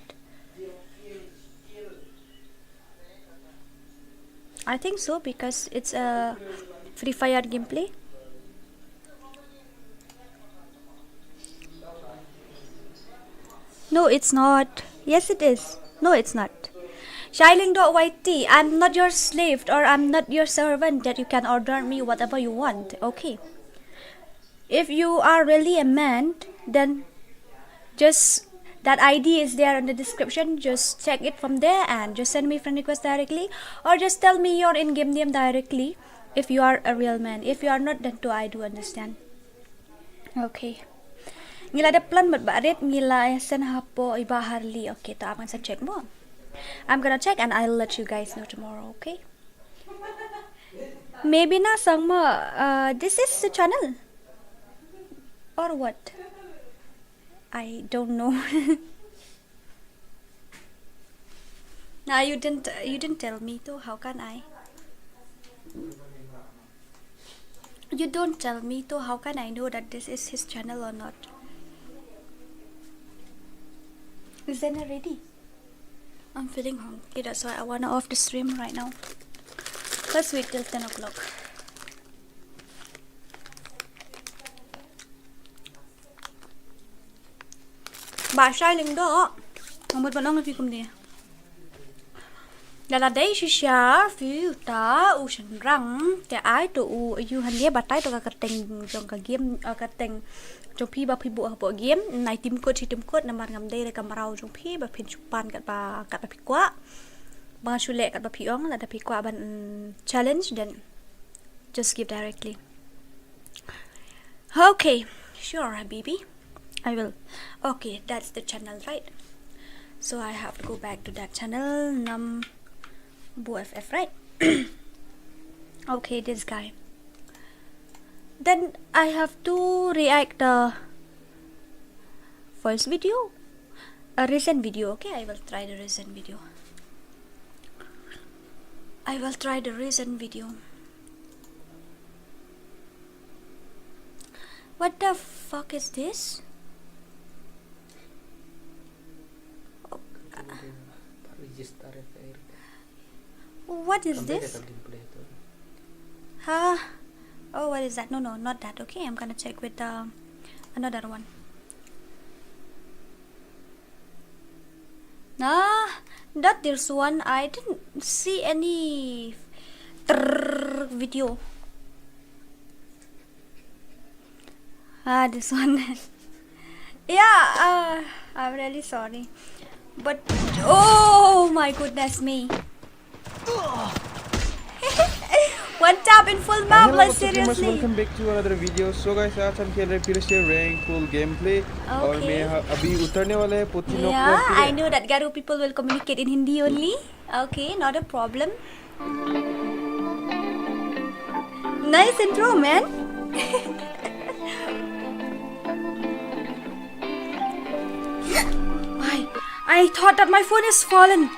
I think so because it's a FreeFire gameplay. No, it's not. Yes, it is. No, it's not. Shailing.yt, I'm not your slave or I'm not your servant that you can order me whatever you want. Okay. If you are really a man, then just that ID is there in the description. Just check it from there and just send me friend request directly, or just tell me your in-game name directly if you are a real man. If you are not, then too, I do understand. Okay. Ngila ada plan barit ngila sen hapo ibaharli. Okay, to aman sa check mo. I'm gonna check and I'll let you guys know tomorrow. Okay. Maybe na sang mo. This is the channel or what? I don't know. Nah, you didn't tell me to. How can I? You don't tell me to. How can I know that this is his channel or not? Is dinner ready? I'm feeling hungry. That's why I wanna off the stream right now. Let's wait till 10 o'clock. Bà sai lần đó không biết bạn nói cùng nè là đấy chị xả phiêu ta u sẵn răng cái ái tụ u hành ghé bà tay tụ cả tình trong cả game cả tình trong phi bà phi bộ game này tim code nằm ngắm đây là cầm rau trong phi bà phiền chụp bàn cả bà phi quá bà chule cả bà phi ong là bà phi quá bạn challenge then just give directly. Okay, sure Habibi, I will. Okay, that's the channel, right? So I have to go back to that channel. Mᴏᴇ, right? Okay, this guy. Then I have to react the first video, a recent video. Okay, I will try the recent video. What the fuck is this? What is this? Huh? Oh, what is that? No, not that. Okay, I'm gonna check with another one. Nah, not this one. I didn't see any video. This one. Yeah, I'm really sorry. But oh my goodness me. What's up in full map? Like seriously. Welcome back to another video. So guys, आज हम खेल रहे फिर से rank full gameplay. और मैं अभी उतरने वाला है Pochinki. Yeah, I know that Garu people will communicate in Hindi only. Okay, not a problem. Nice intro, man. I thought that my phone is fallen.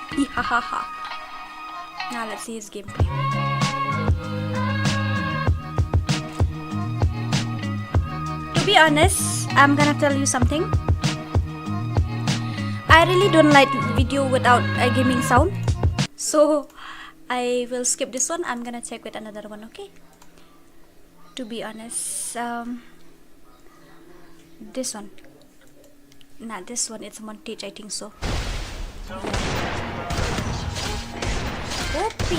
Now let's see his gameplay. To be honest, I'm gonna tell you something. I really don't like video without a gaming sound, so I will skip this one. I'm gonna check with another one, okay? To be honest, this one. Nah, this one, it's a montage, I think so. OP.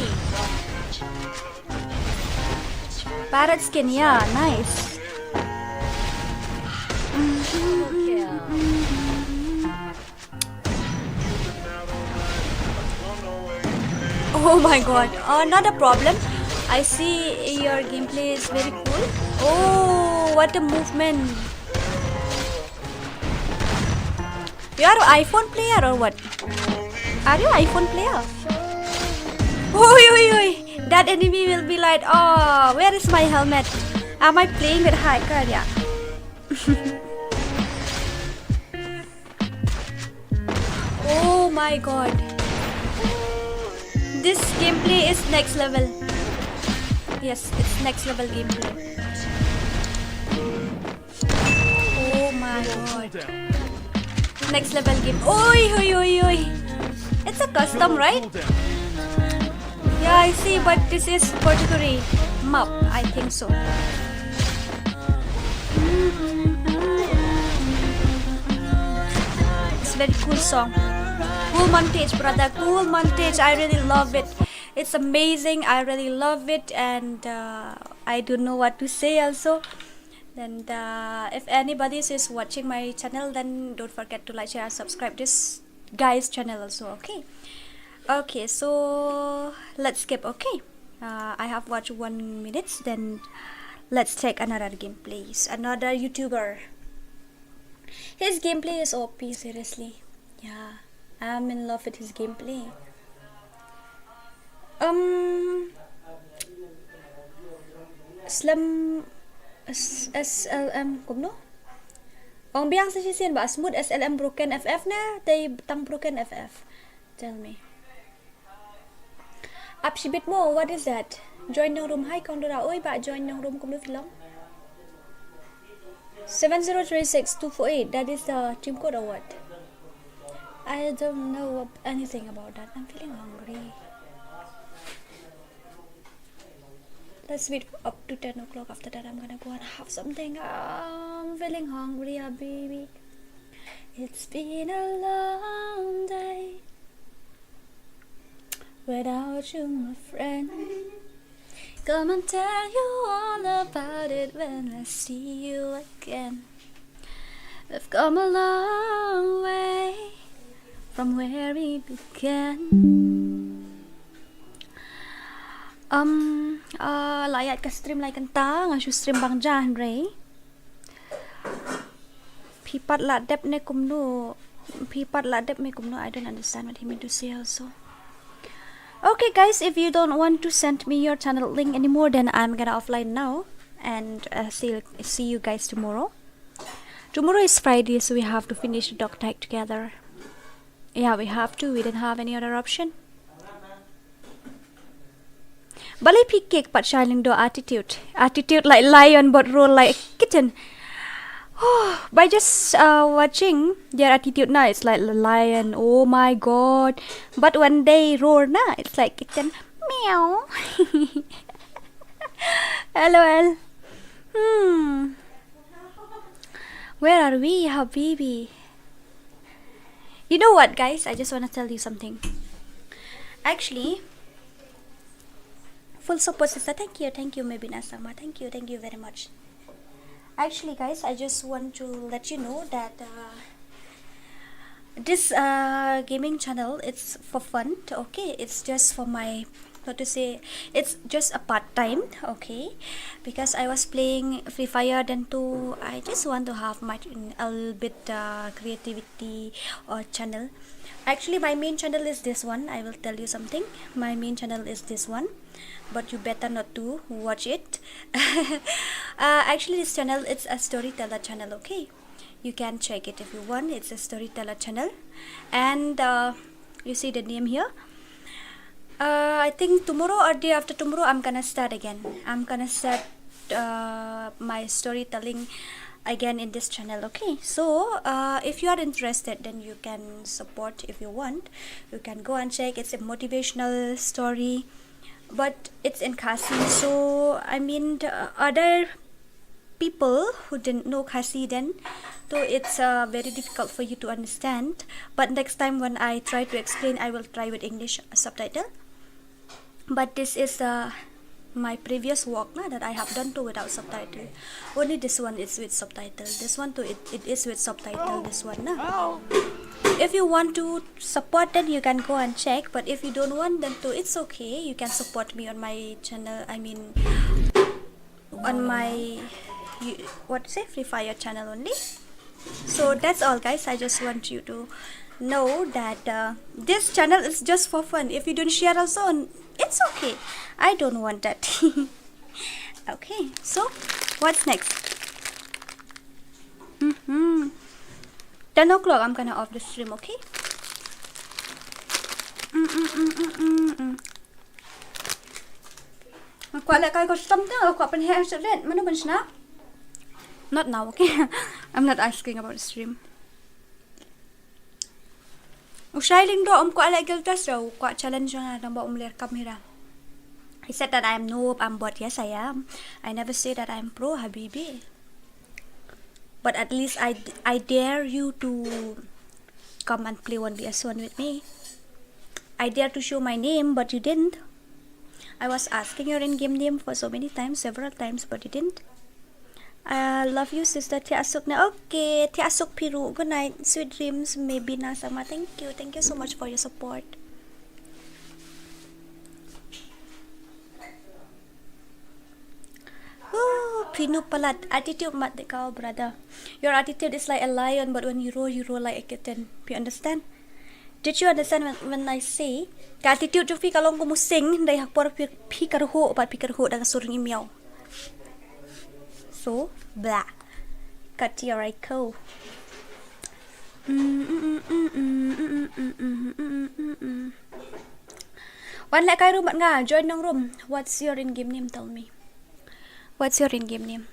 Parrot skin, yeah, nice. Oh my god. Not a problem. I see your gameplay is very cool. Oh, what a movement. You are an iPhone player or what? Are you an iPhone player? Oi. that enemy will be like, oh, where is my helmet? Am I playing with hacker? Yeah. Oh my god. This gameplay is next level. Yes, it's next level gameplay. Oh my god. Next level game. Oi, oi, oi, oi. It's a custom, right? Yeah, I see, but this is particularly map, I think so. It's a very cool song. Cool montage, brother. Cool montage. I really love it. It's amazing. I really love it, and I don't know what to say also. And if anybody is watching my channel, then don't forget to like, share, and subscribe this guy's channel also. Okay. Okay. So let's skip. Okay. I have watched 1 minute. Then let's take another gameplay. Another YouTuber. His gameplay is OP. Seriously. Yeah. I'm in love with his gameplay. SLM cũng nó ông biang sa xiên ba smooth SLM broken FF na tay tăng broken FF. Tell me up a bit more. What is that? Join the room. Hi con ra ơi bạn join the room cũng được film 7036248. That is the team code or what? I don't know anything about that. I'm feeling hungry. Let's wait up to 10 o'clock. After that, I'm gonna go and have something. I'm feeling hungry, baby. It's been a long day without you, my friend. Come and tell you all about it when I see you again. We've come a long way from where we began. Layat ka stream like kanta nga stream bang jan ray. Pipat la dep ne kumno. I don't understand what he meant to say also. Okay guys, if you don't want to send me your channel link anymore, then I'm gonna offline now, and see you guys tomorrow. Tomorrow is Friday, so we have to finish the dog tag together. Yeah, we have to. We didn't have any other option. Balay pick cake but shining do attitude like lion but roar like kitten. Oh, by just watching their attitude now, it's like lion. Oh my god! But when they roar now, it's like kitten. Meow. LOL. Where are we, Habibi? You know what, guys? I just want to tell you something. Actually, full support sister. Thank you, Mabina Sama. Thank you very much. Actually, guys, I just want to let you know that this gaming channel, it's for fun. Okay, it's just for my, what to say, it's just a part-time. Okay, because I was playing FreeFire, then too I just want to have my a little bit creativity or channel. Actually, my main channel is this one. I will tell you something. My main channel is this one, but you better not to watch it. Actually, this channel, it's a storyteller channel. Okay, you can check it if you want. It's a storyteller channel, and you see the name here. I think tomorrow or day after tomorrow, I'm gonna start again. I'm gonna start my storytelling again in this channel. Okay, so if you are interested, then you can support. If you want, you can go and check. It's a motivational story, but it's in Khasi. So I mean, other people who didn't know Khasi, then so it's very difficult for you to understand. But next time when I try to explain, I will try with English subtitle. But this is my previous work that I have done too without subtitle. Only this one is with subtitle. This one too, it is with subtitle. This one if you want to support, then you can go and check. But if you don't want, then too, it's okay. You can support me on my channel. I mean, on my FreeFire channel only. So that's all, guys. I just want you to know that this channel is just for fun. If you don't share also, It's okay. I don't want that. Okay, so what's next? 10 o'clock I'm gonna off the stream, okay? Quite like I got something up in here, not now, okay? I'm not asking about the stream. Usailing do quite like so quite challenge on camera. He said that I'm noob, I'm bot. Yes, I am. I never say that I'm pro, Habibi. But at least I dare you to come and play 1vs1 with me. I dare to show my name, but you didn't. I was asking your in-game name for so many times, several times, but you didn't. I love you, sister. Tiasuk na. Okay, Tiasuk Piru. Good night. Sweet dreams. Maybe na sama. Thank you. Thank you so much for your support. Oh, Pinu palat. Attitude mat de kau, brother. Your attitude is like a lion, but when you roar like a kitten. You understand? Did you understand when I say attitude jo fi kalong kumusing dai hakpor pi karho pat pi karho dang surung imiao. So blah. Cut your echo. One like I room nga join ng room. What's your in-game name? Tell me. What's your in-game name?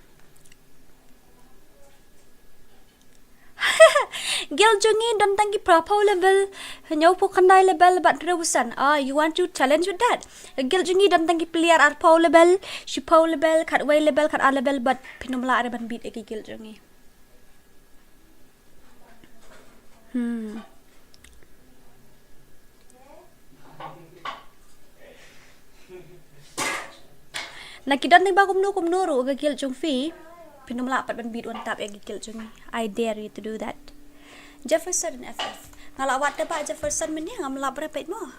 Gil jungi dan tangi prapo level nyau po kandai level bat rewusan. You want to challenge with that? Gil jungi dan tangi player arpo level, shipo level, katway level, kat a level, but pinumla araban beat eki gil jungi. Nakidan ni ba kumnu ro ga gil jung fi pinumla pat ban beat one tap eki gil jungi. I dare you to do that. Jefferson FF. Ngalawat dapat Jefferson meni ngamlap berapa mo?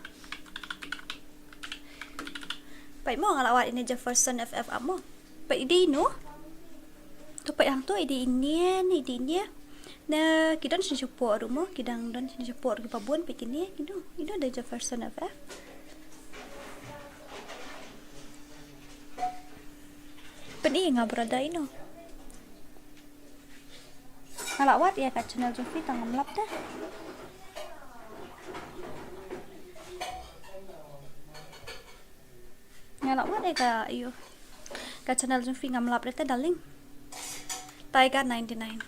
Pai mo ngalawat ini Jefferson FF amo. Pai di no. Tu pai hang tu idi ini. Na kidan sini support mo, kidang dan sini support ki pabuan pai kini. Itu ada Jefferson FF. Peni ngabrada ino. Ngalawat ya kat channel Jovi tangam lap dah. Ngalawat ya kat iyo kat channel Jovi ngam lap dah darling. Tiger 99.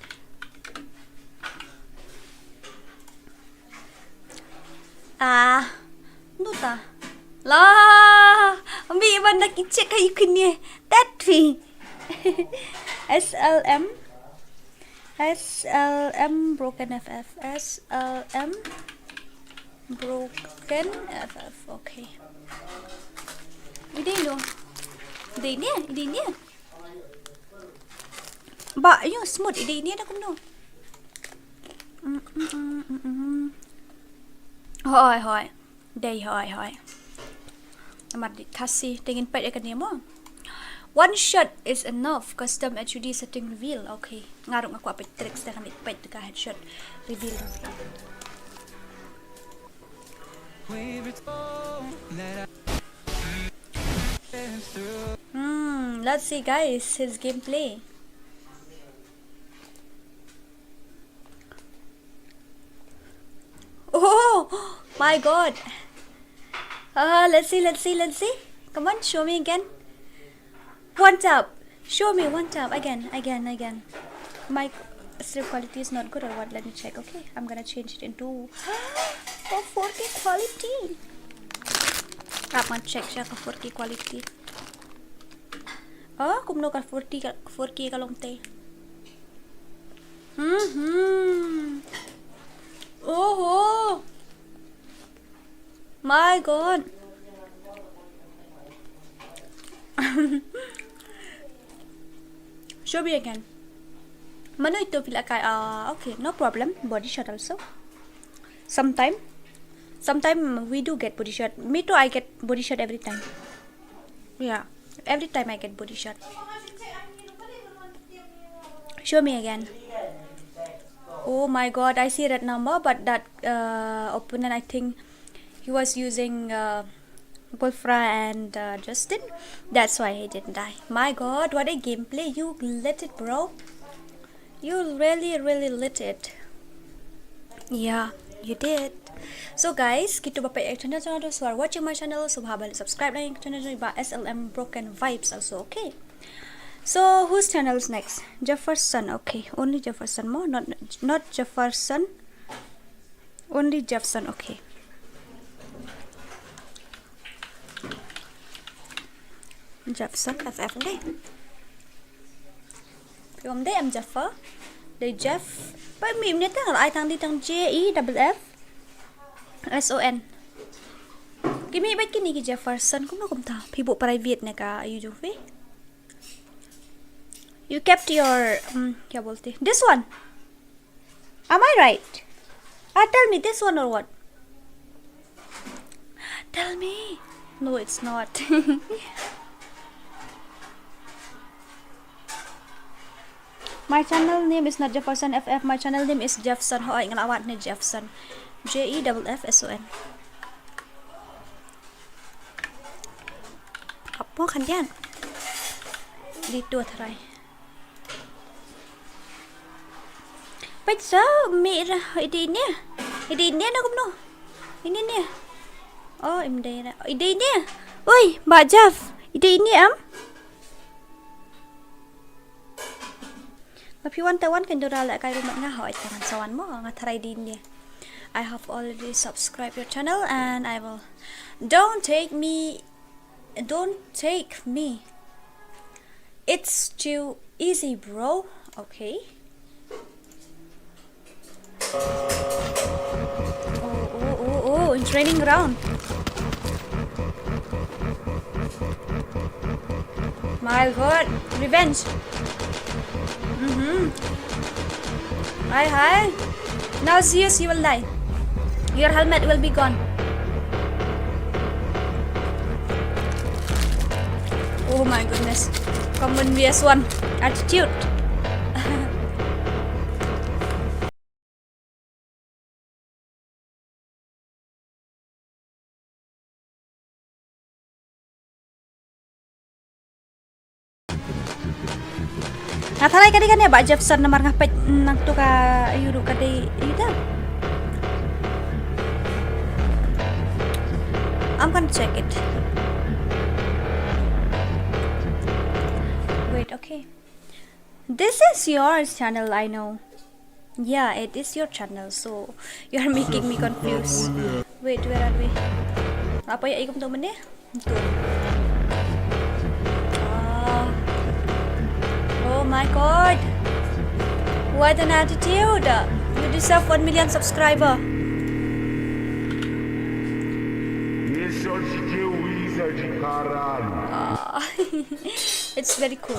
Nuta. Lah, ambil benda kicik kayu kini. That fee. SLM broken FF. SLM broken FF. Okay. Ini lo. Ini. Ba, yung smooth. Ini ada kumno. Hoi. Đây hoi. Amat di Khasi dengan pet akan dia mo. One shot is enough. Custom HUD setting reveal. Okay. Ngarong ako apit tricks na kami pet ka headshot reveal. Let's see guys his gameplay. Oh my god. Let's see. Come on, show me again. One tap. Show me one tap again. My stream quality is not good or what? Let me check. Okay, I'm gonna change it into 4K quality. I'm gonna check 4K quality. Kumno ka 4K kalong te. Oh. My god. Show me again. Mano ito pila kay okay, no problem. Body shot also. Sometime we do get body shot. Me too, I get body shot every time. Yeah, every time I get body shot. Show me again. Oh my god, I see that number, but that opponent, I think he was using Wolfra and Justin. That's why he didn't die. My god, what a gameplay. You lit it, bro. You really lit it. Yeah, you did. So guys, gitu bapak yang channel who are watching my channel, so balik subscribe na yung channel by SLM Broken Vibes also, okay? So whose channel is next? Jefferson, okay. Only Jefferson more, not Jefferson. Only Jefferson, okay. Jefferson FF đây. Hôm đấy em Jeffer. Đây Jeff. Bởi mìm nhất là ai thằng đi thằng Kɣɪʀᴛ Kimi baik kini ki Jefferson cũng nó cũng thà. Phi bộ private này cả you do we. You kept your क्या बोलते? This one. Am I right? Tell me this one or what? Tell me. No, it's not. My channel name is not Jefferson FF. My channel name is Jefferson. Hỏi ngelawan nih Jefferson. Jefferson. Apa kan dia? Dito try. Bây giờ mẹ ra đi nè. Đi nè nó cũng no. Ini nè. Oh, em đây ra. Đi nè. Oi, Mbak Jeff. Đi nè em. If you want the one can do lại cái rumah nga hỏi tangan sawan mo nga try din dia. I have already subscribed your channel and I will don't take me. It's too easy, bro. Okay. Oh, in training ground. My god, revenge. Hi. Now Zeus, you will die. Your helmet will be gone. Oh my goodness. Common VS1 attitude. Nathalay ka di kan ya Mbak Jefferson namar ngapet nang tu ka ayudu ka di ida. I'm gonna check it. Wait, okay. This is your channel, I know. Yeah, it is your channel, so you are making me confused. Wait, where are we? Apa ya ikum temen ya? Oh my god. What an attitude. You deserve 1 million subscriber. It's very cool.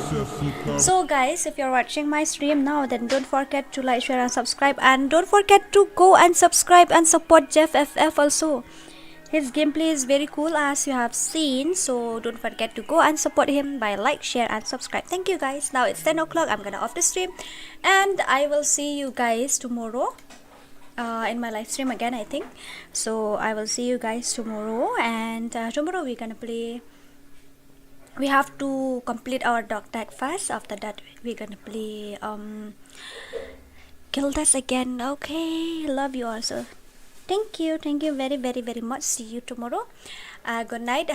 So guys, if you're watching my stream now, then don't forget to like, share and subscribe, and don't forget to go and subscribe and support Jeff FF also. His gameplay is very cool as you have seen, so don't forget to go and support him by like, share and subscribe. Thank you guys. Now it's 10 o'clock. I'm gonna off the stream and I will see you guys tomorrow in my live stream again, I think. So I will see you guys tomorrow, and tomorrow we're gonna play. We have to complete our dog tag first. After that we're gonna play Kɣɪʟᴜ again. Okay, love you also. Thank you very much. See you tomorrow. Good night.